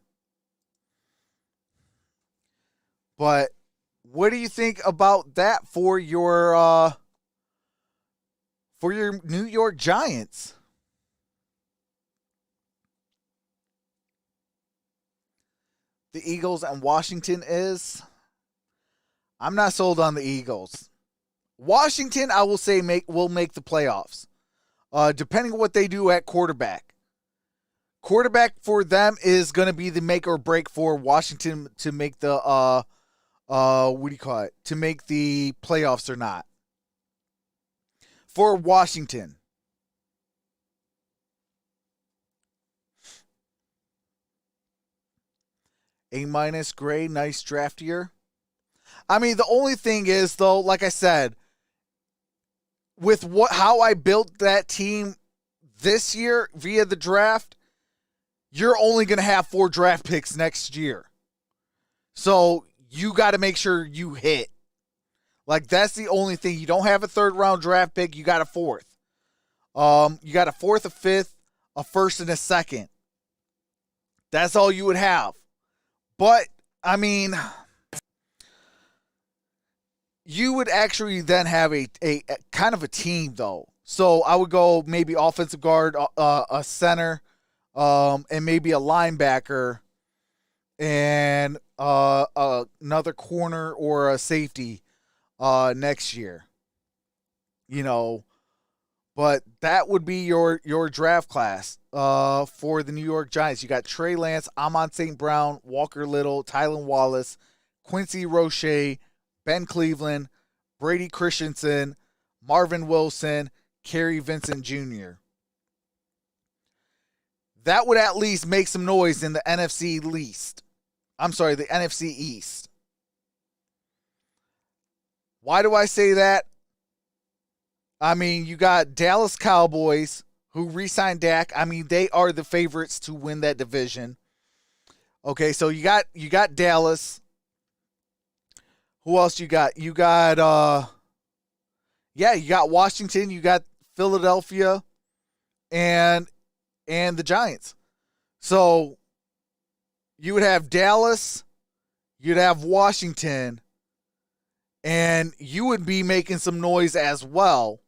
But what do you think about that for your New York Giants? The Eagles and Washington is. I'm not sold on the Eagles. Washington, I will say, will make the playoffs. Depending on what they do at quarterback. Quarterback for them is going to be the make or break for Washington to make the what do you call it? To make the playoffs or not. For Washington. A- grade, nice draft year. I mean, the only thing is, though, like I said, with how I built that team this year via the draft, you're only going to have 4 draft picks next year. So you got to make sure you hit. Like, that's the only thing. You don't have a 3rd round draft pick. You got a 4th. You got a 4th, a 5th, a 1st, and a 2nd. That's all you would have. But, I mean, you would actually then have a kind of a team, though. So I would go maybe offensive guard, a center, and maybe a linebacker, and another corner or a safety next year. You know, but that would be your draft class for the New York Giants. You got Trey Lance, Amon St. Brown, Walker Little, Tylan Wallace, Quincy Roche, Ben Cleveland, Brady Christensen, Marvin Wilson, Kerry Vincent Jr. That would at least make some noise in the NFC East. The NFC East. Why do I say that? I mean, you got Dallas Cowboys, who re-signed Dak. I mean, they are the favorites to win that division. Okay, so you got Dallas. Who else you got? You got you got Washington, you got Philadelphia, and the Giants. So you would have Dallas, you'd have Washington, and you would be making some noise as well.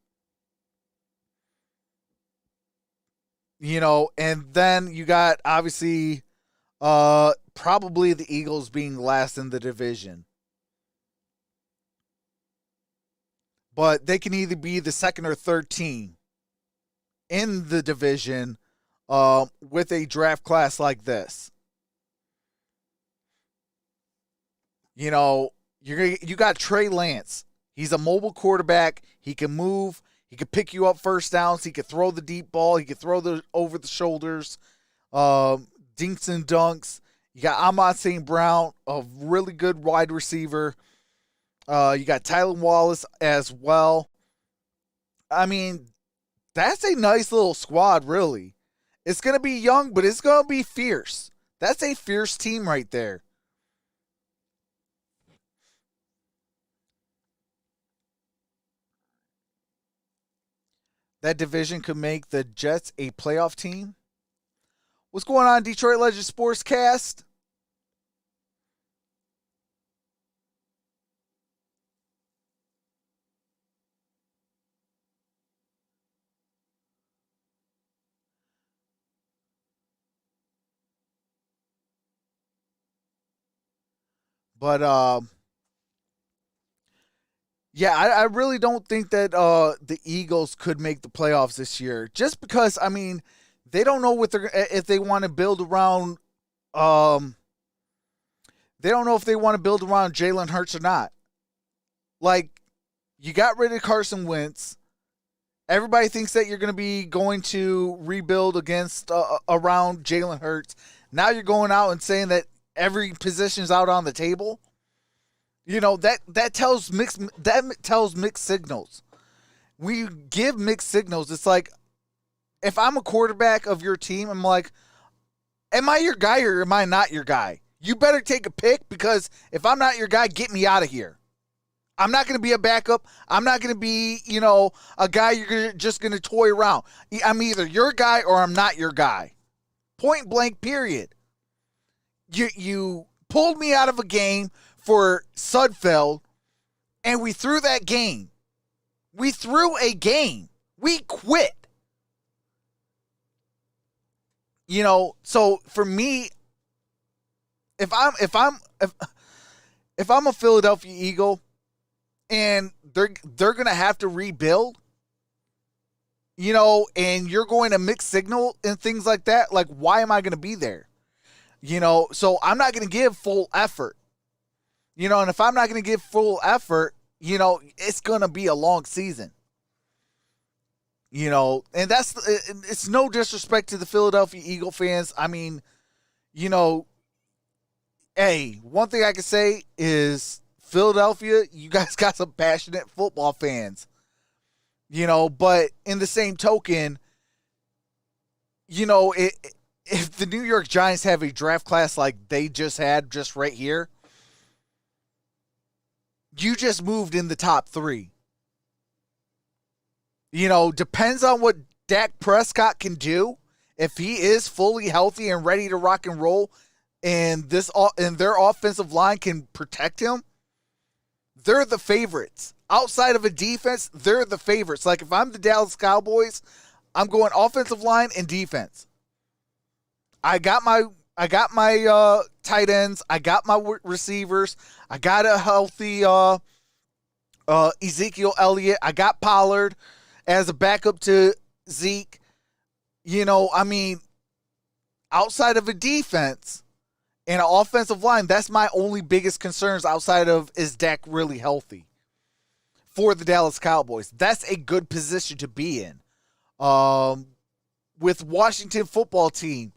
You know, and then you got, obviously, probably the Eagles being last in the division. But they can either be the 2nd or 3rd team in the division with a draft class like this. You know, you got Trey Lance. He's a mobile quarterback. He can move. He could pick you up first downs. He could throw the deep ball. He could throw the over the shoulders, dinks and dunks. You got Amon St. Brown, a really good wide receiver. You got Tylan Wallace as well. I mean, that's a nice little squad, really. It's going to be young, but it's going to be fierce. That's a fierce team right there. That division could make the Jets a playoff team. What's going on, Detroit Legends Sportscast? But yeah, I really don't think that the Eagles could make the playoffs this year. Just because, I mean, they don't know if they want to build around. They don't know if they want to build around Jalen Hurts or not. Like, you got rid of Carson Wentz. Everybody thinks that you're going to be going to rebuild against around Jalen Hurts. Now you're going out and saying that every position's out on the table. You know, that tells mixed signals. We give mixed signals. It's like, if I'm a quarterback of your team, I'm like, am I your guy or am I not your guy? You better take a pick, because if I'm not your guy, get me out of here. I'm not going to be a backup. I'm not going to be, a guy you're just going to toy around. I'm either your guy or I'm not your guy. Point blank, period. You pulled me out of a game for Sudfeld, and we threw that game. We threw a game. We quit. So for me, if I'm a Philadelphia Eagle and they're gonna have to rebuild, and you're going to mix signal and things like that, like, why am I gonna be there? So I'm not gonna give full effort. And if I'm not gonna give full effort, it's gonna be a long season. And it's no disrespect to the Philadelphia Eagle fans. I mean, hey, one thing I can say is Philadelphia, you guys got some passionate football fans. But in the same token, if the New York Giants have a draft class like they just had just right here, you just moved in the top 3. Depends on what Dak Prescott can do. If he is fully healthy and ready to rock and roll, and their offensive line can protect him, they're the favorites. Outside of a defense, they're the favorites. Like if I'm the Dallas Cowboys, I'm going offensive line and defense. I got my tight ends. I got my receivers. I got a healthy Ezekiel Elliott. I got Pollard as a backup to Zeke. Outside of a defense and an offensive line, that's my only biggest concerns outside of is Dak really healthy for the Dallas Cowboys. That's a good position to be in. With Washington football team,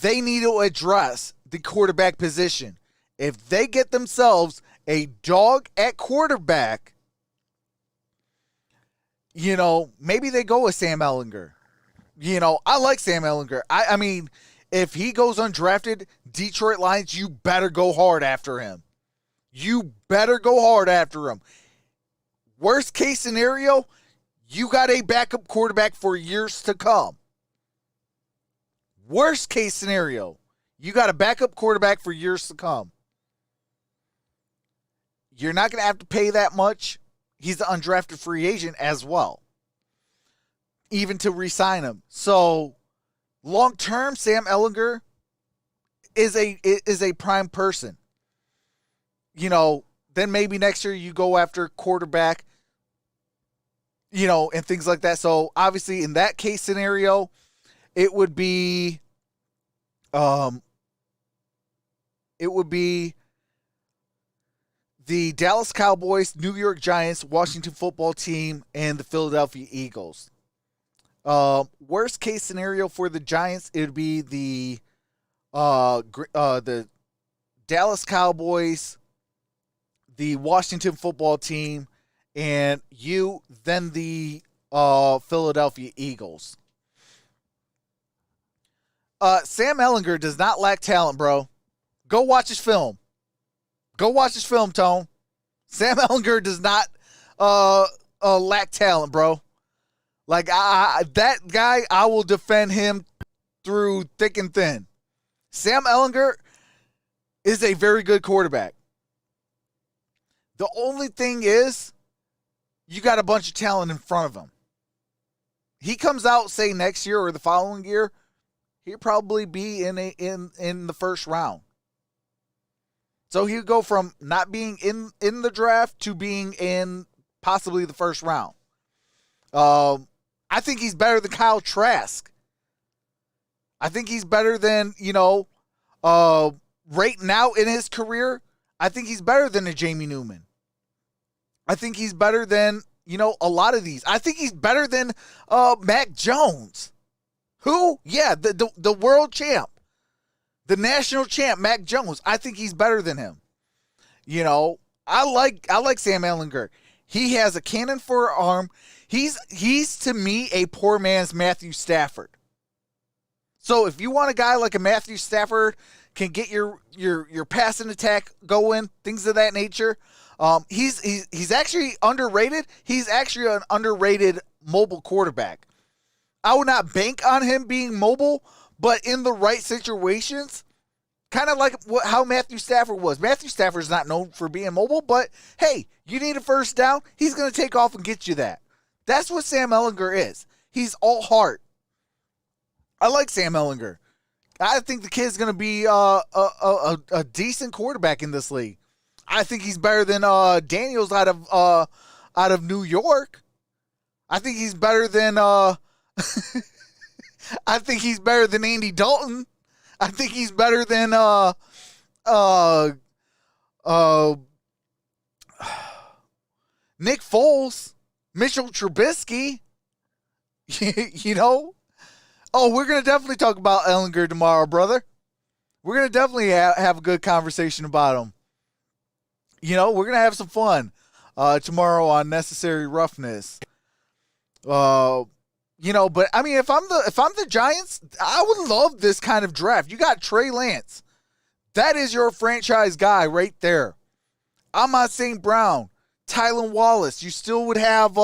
they need to address the quarterback position. If they get themselves a dog at quarterback, maybe they go with Sam Ehlinger. I like Sam Ehlinger. I mean, if he goes undrafted, Detroit Lions, you better go hard after him. You better go hard after him. Worst case scenario, you got a backup quarterback for years to come. Worst case scenario, you got a backup quarterback for years to come. You're not going to have to pay that much. He's an undrafted free agent as well, even to re-sign him. So, long term, Sam Ehlinger is a prime person. Then maybe next year you go after quarterback, and things like that. So obviously, in that case scenario, it would be the Dallas Cowboys, New York Giants, Washington football team, and the Philadelphia Eagles. Worst case scenario for the Giants, it would be the Dallas Cowboys, the Washington football team, and then the Philadelphia Eagles. Sam Ehlinger does not lack talent, bro. Go watch his film. Tone. Sam Ehlinger does not lack talent, bro. Like, that guy, I will defend him through thick and thin. Sam Ehlinger is a very good quarterback. The only thing is, you got a bunch of talent in front of him. He comes out, say, next year or the following year, he'll probably be in the first round. So he'll go from not being in the draft to being in possibly the first round. I think he's better than Kyle Trask. I think he's better than, right now in his career, I think he's better than a Jamie Newman. I think he's better than, a lot of these. I think he's better than Mac Jones. Who? Yeah, the world champ. The national champ, Mac Jones. I think he's better than him. I like Sam Ehlinger. He has a cannon for an arm. He's to me a poor man's Matthew Stafford. So if you want a guy like a Matthew Stafford, can get your passing attack going, things of that nature. He's actually underrated. He's actually an underrated mobile quarterback. I would not bank on him being mobile, but in the right situations, kind of like how Matthew Stafford was. Matthew Stafford is not known for being mobile, but hey, you need a first down, he's going to take off and get you that. That's what Sam Ehlinger is. He's all heart. I like Sam Ehlinger. I think the kid's going to be a decent quarterback in this league. I think he's better than Daniels out of New York. I think he's better than I think he's better than Andy Dalton. I think he's better than Nick Foles, Mitchell Trubisky. Oh, we're going to definitely talk about Ehlinger tomorrow, brother. We're going to definitely have a good conversation about him. We're going to have some fun tomorrow on Necessary Roughness. But I mean, if I'm the Giants, I would love this kind of draft. You got Trey Lance. That is your franchise guy right there. Ahmad St. Brown, Tylan Wallace. You still would have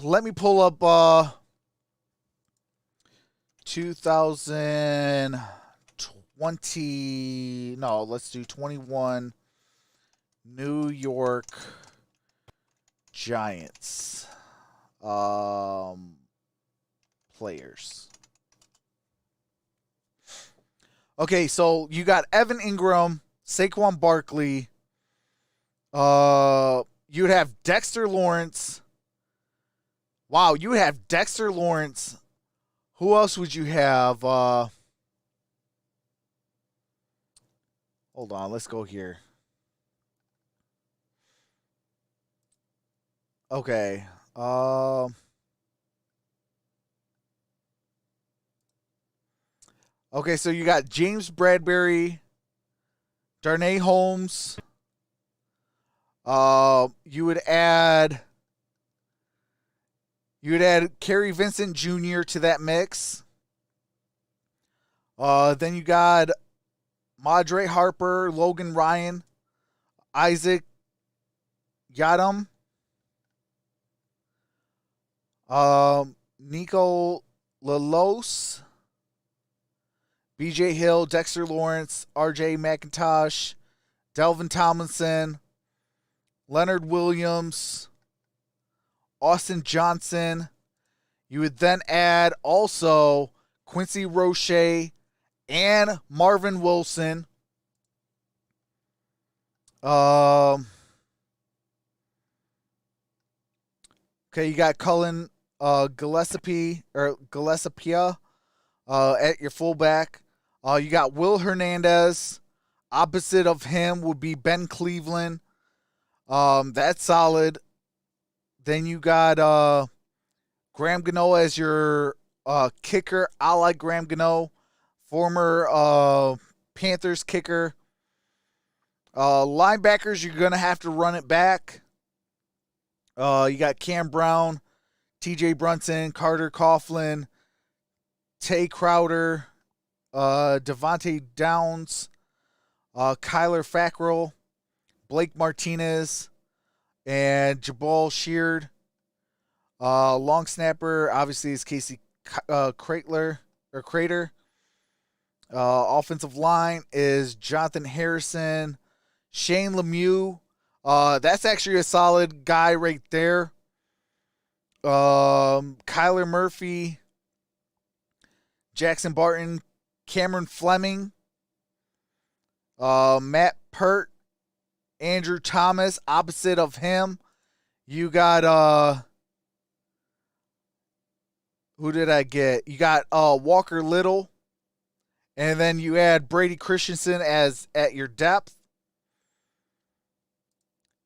let me pull up 2020. No, let's do 21 New York Giants players. Okay, so you got Evan Ingram, Saquon Barkley. You'd have Dexter Lawrence. Wow, you would have Dexter Lawrence. Who else would you have? Hold on, let's go here. Okay. Okay, so you got James Bradbury, Darnay Holmes. You would add Kerry Vincent Jr. to that mix. Then you got Madre Harper, Logan Ryan, Isaac Yadam, Nico Lalos, BJ Hill, Dexter Lawrence, RJ McIntosh, Delvin Tomlinson, Leonard Williams, Austin Johnson. You would then add also Quincy Roche and Marvin Wilson. Okay, you got Cullen Gillespie at your fullback. You got Will Hernandez. Opposite of him would be Ben Cleveland. That's solid. Then you got Graham Gano as your kicker. I like Graham Gano, former Panthers kicker. Linebackers, you're going to have to run it back. You got Cam Brown, TJ Brunson, Carter Coughlin, Tay Crowder, Devontae Downs, Kyler Fackrell, Blake Martinez, and Jabal Sheard. Long snapper, obviously, is Casey Crater. Offensive line is Jonathan Harrison, Shane Lemieux. That's actually a solid guy right there. Kyler Murphy, Jackson Barton, Cameron Fleming, Matt Pert, Andrew Thomas. Opposite of him, you got who did I get? You got Walker Little, and then you add Brady Christensen as at your depth.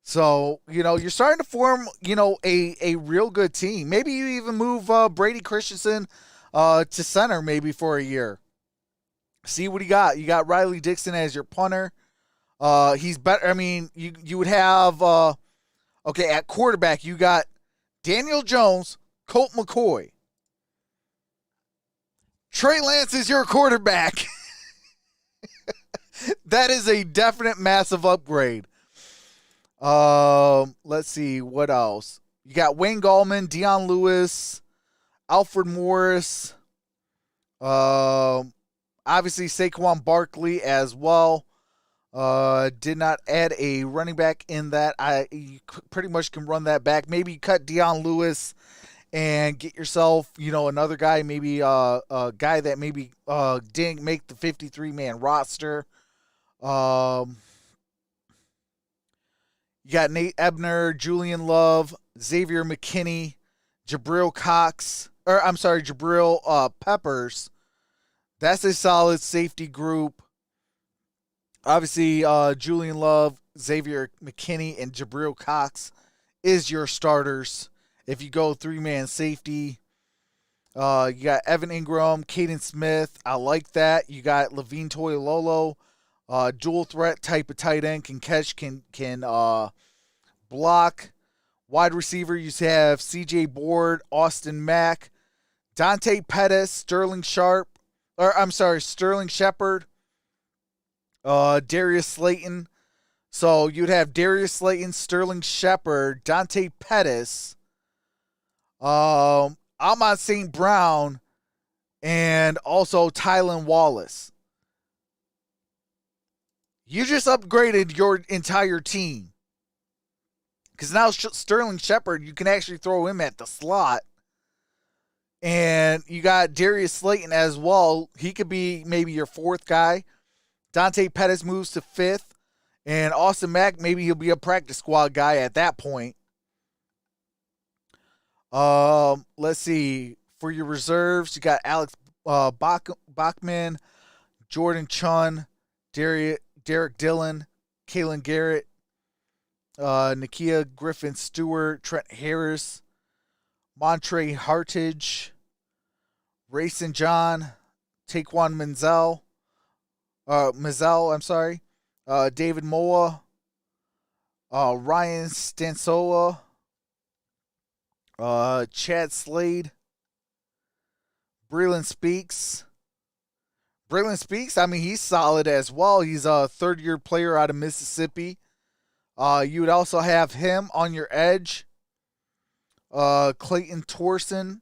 So, you're starting to form, a real good team. Maybe you even move Brady Christensen to center maybe for a year. See what you got. You got Riley Dixon as your punter. He's better. I mean, you would have, at quarterback, you got Daniel Jones, Colt McCoy. Trey Lance is your quarterback. That is a definite massive upgrade. Let's see what else. You got Wayne Gallman, Deion Lewis, Alfred Morris. Obviously Saquon Barkley as well. Did not add a running back in that. You pretty much can run that back. Maybe you cut Deion Lewis and get yourself, another guy, maybe a guy that maybe didn't make the 53-man roster. You got Nate Ebner, Julian Love, Xavier McKinney, Jabril Peppers. That's a solid safety group. Obviously, Julian Love, Xavier McKinney, and Jabril Cox is your starters. If you go three-man safety, you got Evan Ingram, Caden Smith. I like that. You got Levine Toilolo, dual threat type of tight end, can catch, can block. Wide receiver, you have C.J. Board, Austin Mack, Dante Pettis, Sterling Shepard, Darius Slayton. So you'd have Darius Slayton, Sterling Shepard, Dante Pettis, Ahmad St. Brown, and also Tylan Wallace. You just upgraded your entire team. Because now Sterling Shepard, you can actually throw him at the slot. And you got Darius Slayton as well. He could be maybe your fourth guy. Dante Pettis moves to fifth. And Austin Mack, maybe he'll be a practice squad guy at that point. Let's see. For your reserves, you got Alex Bachman, Jordan Chun, Derek Dillon, Kalen Garrett, Nakia Griffin-Stewart, Trent Harris, Montre Hartage, Rayson John, Taquan Mizell, David Moa, Ryan Stansoa, Chad Slade, Breland Speaks. I mean, he's solid as well. He's a third-year player out of Mississippi. You would also have him on your edge. Clayton Torson,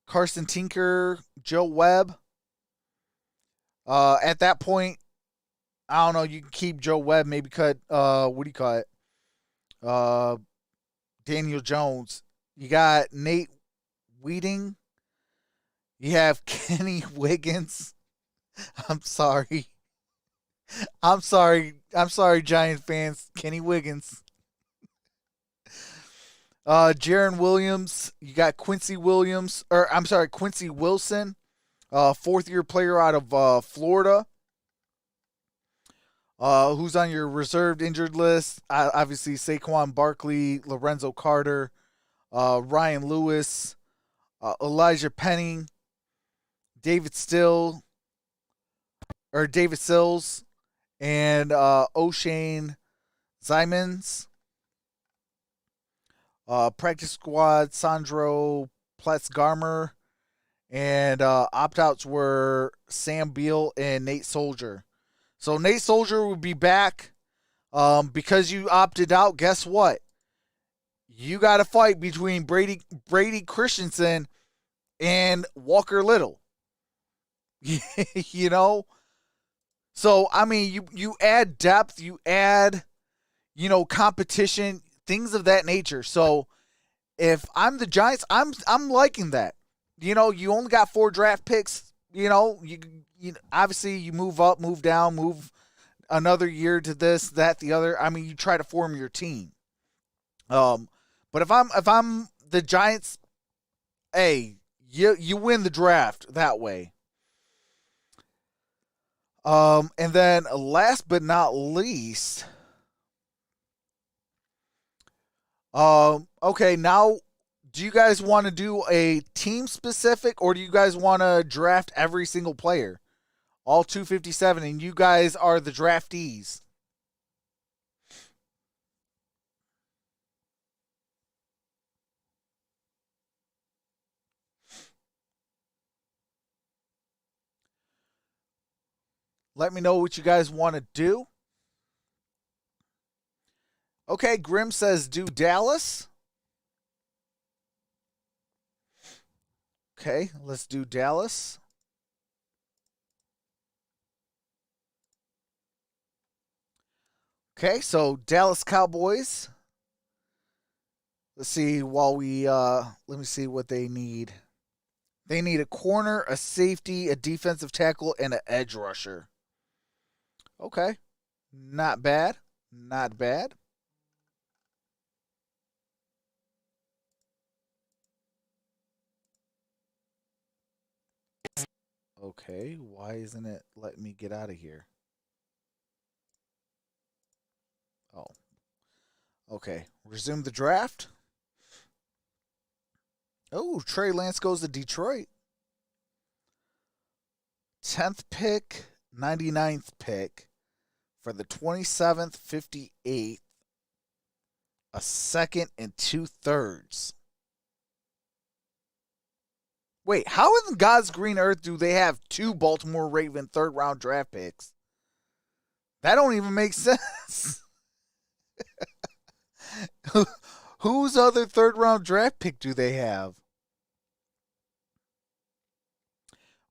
Carson Tinker, Joe Webb. At that point, I don't know, you can keep Joe Webb, maybe cut, what do you call it? Daniel Jones. You got Nate Wheating. You have Kenny Wiggins. I'm sorry, Giant fans. Kenny Wiggins. Jaron Williams. You got Quincy Wilson, fourth-year player out of Florida. Who's on your reserved injured list? Obviously, Saquon Barkley, Lorenzo Carter, Ryan Lewis, Elijah Penning, David Sills, and O'Shane Zymans. Practice squad, Sandro Platzgarmer, and opt-outs were Sam Beal and Nate Soldier. So Nate Soldier would be back because you opted out. Guess what? You got a fight between Brady Christensen and Walker Little. You know? So, I mean, you add depth, you add, competition, things of that nature. So, if I'm the Giants, I'm liking that. You only got 4 draft picks. You obviously you move up, move down, move another year to this, that, the other. I mean, you try to form your team. But if I'm the Giants, hey, you win the draft that way. And then last but not least, okay, now do you guys want to do a team specific, or do you guys want to draft every single player? All 257, and you guys are the draftees. Let me know what you guys want to do. Okay, Grim says do Dallas. Okay, let's do Dallas. Okay, so Dallas Cowboys. Let's see, let me see what they need. They need a corner, a safety, a defensive tackle, and an edge rusher. Okay, not bad. Not bad. Okay, why isn't it letting me get out of here? Oh. Okay, resume the draft. Oh, Trey Lance goes to Detroit. 10th pick, 99th pick for the 27th, 58th, a second and 2/3. Wait, how in God's green earth do they have 2 Baltimore Raven 3rd round draft picks? That don't even make sense. Whose other 3rd round draft pick do they have?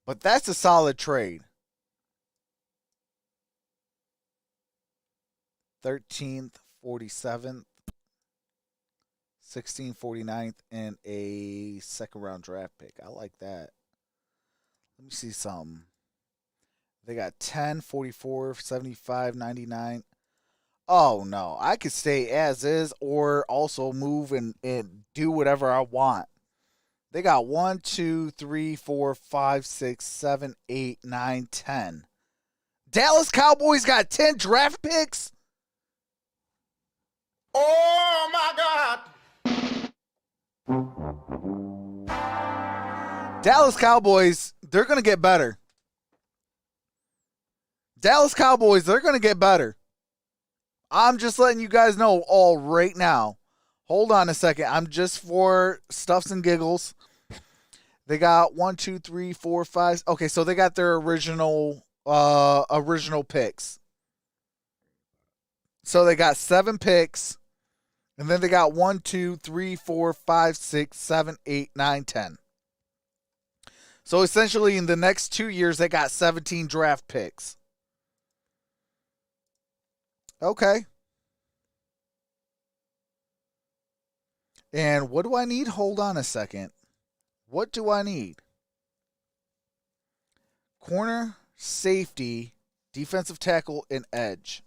But that's a solid trade. 13th, 47th, 16th, 49th, and a 2nd round draft pick. I like that. Let me see something. They got 10, 44, 75, 99. Oh, no. I could stay as is or also move and do whatever I want. They got 1, 2, 3, 4, 5, 6, 7, 8, 9, 10. Dallas Cowboys got 10 draft picks? Oh my God. Dallas Cowboys, they're going to get better. Dallas Cowboys, they're going to get better. I'm just letting you guys know all right now. Hold on a second. I'm just for stuffs and giggles. They got 1, 2, 3, 4, 5. Okay, so they got their original picks. So they got 7 picks. And then they got 1, 2, 3, 4, 5, 6, 7, 8, 9, 10. So essentially in the next 2 years, they got 17 draft picks. Okay. And what do I need? Hold on a second. What do I need? Corner, safety, defensive tackle, and edge.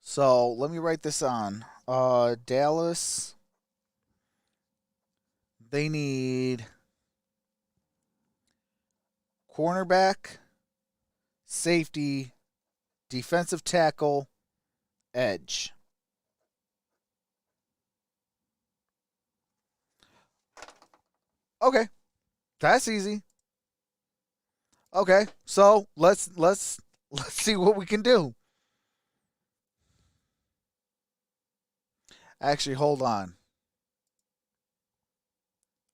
So let me write this on. Dallas, they need cornerback, safety, defensive tackle, edge. Okay, that's easy. Okay, so let's see what we can do. Actually, hold on.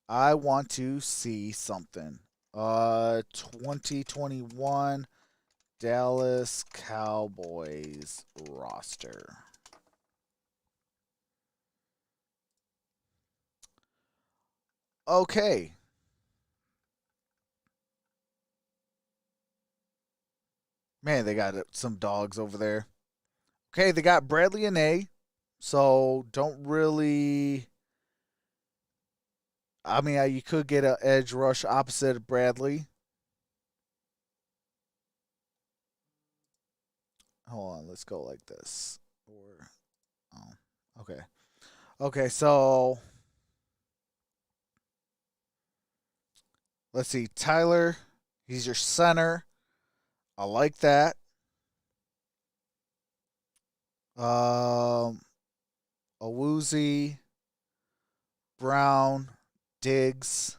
I want to see something. 2021 Dallas Cowboys roster. Okay. Man, they got some dogs over there. Okay, they got Bradley and A. So don't really. I mean, you could get an edge rush opposite of Bradley. Hold on, let's go like this. Or, oh, okay. Okay, so let's see. Tyler, he's your center. I like that. Awuzie, Brown, Diggs,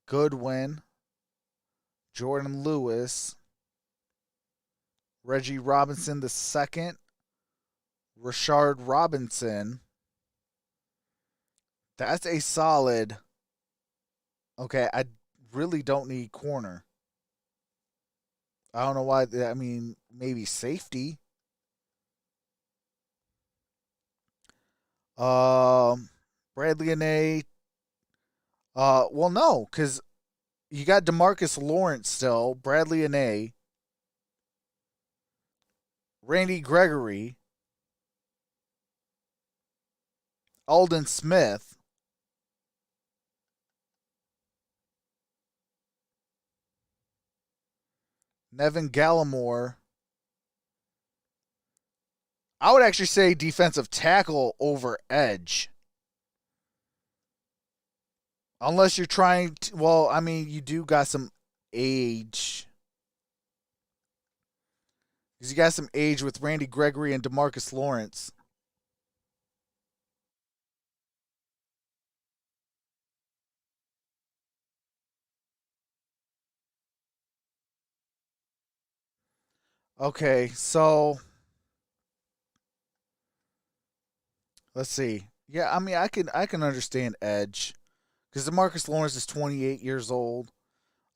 Goodwin, Jordan Lewis, Reggie Robinson the second, Rashard Robinson. That's a solid. Okay, I really don't need corner. I don't know why. I mean, maybe safety. Bradley and A. Well, no, because you got DeMarcus Lawrence still, Bradley and A. Randy Gregory, Alden Smith, Nevin Gallimore. I would actually say defensive tackle over edge. Unless you're trying to, well, I mean, you do got some age. Because you got some age with Randy Gregory and DeMarcus Lawrence. Okay, so Let's see. Yeah, I mean, I can understand edge because DeMarcus Lawrence is 28 years old.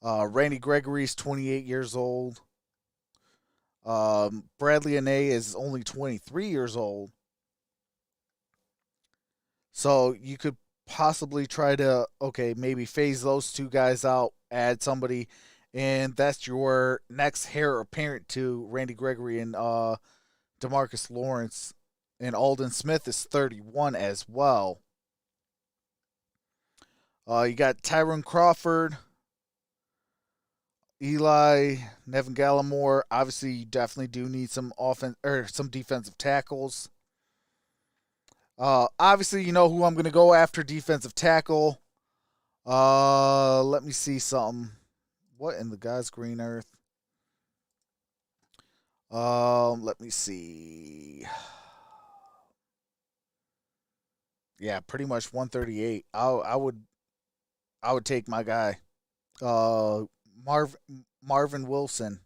Randy Gregory is 28 years old. Bradley Anae is only 23 years old. So you could possibly try to, okay, maybe phase those two guys out, add somebody, and that's your next heir apparent to Randy Gregory and DeMarcus Lawrence. And Alden Smith is 31 as well. You got Tyrone Crawford, Eli, Nevin Gallimore. Obviously, you definitely do need some offense or some defensive tackles. Obviously, you know who I'm going to go after defensive tackle. Let me see something. What in the God's green earth? Let me see. Yeah, pretty much 138. I would take my guy. Uh, Marvin Wilson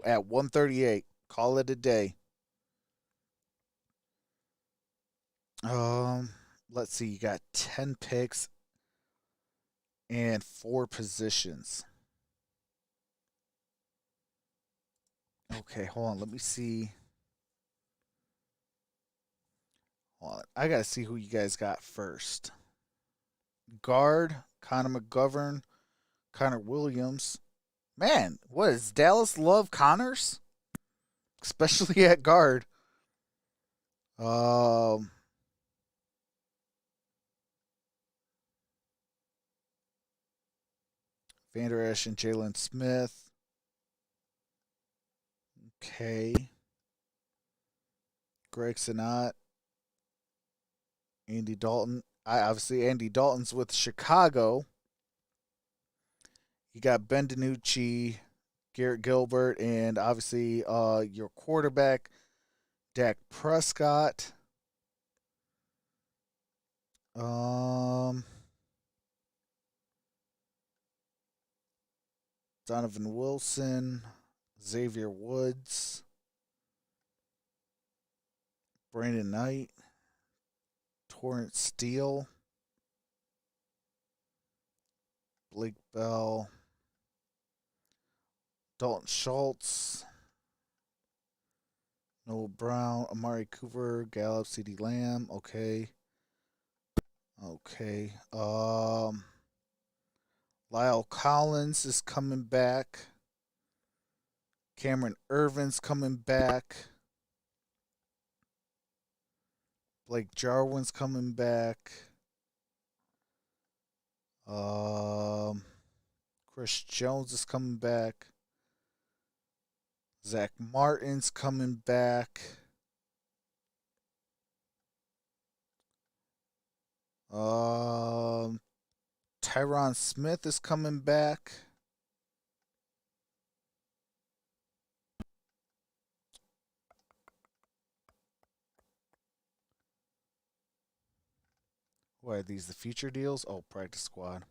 at 138. Call it a day. Let's see. You got 10 picks and 4 positions. Okay, hold on. Let me see. Hold on. I gotta see who you guys got first. Guard, Connor McGovern, Connor Williams. Man, what is Dallas love Connors? Especially at guard. Um Vander Esch and Jalen Smith. Okay. Greg Sinat. Andy Dalton. Obviously Andy Dalton's with Chicago. You got Ben DiNucci, Garrett Gilbert, and obviously your quarterback, Dak Prescott. Donovan Wilson, Xavier Woods, Brandon Knight, Torrance Steele, Blake Bell, Dalton Schultz, Noah Brown, Amari Cooper, Gallup, CeeDee Lamb. Okay. Okay. Lyle Collins is coming back. Cameron Irvin's coming back. Blake Jarwin's coming back. Chris Jones is coming back. Zach Martin's coming back. Tyron Smith is coming back. What are these? The future deals? Oh, practice squad.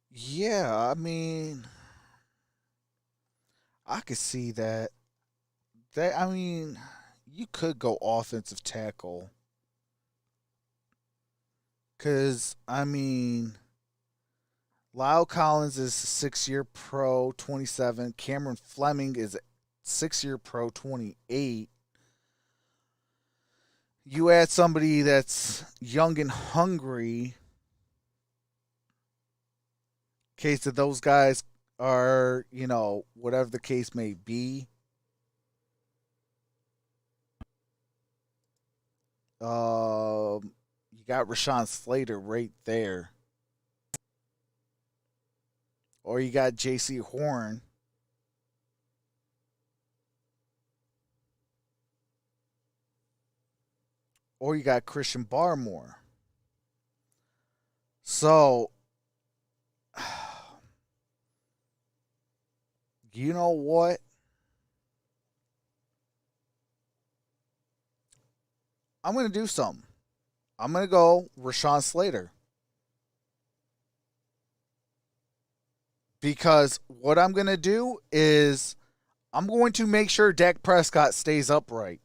Yeah, I mean, I could see that. I mean, you could go offensive tackle. Because, I mean, Lyle Collins is a 6-year pro, 27. Cameron Fleming is a 6-year pro, 28. You add somebody that's young and hungry. Case that those guys are, whatever the case may be. You got Rashawn Slater right there. Or you got J.C. Horn. Or you got Christian Barmore. So, you know what? I'm going to do something. I'm going to go Rashawn Slater. Because what I'm going to do is I'm going to make sure Dak Prescott stays upright.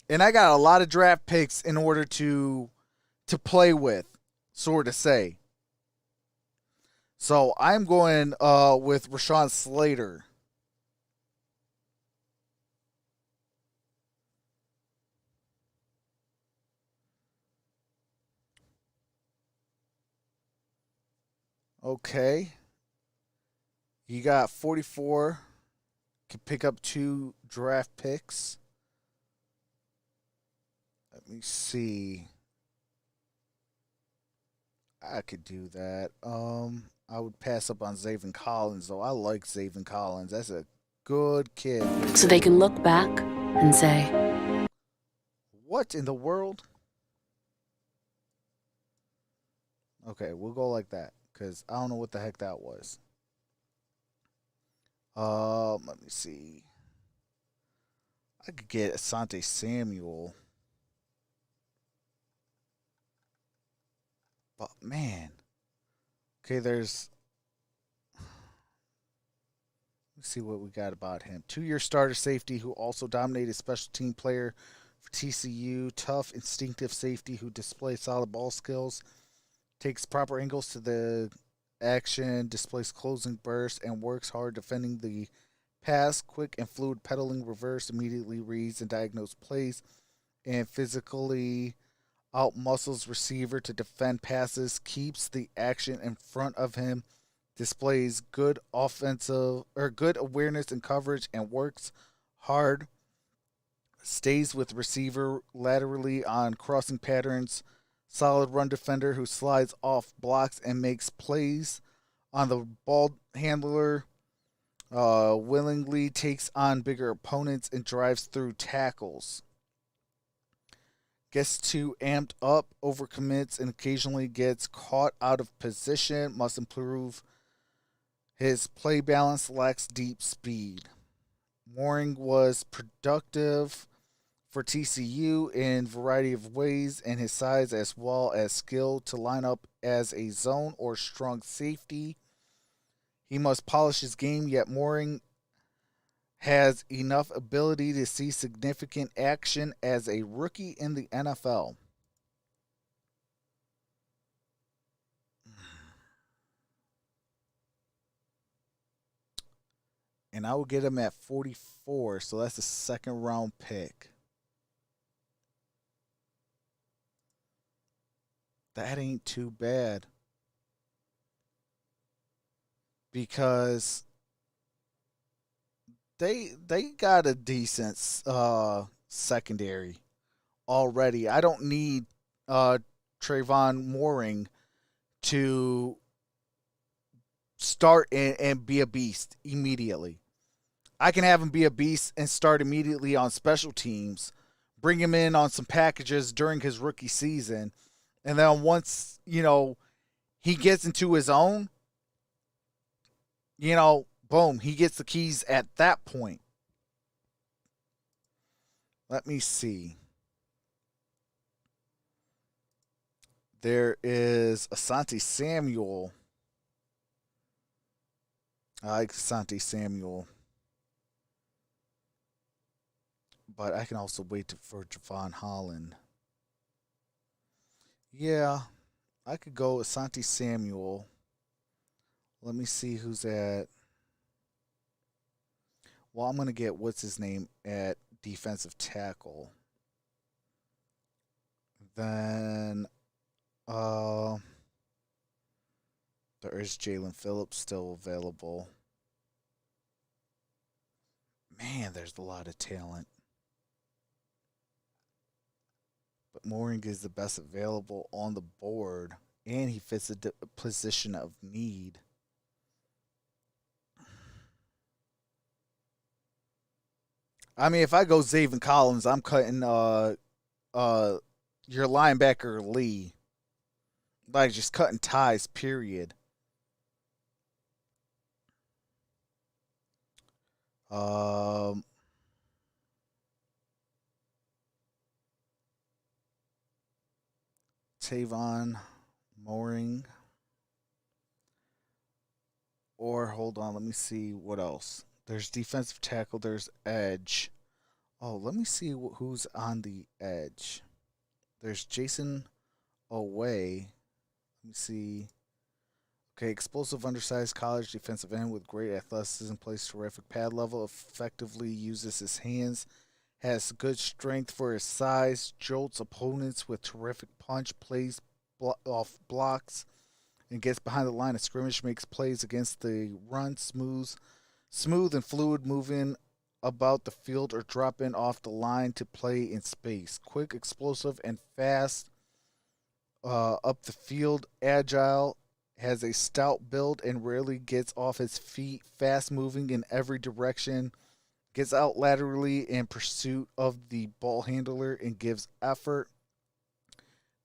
And I got a lot of draft picks in order to play with, sort of say. So I'm going with Rashawn Slater. Okay. You got 44. Can pick up 2 draft picks. Let me see. I could do that. I would pass up on Zaven Collins, though. I like Zaven Collins. That's a good kid. So they can look back and say, what in the world? Okay, we'll go like that, because I don't know what the heck that was. Let me see. I could get Asante Samuel. But, man. Okay, there's... Let's see what we got about him. 2-year starter safety who also dominated special team player for TCU. Tough, instinctive safety who displays solid ball skills. Takes proper angles to the action, displays closing bursts, and works hard defending the pass. Quick and fluid pedaling reverse, immediately reads and diagnoses plays, and physically outmuscles receiver to defend passes, keeps the action in front of him, displays good offensive or good awareness and coverage, and works hard. Stays with receiver laterally on crossing patterns. Solid run defender who slides off blocks and makes plays on the ball handler. Willingly takes on bigger opponents and drives through tackles. Gets too amped up, overcommits, and occasionally gets caught out of position. Must improve his play balance, lacks deep speed. Mooring was productive for TCU in a variety of ways, and his size as well as skill to line up as a zone or strong safety. He must polish his game, yet Mooring has enough ability to see significant action as a rookie in the NFL. And I will get him at 44, so that's a second round pick. That ain't too bad. Because they got a decent secondary already. I don't need Trayvon Mooring to start and be a beast immediately. I can have him be a beast and start immediately on special teams, bring him in on some packages during his rookie season, and then once, he gets into his own, boom, he gets the keys at that point. Let me see. There is Asante Samuel. I like Asante Samuel. But I can also wait for Javon Holland. Yeah, I could go Asante Samuel. Let me see who's at. Well, I'm going to get what's his name at defensive tackle. Then there is Jalen Phillips still available. Man, there's a lot of talent. But Mooring is the best available on the board, and he fits a position of need. I mean, if I go Zaven Collins, I'm cutting your linebacker Lee. Like, just cutting ties, period. Tavon Mooring. Or hold on, let me see what else. There's defensive tackle, there's edge. Oh, let me see who's on the edge. There's Jason Away. Let me see. Okay, explosive undersized college defensive end with great athleticism, plays terrific pad level, effectively uses his hands, has good strength for his size, jolts opponents with terrific punch, plays off blocks, and gets behind the line of scrimmage, makes plays against the run, smooth and fluid moving about the field or dropping off the line to play in space. Quick, explosive, and fast up the field, agile, has a stout build and rarely gets off his feet, fast moving in every direction, gets out laterally in pursuit of the ball handler and gives effort.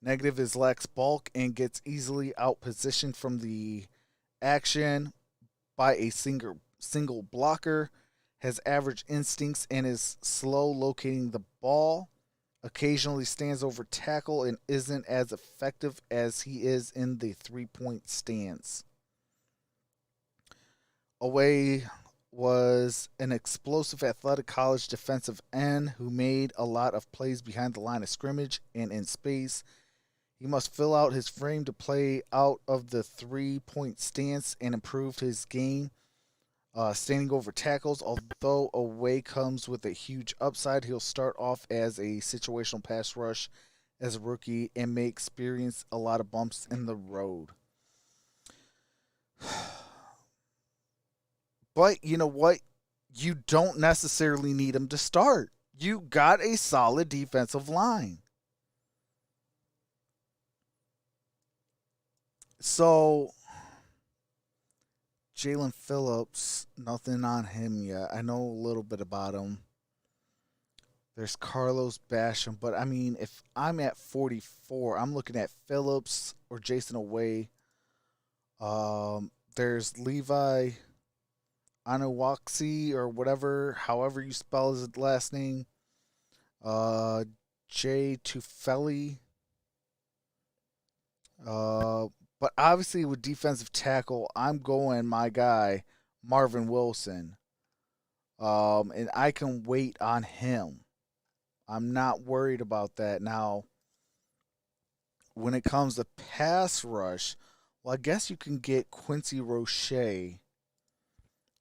Negative is lacks bulk and gets easily out positioned from the action by a single blocker, has average instincts and is slow locating the ball, occasionally stands over tackle and isn't as effective as he is in the 3-point stance. Away was an explosive athletic college defensive end who made a lot of plays behind the line of scrimmage and in space. He must fill out his frame to play out of the 3-point stance and improve his game. Standing over tackles, although Away comes with a huge upside, he'll start off as a situational pass rush as a rookie and may experience a lot of bumps in the road. But you know what? You don't necessarily need him to start. You got a solid defensive line. So, Jalen Phillips, nothing on him yet. I know a little bit about him. There's Carlos Basham, but I mean, if I'm at 44, I'm looking at Phillips or Jason Away. There's Levi Anuwaksi or whatever, however you spell his last name. Jay Tufeli. But obviously with defensive tackle, I'm going my guy, Marvin Wilson. And I can wait on him. I'm not worried about that. Now, when it comes to pass rush, well, I guess you can get Quincy Roche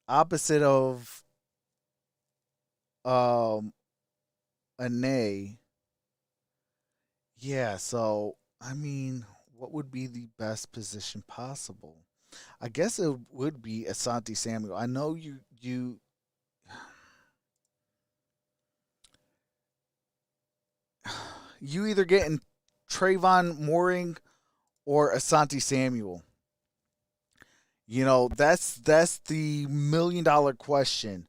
opposite of Ane. Yeah, so I mean, what would be the best position possible? I guess it would be Asante Samuel. I know you either getting Trayvon Mooring or Asante Samuel. You know, that's the $1 million question.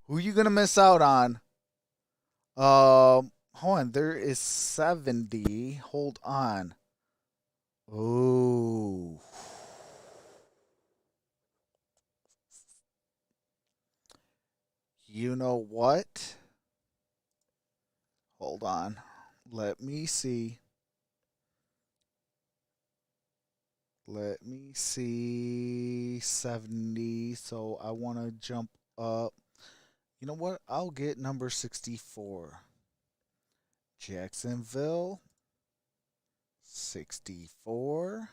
Who you gonna miss out on? Hold on, there is 70. Hold on. Oh. You know what? Hold on. Let me see. Let me see. 70. So I want to jump up. You know what? I'll get number 64. Jacksonville. 64.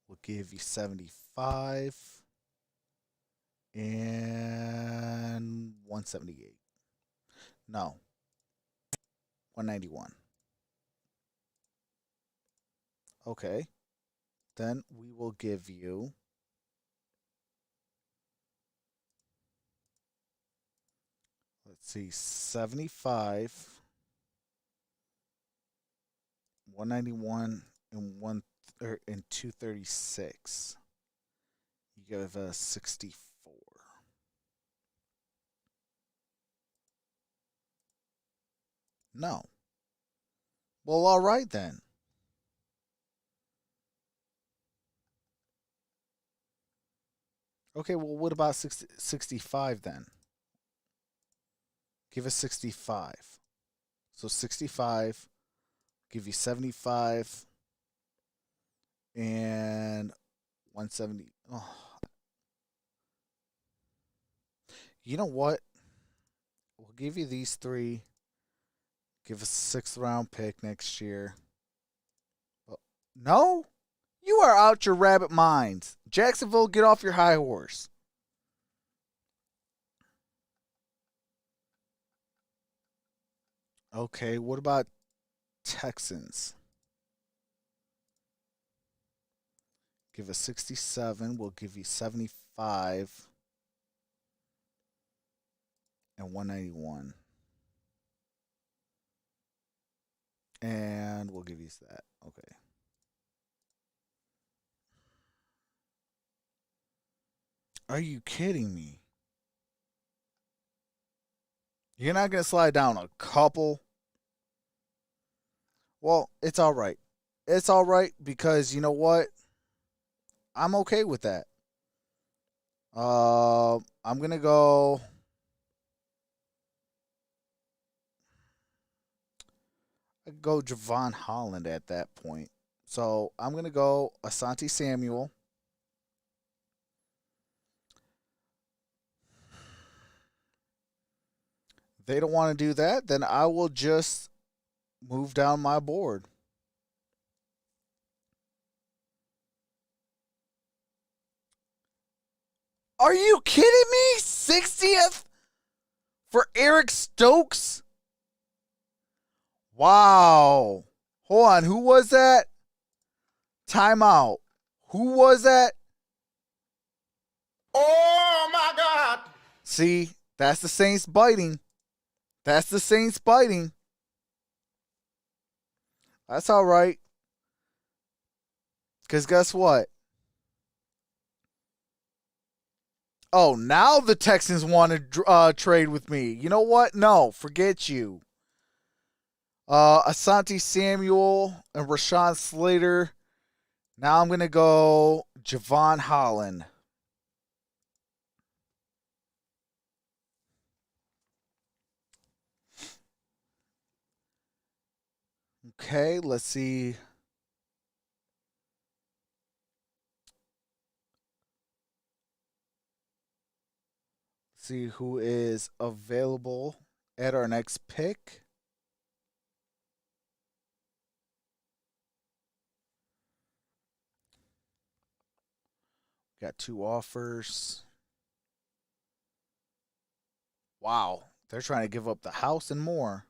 We'll give you 75. And 178. No. 191. Okay. Then we will give you let's see, 75, 191, and 236. You give us 64. No. Well, all right then. Okay, well, what about 65 then? Give us 65. So 65, give you 75, and 170. Oh. You know what? We'll give you these three. Give us a 6th round pick next year. No? You are out your rabbit minds. Jacksonville, get off your high horse. Okay, what about Texans? Give us 67. We'll give you 75 and 191. And we'll give you that. Okay. Are you kidding me? You're not going to slide down a couple? Well, it's all right. It's all right because you know what? I'm okay with that. I'm going to go. I could go Javon Holland at that point. So I'm going to go Asante Samuel. If they don't want to do that, then I will just move down my board. Are you kidding me? 60th for Eric Stokes? Wow. Hold on. Who was that? Timeout. Who was that? Oh my God. See, that's the Saints biting. That's the Saints biting. That's all right. Because guess what? Oh, now the Texans want to trade with me. You know what? No, forget you. Asante Samuel and Rashawn Slater. Now I'm going to go Javon Holland. Okay, let's see. See who is available at our next pick. Got 2 offers. Wow, they're trying to give up the house and more.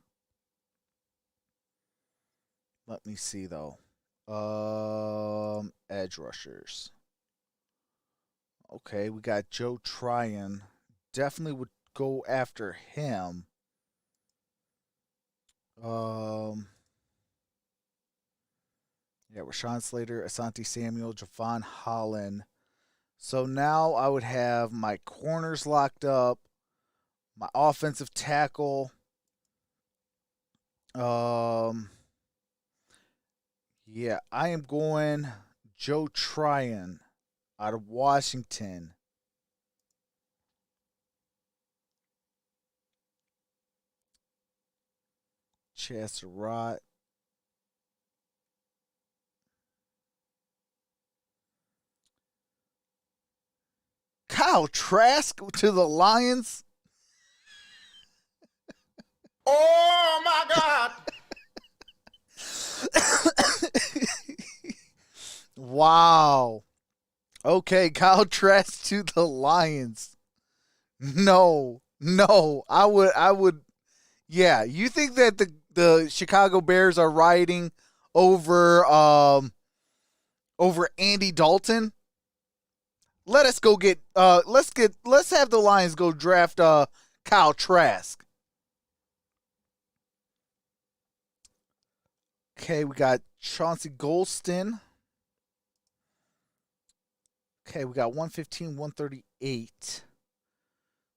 Let me see though. Edge rushers. Okay, we got Joe Tryon. Definitely would go after him. Yeah, Rashawn Slater, Asante Samuel, Javon Holland. So now I would have my corners locked up, my offensive tackle. Yeah, I am going Joe Tryon out of Washington. Chasserot. Kyle Trask to the Lions. Oh my God. Wow. Okay, Kyle Trask to the Lions. No. I would yeah, you think that the Chicago Bears are riding over over Andy Dalton? Let's have the Lions go draft Kyle Trask. Okay, we got Chauncey Golston. Okay, we got 115, 138.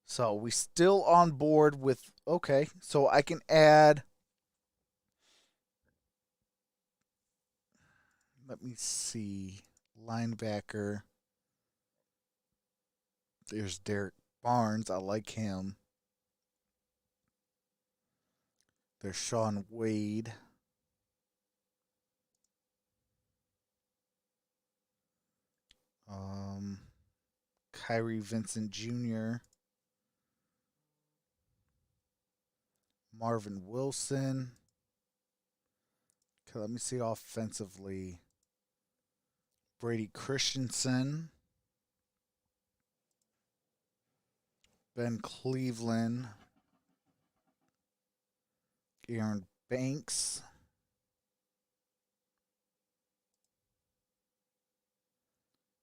So we still on board with, okay, so I can add, let me see, linebacker. There's Derek Barnes. I like him. There's Sean Wade. Kyrie Vincent Jr., Marvin Wilson. Okay, let me see offensively. Brady Christensen, Ben Cleveland, Aaron Banks,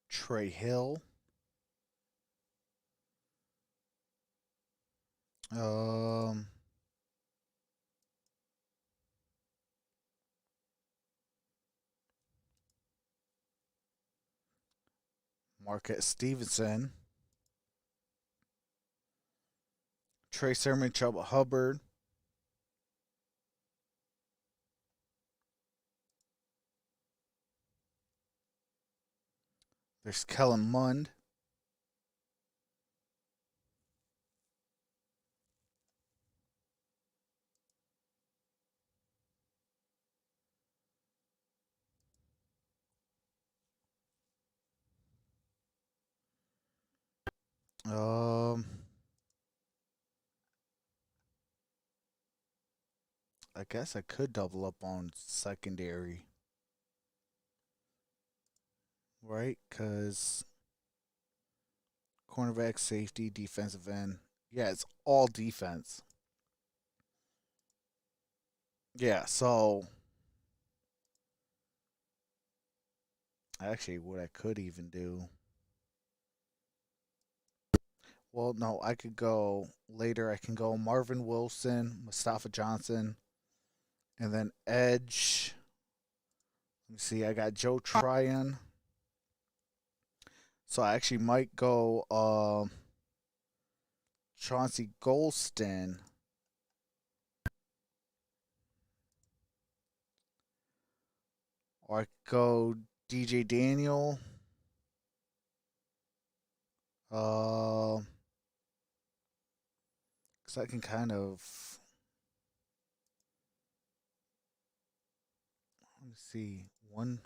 Trey Hill, um, Marquette Stevenson, Trey Sermon, Chuba Hubbard, there's Kellen Mond, um, I guess I could double up on secondary, right? Because cornerback, safety, defensive end. Yeah, it's all defense. Yeah, so actually, what I could even do. Well, no, I could go later. I can go Marvin Wilson, Mustafa Johnson, and then Edge. Let me see. I got Joe Tryon. So I actually might go Chauncey Golston. Or I could go DJ Daniel. Because I can kind of. Let me see. One.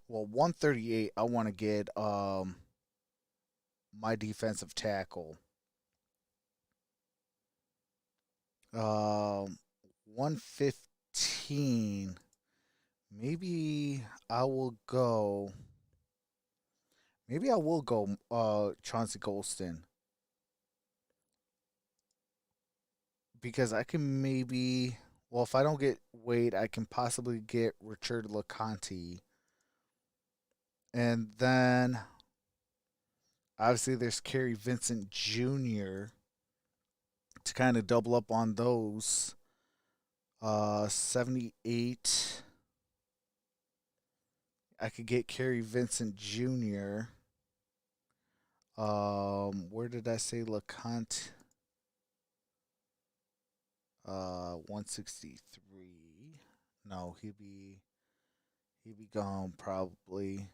Well, 138. I want to get my defensive tackle. 115. Maybe I will go. Maybe I will go Chauncey Golston because I can maybe. Well, if I don't get Wade, I can possibly get Richard LeConte, and then obviously there's Kerry Vincent Jr. to kind of double up on those. 78. I could get Kerry Vincent Jr. Where did I say LeConte? 163. No, he'd be gone probably.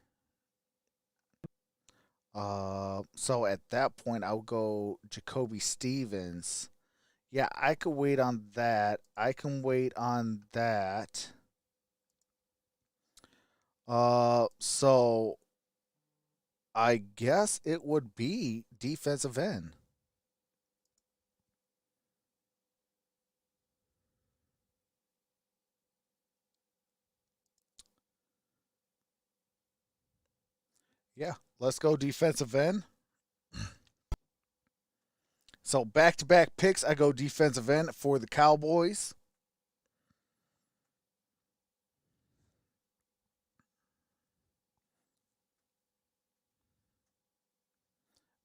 So at that point, I'll go Jacoby Stevens. Yeah, I could wait on that. I can wait on that. So I guess it would be defensive end. Yeah, let's go defensive end. So back to back picks, I go defensive end for the Cowboys.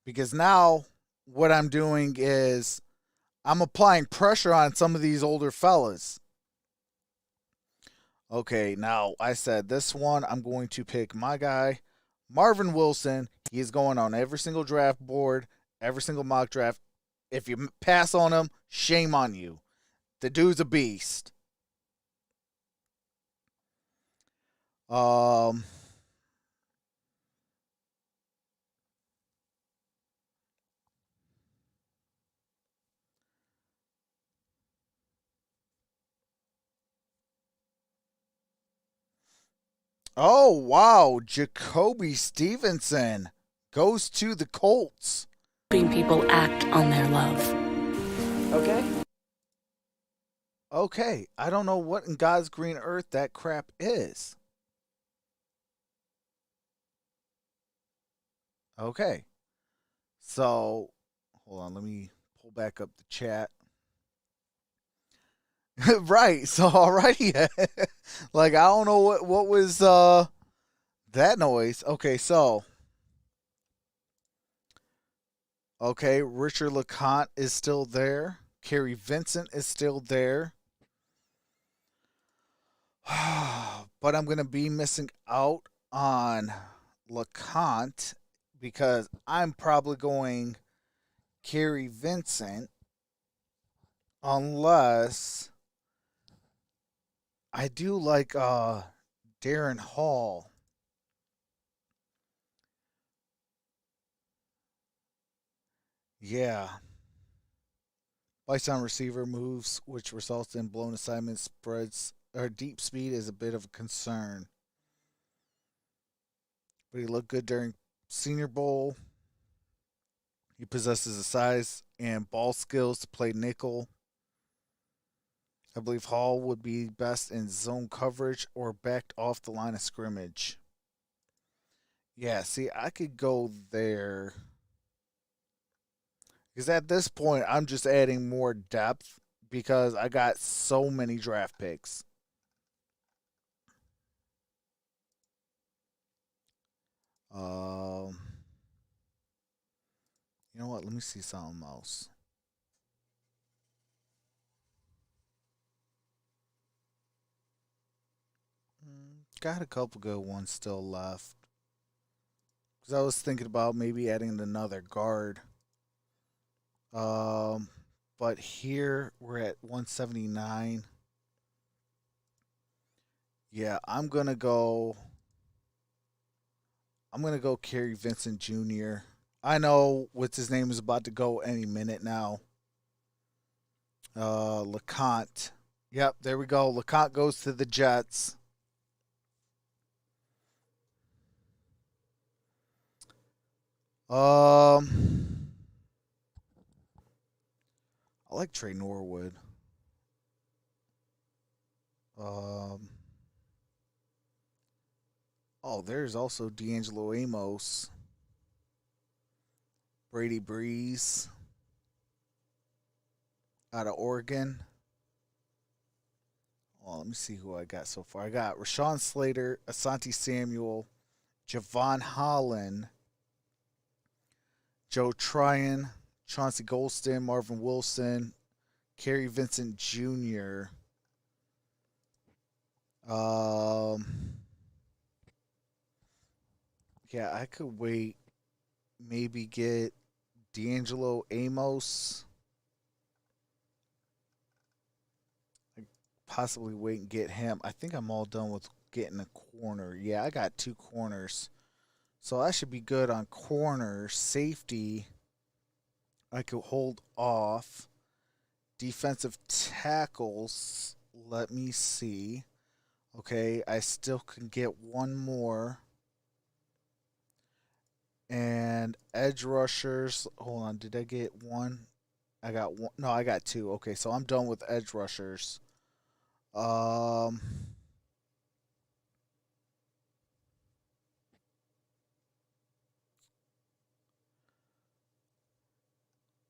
Because now what I'm doing is I'm applying pressure on some of these older fellas. Okay, now I said this one, I'm going to pick my guy, Marvin Wilson. He is going on every single draft board, every single mock draft. If you pass on him, shame on you. The dude's a beast. Um, Oh, wow. Jacoby Stevenson goes to the Colts. Helping people act on their love. Okay, I don't know what in God's green earth that crap is. Okay. So, hold on, let me pull back up the chat. Right. So alrighty. Like I don't know what was that noise. Okay, so okay, Richard LeConte is still there. Kerry Vincent is still there. But I'm gonna be missing out on LeConte because I'm probably going Kerry Vincent unless I do like Derrn Hall. Yeah. Bison receiver moves, which results in blown assignment spreads or deep speed is a bit of a concern. But he looked good during Senior Bowl. He possesses the size and ball skills to play nickel. I believe Hall would be best in zone coverage or backed off the line of scrimmage. Yeah, see, I could go there. Because at this point, I'm just adding more depth because I got so many draft picks. You know what? Let me see something else. Got a couple good ones still left. Because I was thinking about maybe adding another guard. But here we're at 179. Yeah, I'm gonna go Kerry Vincent Jr. I know what's his name is about to go any minute now. LeConte. Yep, there we go. LeConte goes to the Jets. I like Trey Norwood. Oh, there's also D'Angelo Amos, Brady Breeze out of Oregon. Oh, let me see who I got so far. I got Rashawn Slater, Asante Samuel, Javon Holland, Joe Tryon, Chauncey Golston, Marvin Wilson, Kerry Vincent Jr. Yeah, I could wait. Maybe get D'Angelo Amos. Possibly wait and get him. I think I'm all done with getting a corner. Yeah, I got 2 corners. So I should be good on corner. Safety, I could hold off. Defensive tackles, let me see. Okay, I still can get one more. And edge rushers, hold on, did I get one? I got one. No, I got 2. Okay, so I'm done with edge rushers. Um,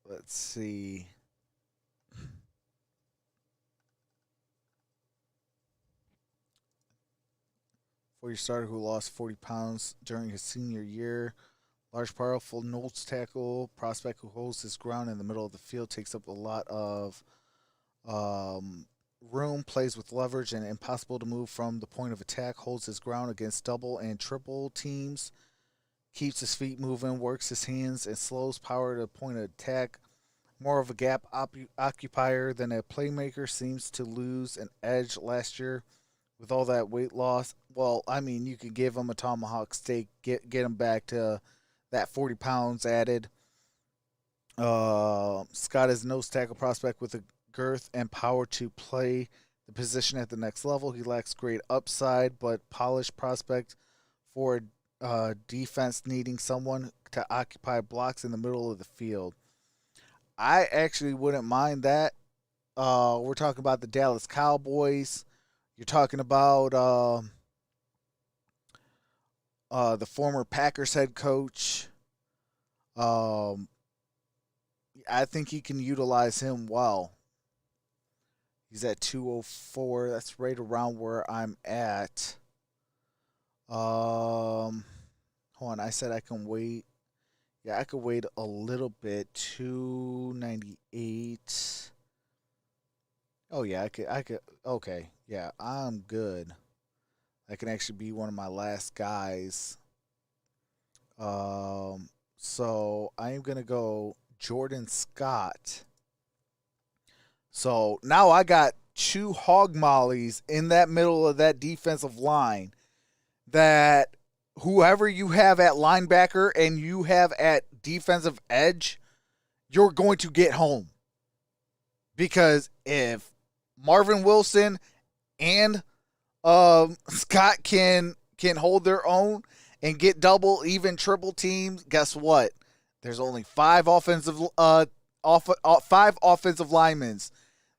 let's see. For your starter who lost 40 pounds during his senior year, large, powerful nose tackle prospect who holds his ground in the middle of the field, takes up a lot of room, plays with leverage and impossible to move from the point of attack, holds his ground against double and triple teams, keeps his feet moving, works his hands, and slows power to the point of attack. More of a gap occupier than a playmaker, seems to lose an edge last year with all that weight loss. Well, I mean, you could give him a tomahawk steak, get him back to that 40 pounds added. Scott is nose tackle prospect with a girth and power to play the position at the next level. He lacks great upside, but polished prospect for defense needing someone to occupy blocks in the middle of the field. I actually wouldn't mind that. We're talking about the Dallas Cowboys. You're talking about the former Packers head coach. I think he can utilize him well. He's at 204. That's right around where I'm at. Hold on. I said I can wait. Yeah, I could wait a little bit. 298. Oh yeah, I could. Okay, yeah, I'm good. That can actually be one of my last guys. So I am gonna go Jordan Scott. So now I got two hog mollies in that middle of that defensive line that whoever you have at linebacker and you have at defensive edge, you're going to get home. Because if Marvin Wilson and Scott can hold their own and get double, even triple teams, guess what? There's only five offensive linemen.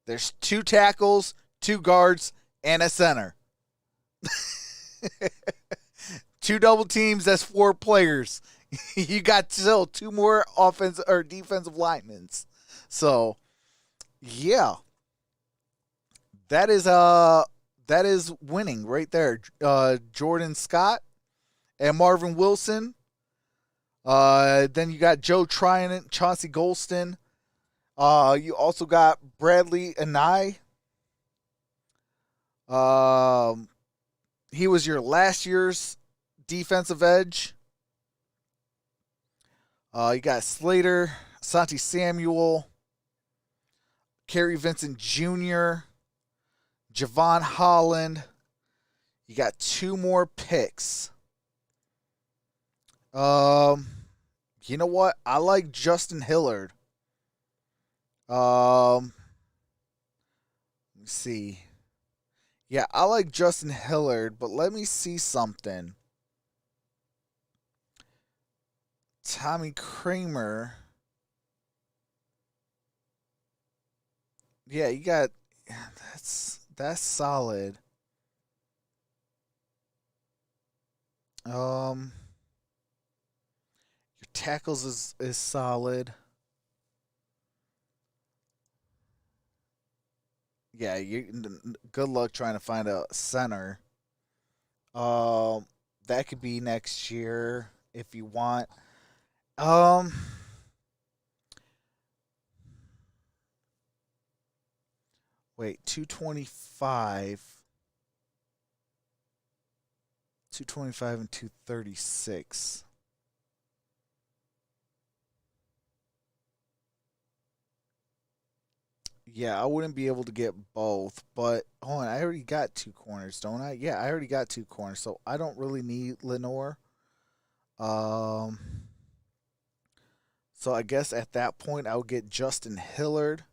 There's 2 tackles, 2 guards, and a center. 2 double teams, that's 4 players. You got still 2 more offensive or defensive linemen. So, yeah. That is winning right there. Jordan Scott and Marvin Wilson. Then you got Joe Tryon, Chauncey Golston. You also got Bradley Anai. He was your last year's defensive edge. You got Slater, Asante Samuel, Kerry Vincent Jr., Javon Holland. You got 2 more picks. You know what? I like Justin Hillard. Let me see. Yeah, I like Justin Hillard, but let me see something. Tommy Kramer. Yeah, you got that's solid. Your tackles is solid. Yeah, good luck trying to find a center. That could be next year if you want. Wait, 225. 225 and 236. Yeah, I wouldn't be able to get both, but hold on, I already got 2 corners, don't I? Yeah, I already got 2 corners, so I don't really need Lenore. So I guess at that point I would get Justin Hillard.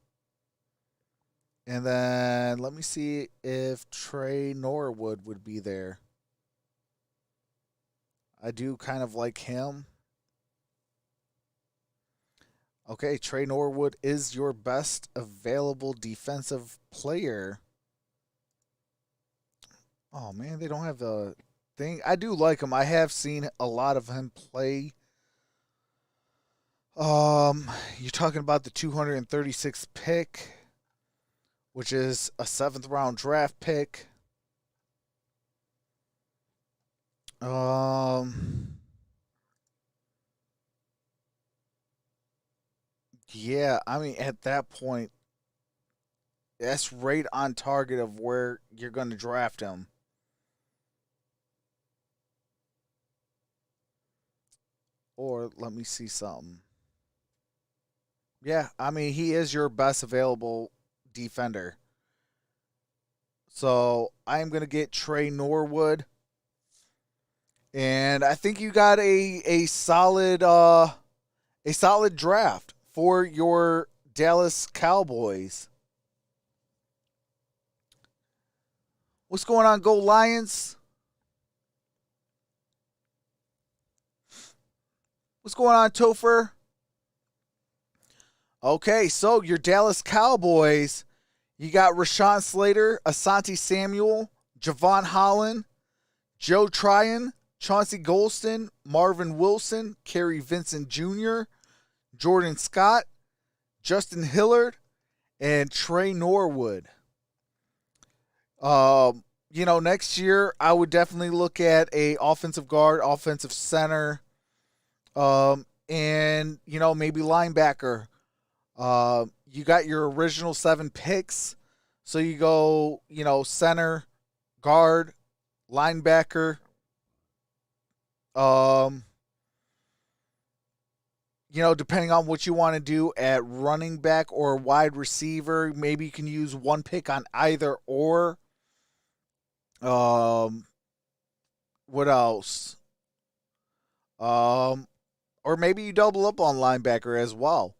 And then let me see if Trey Norwood would be there. I do kind of like him. Okay, Trey Norwood is your best available defensive player. Oh, man, they don't have the thing. I do like him. I have seen a lot of him play. You're talking about the 236th pick, which is a 7th round draft pick. Yeah, I mean, at that point, that's right on target of where you're going to draft him. Or let me see something. Yeah, I mean, he is your best available defender. So I'm going to get Trey Norwood. And I think you got a solid draft for your Dallas Cowboys. What's going on, Go Lions? What's going on, Topher? Okay, so your Dallas Cowboys, you got Rashawn Slater, Asante Samuel, Javon Holland, Joe Tryon, Chauncey Golston, Marvin Wilson, Kerry Vincent Jr., Jordan Scott, Justin Hillard, and Trey Norwood. Next year I would definitely look at a offensive guard, offensive center, and maybe linebacker. You got your original 7 picks, so you go, center, guard, linebacker. Depending on what you want to do at running back or wide receiver, maybe you can use 1 pick on either or. What else? Or maybe you double up on linebacker as well.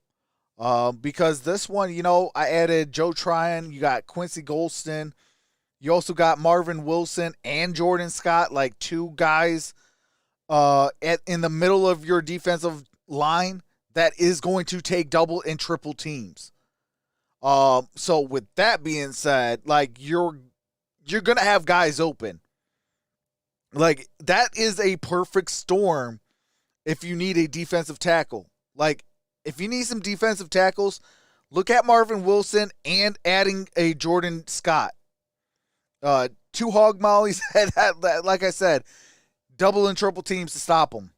Because this one, I added Joe Tryon. You got Quincy Golston. You also got Marvin Wilson and Jordan Scott, like 2 guys in the middle of your defensive line that is going to take double and triple teams. So with that being said, like you're going to have guys open. Like that is a perfect storm if you need a defensive tackle. Like if you need some defensive tackles, look at Marvin Wilson and adding a Jordan Scott. 2 hog mollies, like I said, double and triple teams to stop them.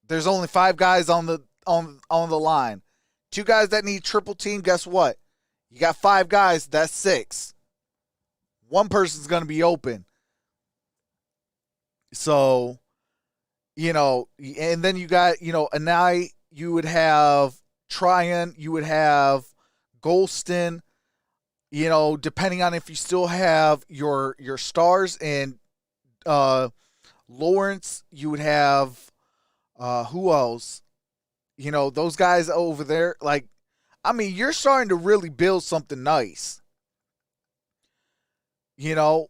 There's only 5 guys on the line. 2 guys that need triple team, guess what? You got 5 guys, that's 6. 1 person's going to be open. So, and then you got, Anai, you would have Tryon, you would have Golston, depending on if you still have your stars, and Lawrence, you would have who else? Those guys over there. Like, I mean, you're starting to really build something nice. Even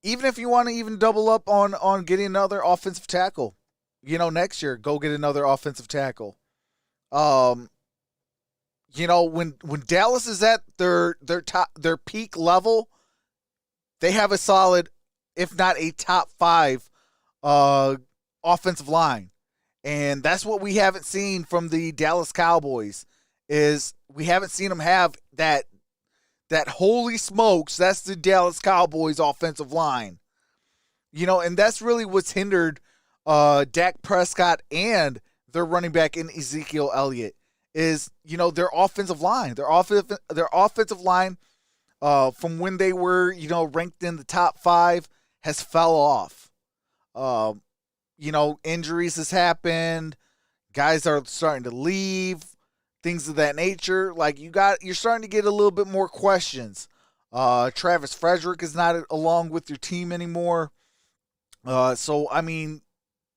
if you want to even double up on getting another offensive tackle, next year, go get another offensive tackle. When Dallas is at their peak level, they have a solid, if not a top 5 offensive line. And that's what we haven't seen from the Dallas Cowboys, is we haven't seen them have that holy smokes, that's the Dallas Cowboys offensive line. And that's really what's hindered Dak Prescott and their running back in Ezekiel Elliott is, their offensive line. Their offensive line from when they were, ranked in the top 5 has fell off. Injuries has happened. Guys are starting to leave. Things of that nature. Like you're starting to get a little bit more questions. Travis Frederick is not along with your team anymore. So I mean,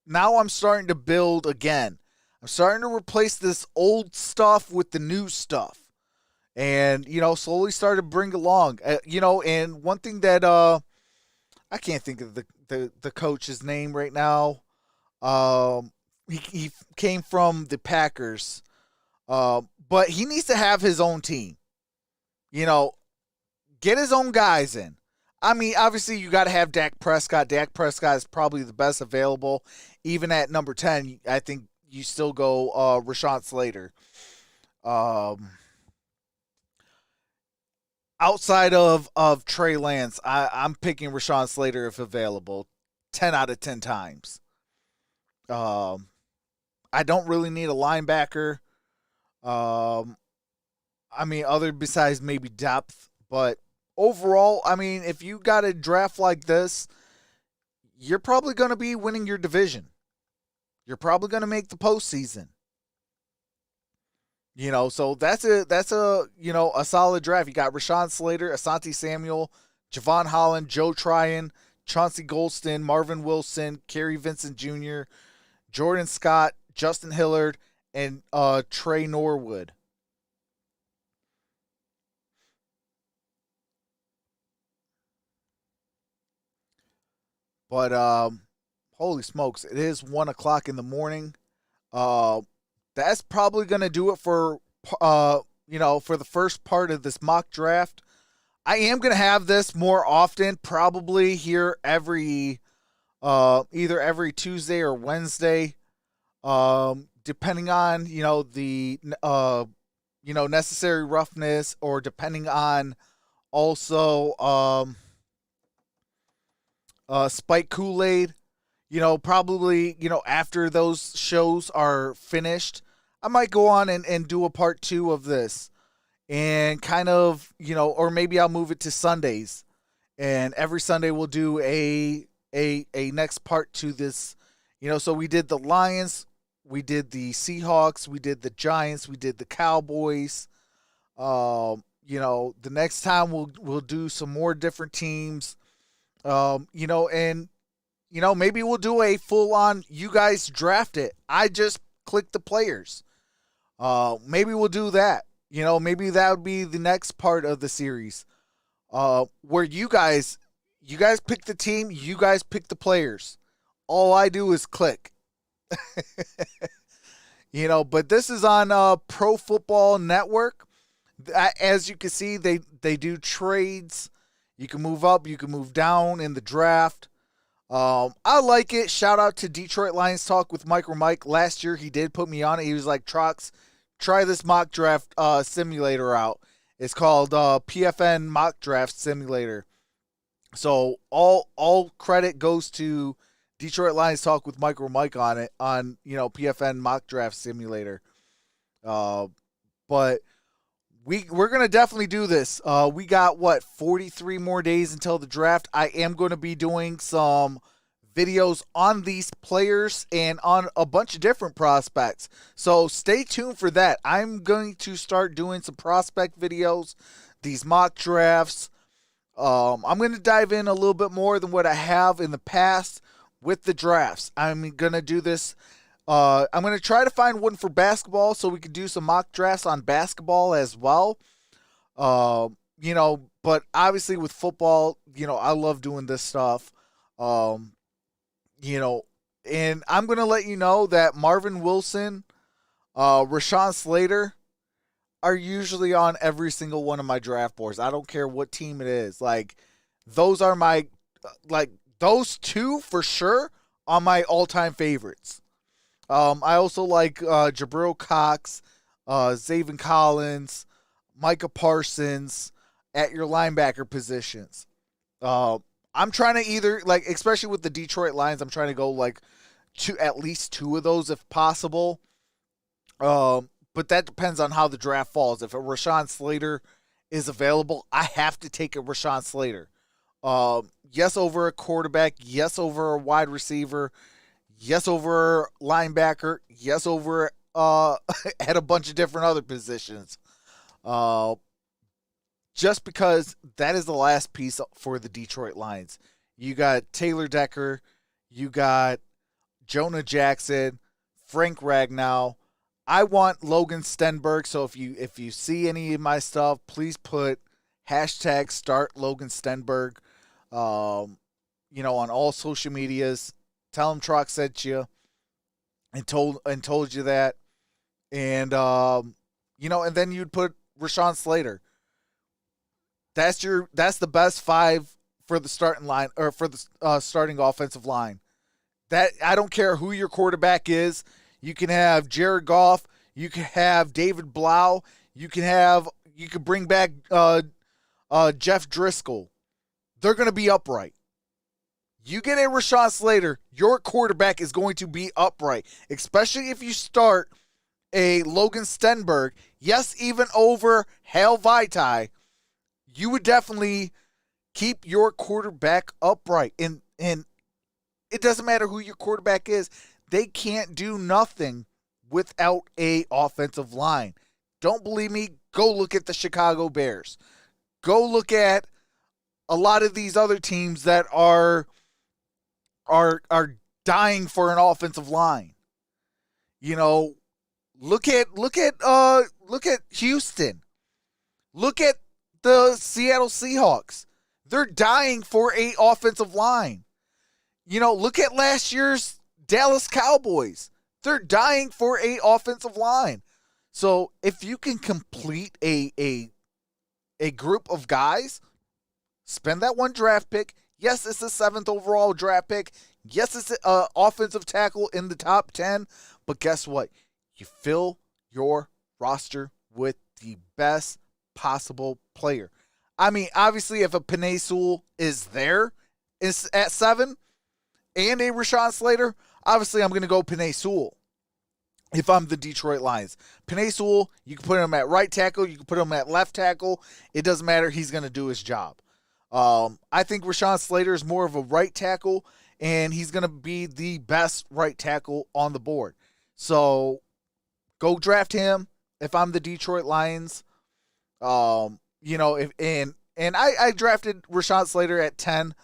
now I'm starting to build again. I'm starting to replace this old stuff with the new stuff. And, slowly start to bring along. And one thing that I can't think of the coach's name right now. He came from the Packers. But he needs to have his own team. Get his own guys in. I mean, obviously you got to have Dak Prescott. Dak Prescott is probably the best available. Even at number 10, I think you still go Rashawn Slater. Outside of Trey Lance, I'm picking Rashawn Slater if available 10 out of 10 times. I don't really need a linebacker. I mean, other besides maybe depth. But overall, I mean, if you got a draft like this, you're probably going to be winning your division. You're probably going to make the postseason. So that's a solid draft. You got Rashawn Slater, Asante Samuel, Javon Holland, Joe Tryon, Chauncey Golston, Marvin Wilson, Kerry Vincent Jr., Jordan Scott, Justin Hillard, and Trey Norwood. But holy smokes, it is 1:00 in the morning. That's probably gonna do it for for the first part of this mock draft. I am gonna have this more often, probably here every either every Tuesday or Wednesday, depending on the necessary roughness, or depending on also Spike Kool-Aid. Probably, after those shows are finished, I might go on and do a part 2 of this, and kind of, or maybe I'll move it to Sundays, and every Sunday we'll do a next part to this. So we did the Lions, we did the Seahawks, we did the Giants, we did the Cowboys. The next time we'll do some more different teams. And maybe we'll do a full on, you guys draft it, I just click the players. Maybe we'll do that. Maybe that would be the next part of the series. Where you guys pick the team, you guys pick the players. All I do is click. But this is on Pro Football Network. As you can see, they do trades. You can move up, you can move down in the draft. I like it. Shout out to Detroit Lions Talk with MicroMike. Last year he did put me on it. He was like, Trox, try this mock draft simulator out. It's called PFN Mock Draft Simulator. So all credit goes to Detroit Lions Talk with MicroMike on it, on PFN Mock Draft Simulator. But we're gonna definitely do this. We got 43 more days until the draft. I am going to be doing some videos on these players and on a bunch of different prospects. So stay tuned for that. I'm going to start doing some prospect videos, these mock drafts. I'm going to dive in a little bit more than what I have in the past with the drafts. I'm going to do this. I'm going to try to find one for basketball so we can do some mock drafts on basketball as well. But obviously with football, I love doing this stuff. And I'm going to let you know that Marvin Wilson, Rashawn Slater are usually on every single one of my draft boards. I don't care what team it is. Like, those are my, those two for sure are my all-time favorites. I also like Jabril Cox, Zaven Collins, Micah Parsons at your linebacker positions. I'm trying to either, especially with the Detroit Lions, I'm trying to go to at least 2 of those if possible. But that depends on how the draft falls. If a Rashawn Slater is available, I have to take a Rashawn Slater. Yes, over a quarterback. Yes, over a wide receiver. Yes, over linebacker. Yes, over at a bunch of different other positions. Just because that is the last piece for the Detroit Lions. You got Taylor Decker. You got Jonah Jackson, Frank Ragnow. I want Logan Stenberg. So if you see any of my stuff, please put hashtag start Logan Stenberg. On all social medias. Tell him Trox sent you and told you that. And and then you'd put Rashawn Slater. That's the best 5 for the starting line, or for the starting offensive line. That, I don't care who your quarterback is. You can have Jared Goff. You can have David Blau. You could bring back Jeff Driscoll. They're going to be upright. You get a Rashawn Slater, your quarterback is going to be upright, especially if you start a Logan Stenberg. Yes, even over Hale Vitae, you would definitely keep your quarterback upright. And it doesn't matter who your quarterback is. They can't do nothing without a offensive line. Don't believe me? Go look at the Chicago Bears. Go look at a lot of these other teams that are dying for an offensive line. Look at Houston. Look at the Seattle Seahawks. They're dying for a offensive line. Look at last year's Dallas Cowboys. They're dying for a offensive line. So if you can complete a group of guys, spend that one draft pick. Yes, it's the 7th overall draft pick. Yes, it's an offensive tackle in the top 10. But guess what? You fill your roster with the best possible player. I mean, obviously, if a Penei Sewell is there is at 7 and a Rashawn Slater, obviously I'm going to go Penei Sewell if I'm the Detroit Lions. Penei Sewell, you can put him at right tackle. You can put him at left tackle. It doesn't matter. He's going to do his job. I think Rashawn Slater is more of a right tackle, and he's going to be the best right tackle on the board. So go draft him if I'm the Detroit Lions. I drafted Rashawn Slater at 10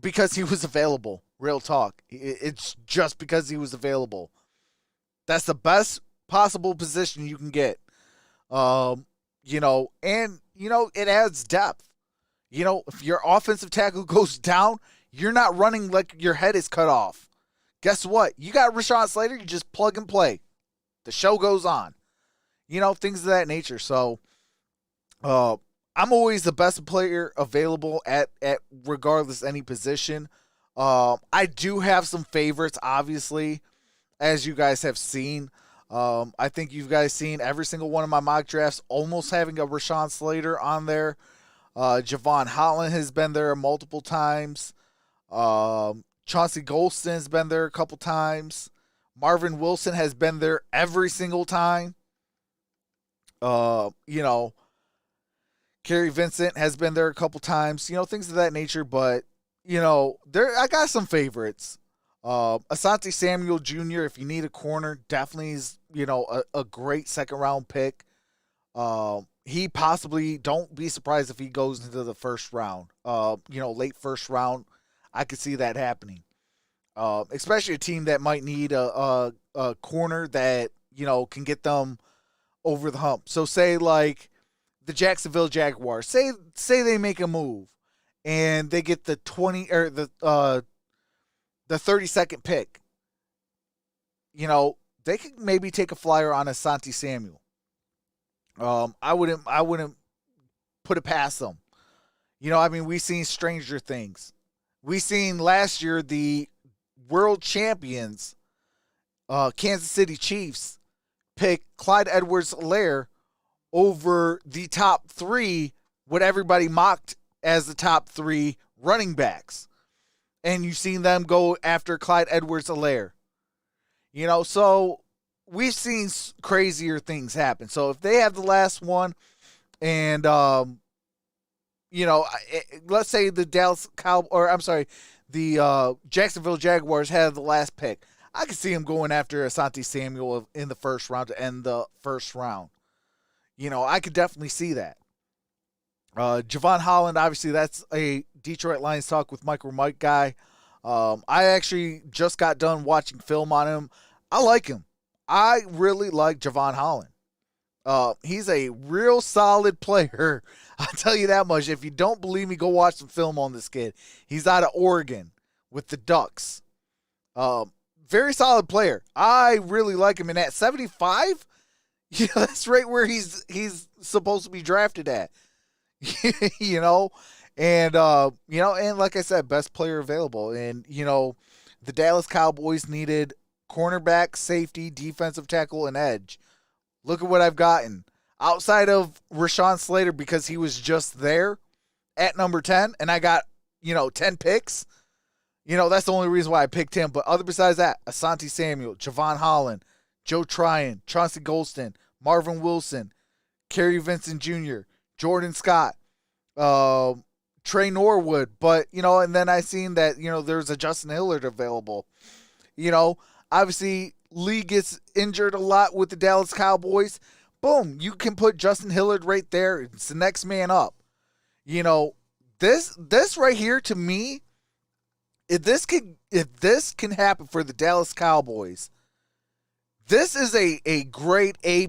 because he was available. Real talk. It's just because he was available. That's the best possible position you can get. It adds depth. If your offensive tackle goes down, you're not running like your head is cut off. Guess what? You got Rashawn Slater, you just plug and play. The show goes on. Things of that nature. So, I'm always the best player available at regardless any position. I do have some favorites, obviously, as you guys have seen. I think you guys seen every single one of my mock drafts almost having a Rashawn Slater on there. Javon Holland has been there multiple times. Chauncey Golston has been there a couple times. Marvin Wilson has been there every single time. Kerry Vincent has been there a couple times. Things of that nature. But, I got some favorites. Asante Samuel Jr., if you need a corner, definitely is, a great second-round pick. He possibly, don't be surprised if he goes into the first round. Late first round, I could see that happening. Especially a team that might need a corner that, can get them over the hump. So say like the Jacksonville Jaguars, say they make a move and they get the 20 or the 32nd pick. They could maybe take a flyer on Asante Samuel. I wouldn't put it past them. We've seen stranger things. We seen last year the world champions, Kansas City Chiefs, pick Clyde Edwards-Helaire over the top 3, what everybody mocked as the top 3 running backs. And you've seen them go after Clyde Edwards-Helaire. So we've seen crazier things happen. So if they have the last one and, let's say the Jacksonville Jaguars have the last pick, I could see him going after Asante Samuel in the first round to end the first round. I could definitely see that. Javon Holland, obviously, that's a Detroit Lions Talk with MicroMike guy. I actually just got done watching film on him. I like him. I really like Javon Holland. He's a real solid player. I'll tell you that much. If you don't believe me, go watch some film on this kid. He's out of Oregon with the Ducks. Very solid player. I really like him. And at 75, that's right where he's supposed to be drafted at. And like I said, best player available. And, the Dallas Cowboys needed cornerback, safety, defensive tackle, and edge. Look at what I've gotten. Outside of Rashawn Slater, because he was just there at number 10, and I got, 10 picks. That's the only reason why I picked him. But other besides that, Asante Samuel, Javon Holland, Joe Tryon, Chauncey Golston, Marvin Wilson, Kerry Vincent Jr., Jordan Scott, Trey Norwood. But, and then I seen that, there's a Justin Hillard available. Obviously, Lee gets injured a lot with the Dallas Cowboys. Boom, you can put Justin Hillard right there. It's the next man up. This right here, to me, if this can happen for the Dallas Cowboys, this is a grade A+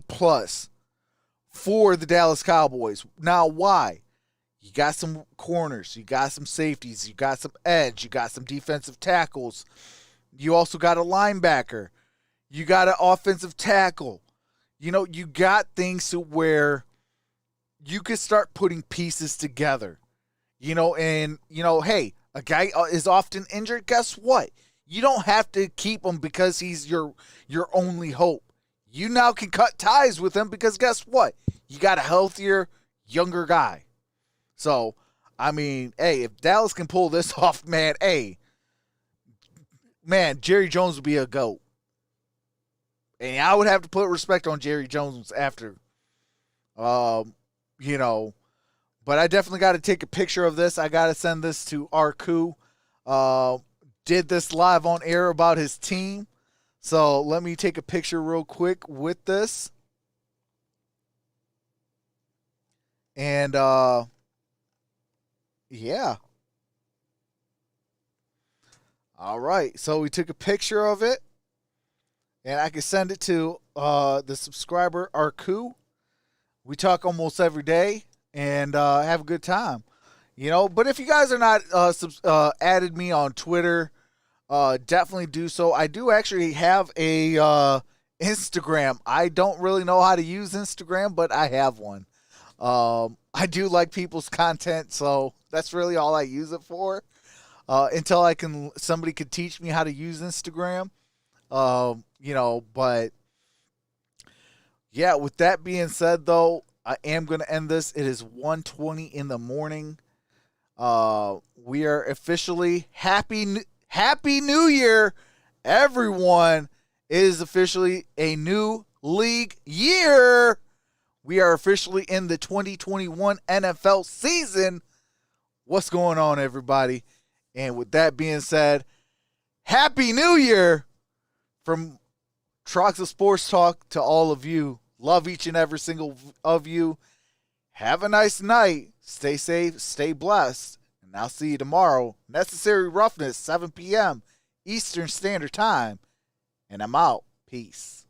for the Dallas Cowboys. Now, why? You got some corners, you got some safeties, you got some edge, you got some defensive tackles. You also got a linebacker. You got an offensive tackle. You got things to where you could start putting pieces together. Hey, a guy is often injured. Guess what? You don't have to keep him because he's your only hope. You now can cut ties with him because guess what? You got a healthier, younger guy. So, I mean, hey, if Dallas can pull this off, man, Jerry Jones would be a GOAT. And I would have to put respect on Jerry Jones after, you know. But I definitely got to take a picture of this. I got to send this to Arku. Did this live on air about his team. So let me take a picture real quick with this. And, yeah. All right. So we took a picture of it. And I can send it to the subscriber, Arku. We talk almost every day and have a good time. But if you guys are not added me on Twitter, definitely do so. I do actually have a Instagram. I don't really know how to use Instagram, but I have one. I do like people's content, so that's really all I use it for. Until somebody could teach me how to use Instagram. But yeah, with that being said, though, I am going to end this. It is 1:20 in the morning. We are officially Happy New Year, everyone. It is officially a new league year. We are officially in the 2021 NFL season. What's going on, everybody? And with that being said, Happy New Year from Troxa Sports Talk to all of you. Love each and every single of you. Have a nice night. Stay safe. Stay blessed. And I'll see you tomorrow. Necessary Roughness, 7 p.m. Eastern Standard Time. And I'm out. Peace.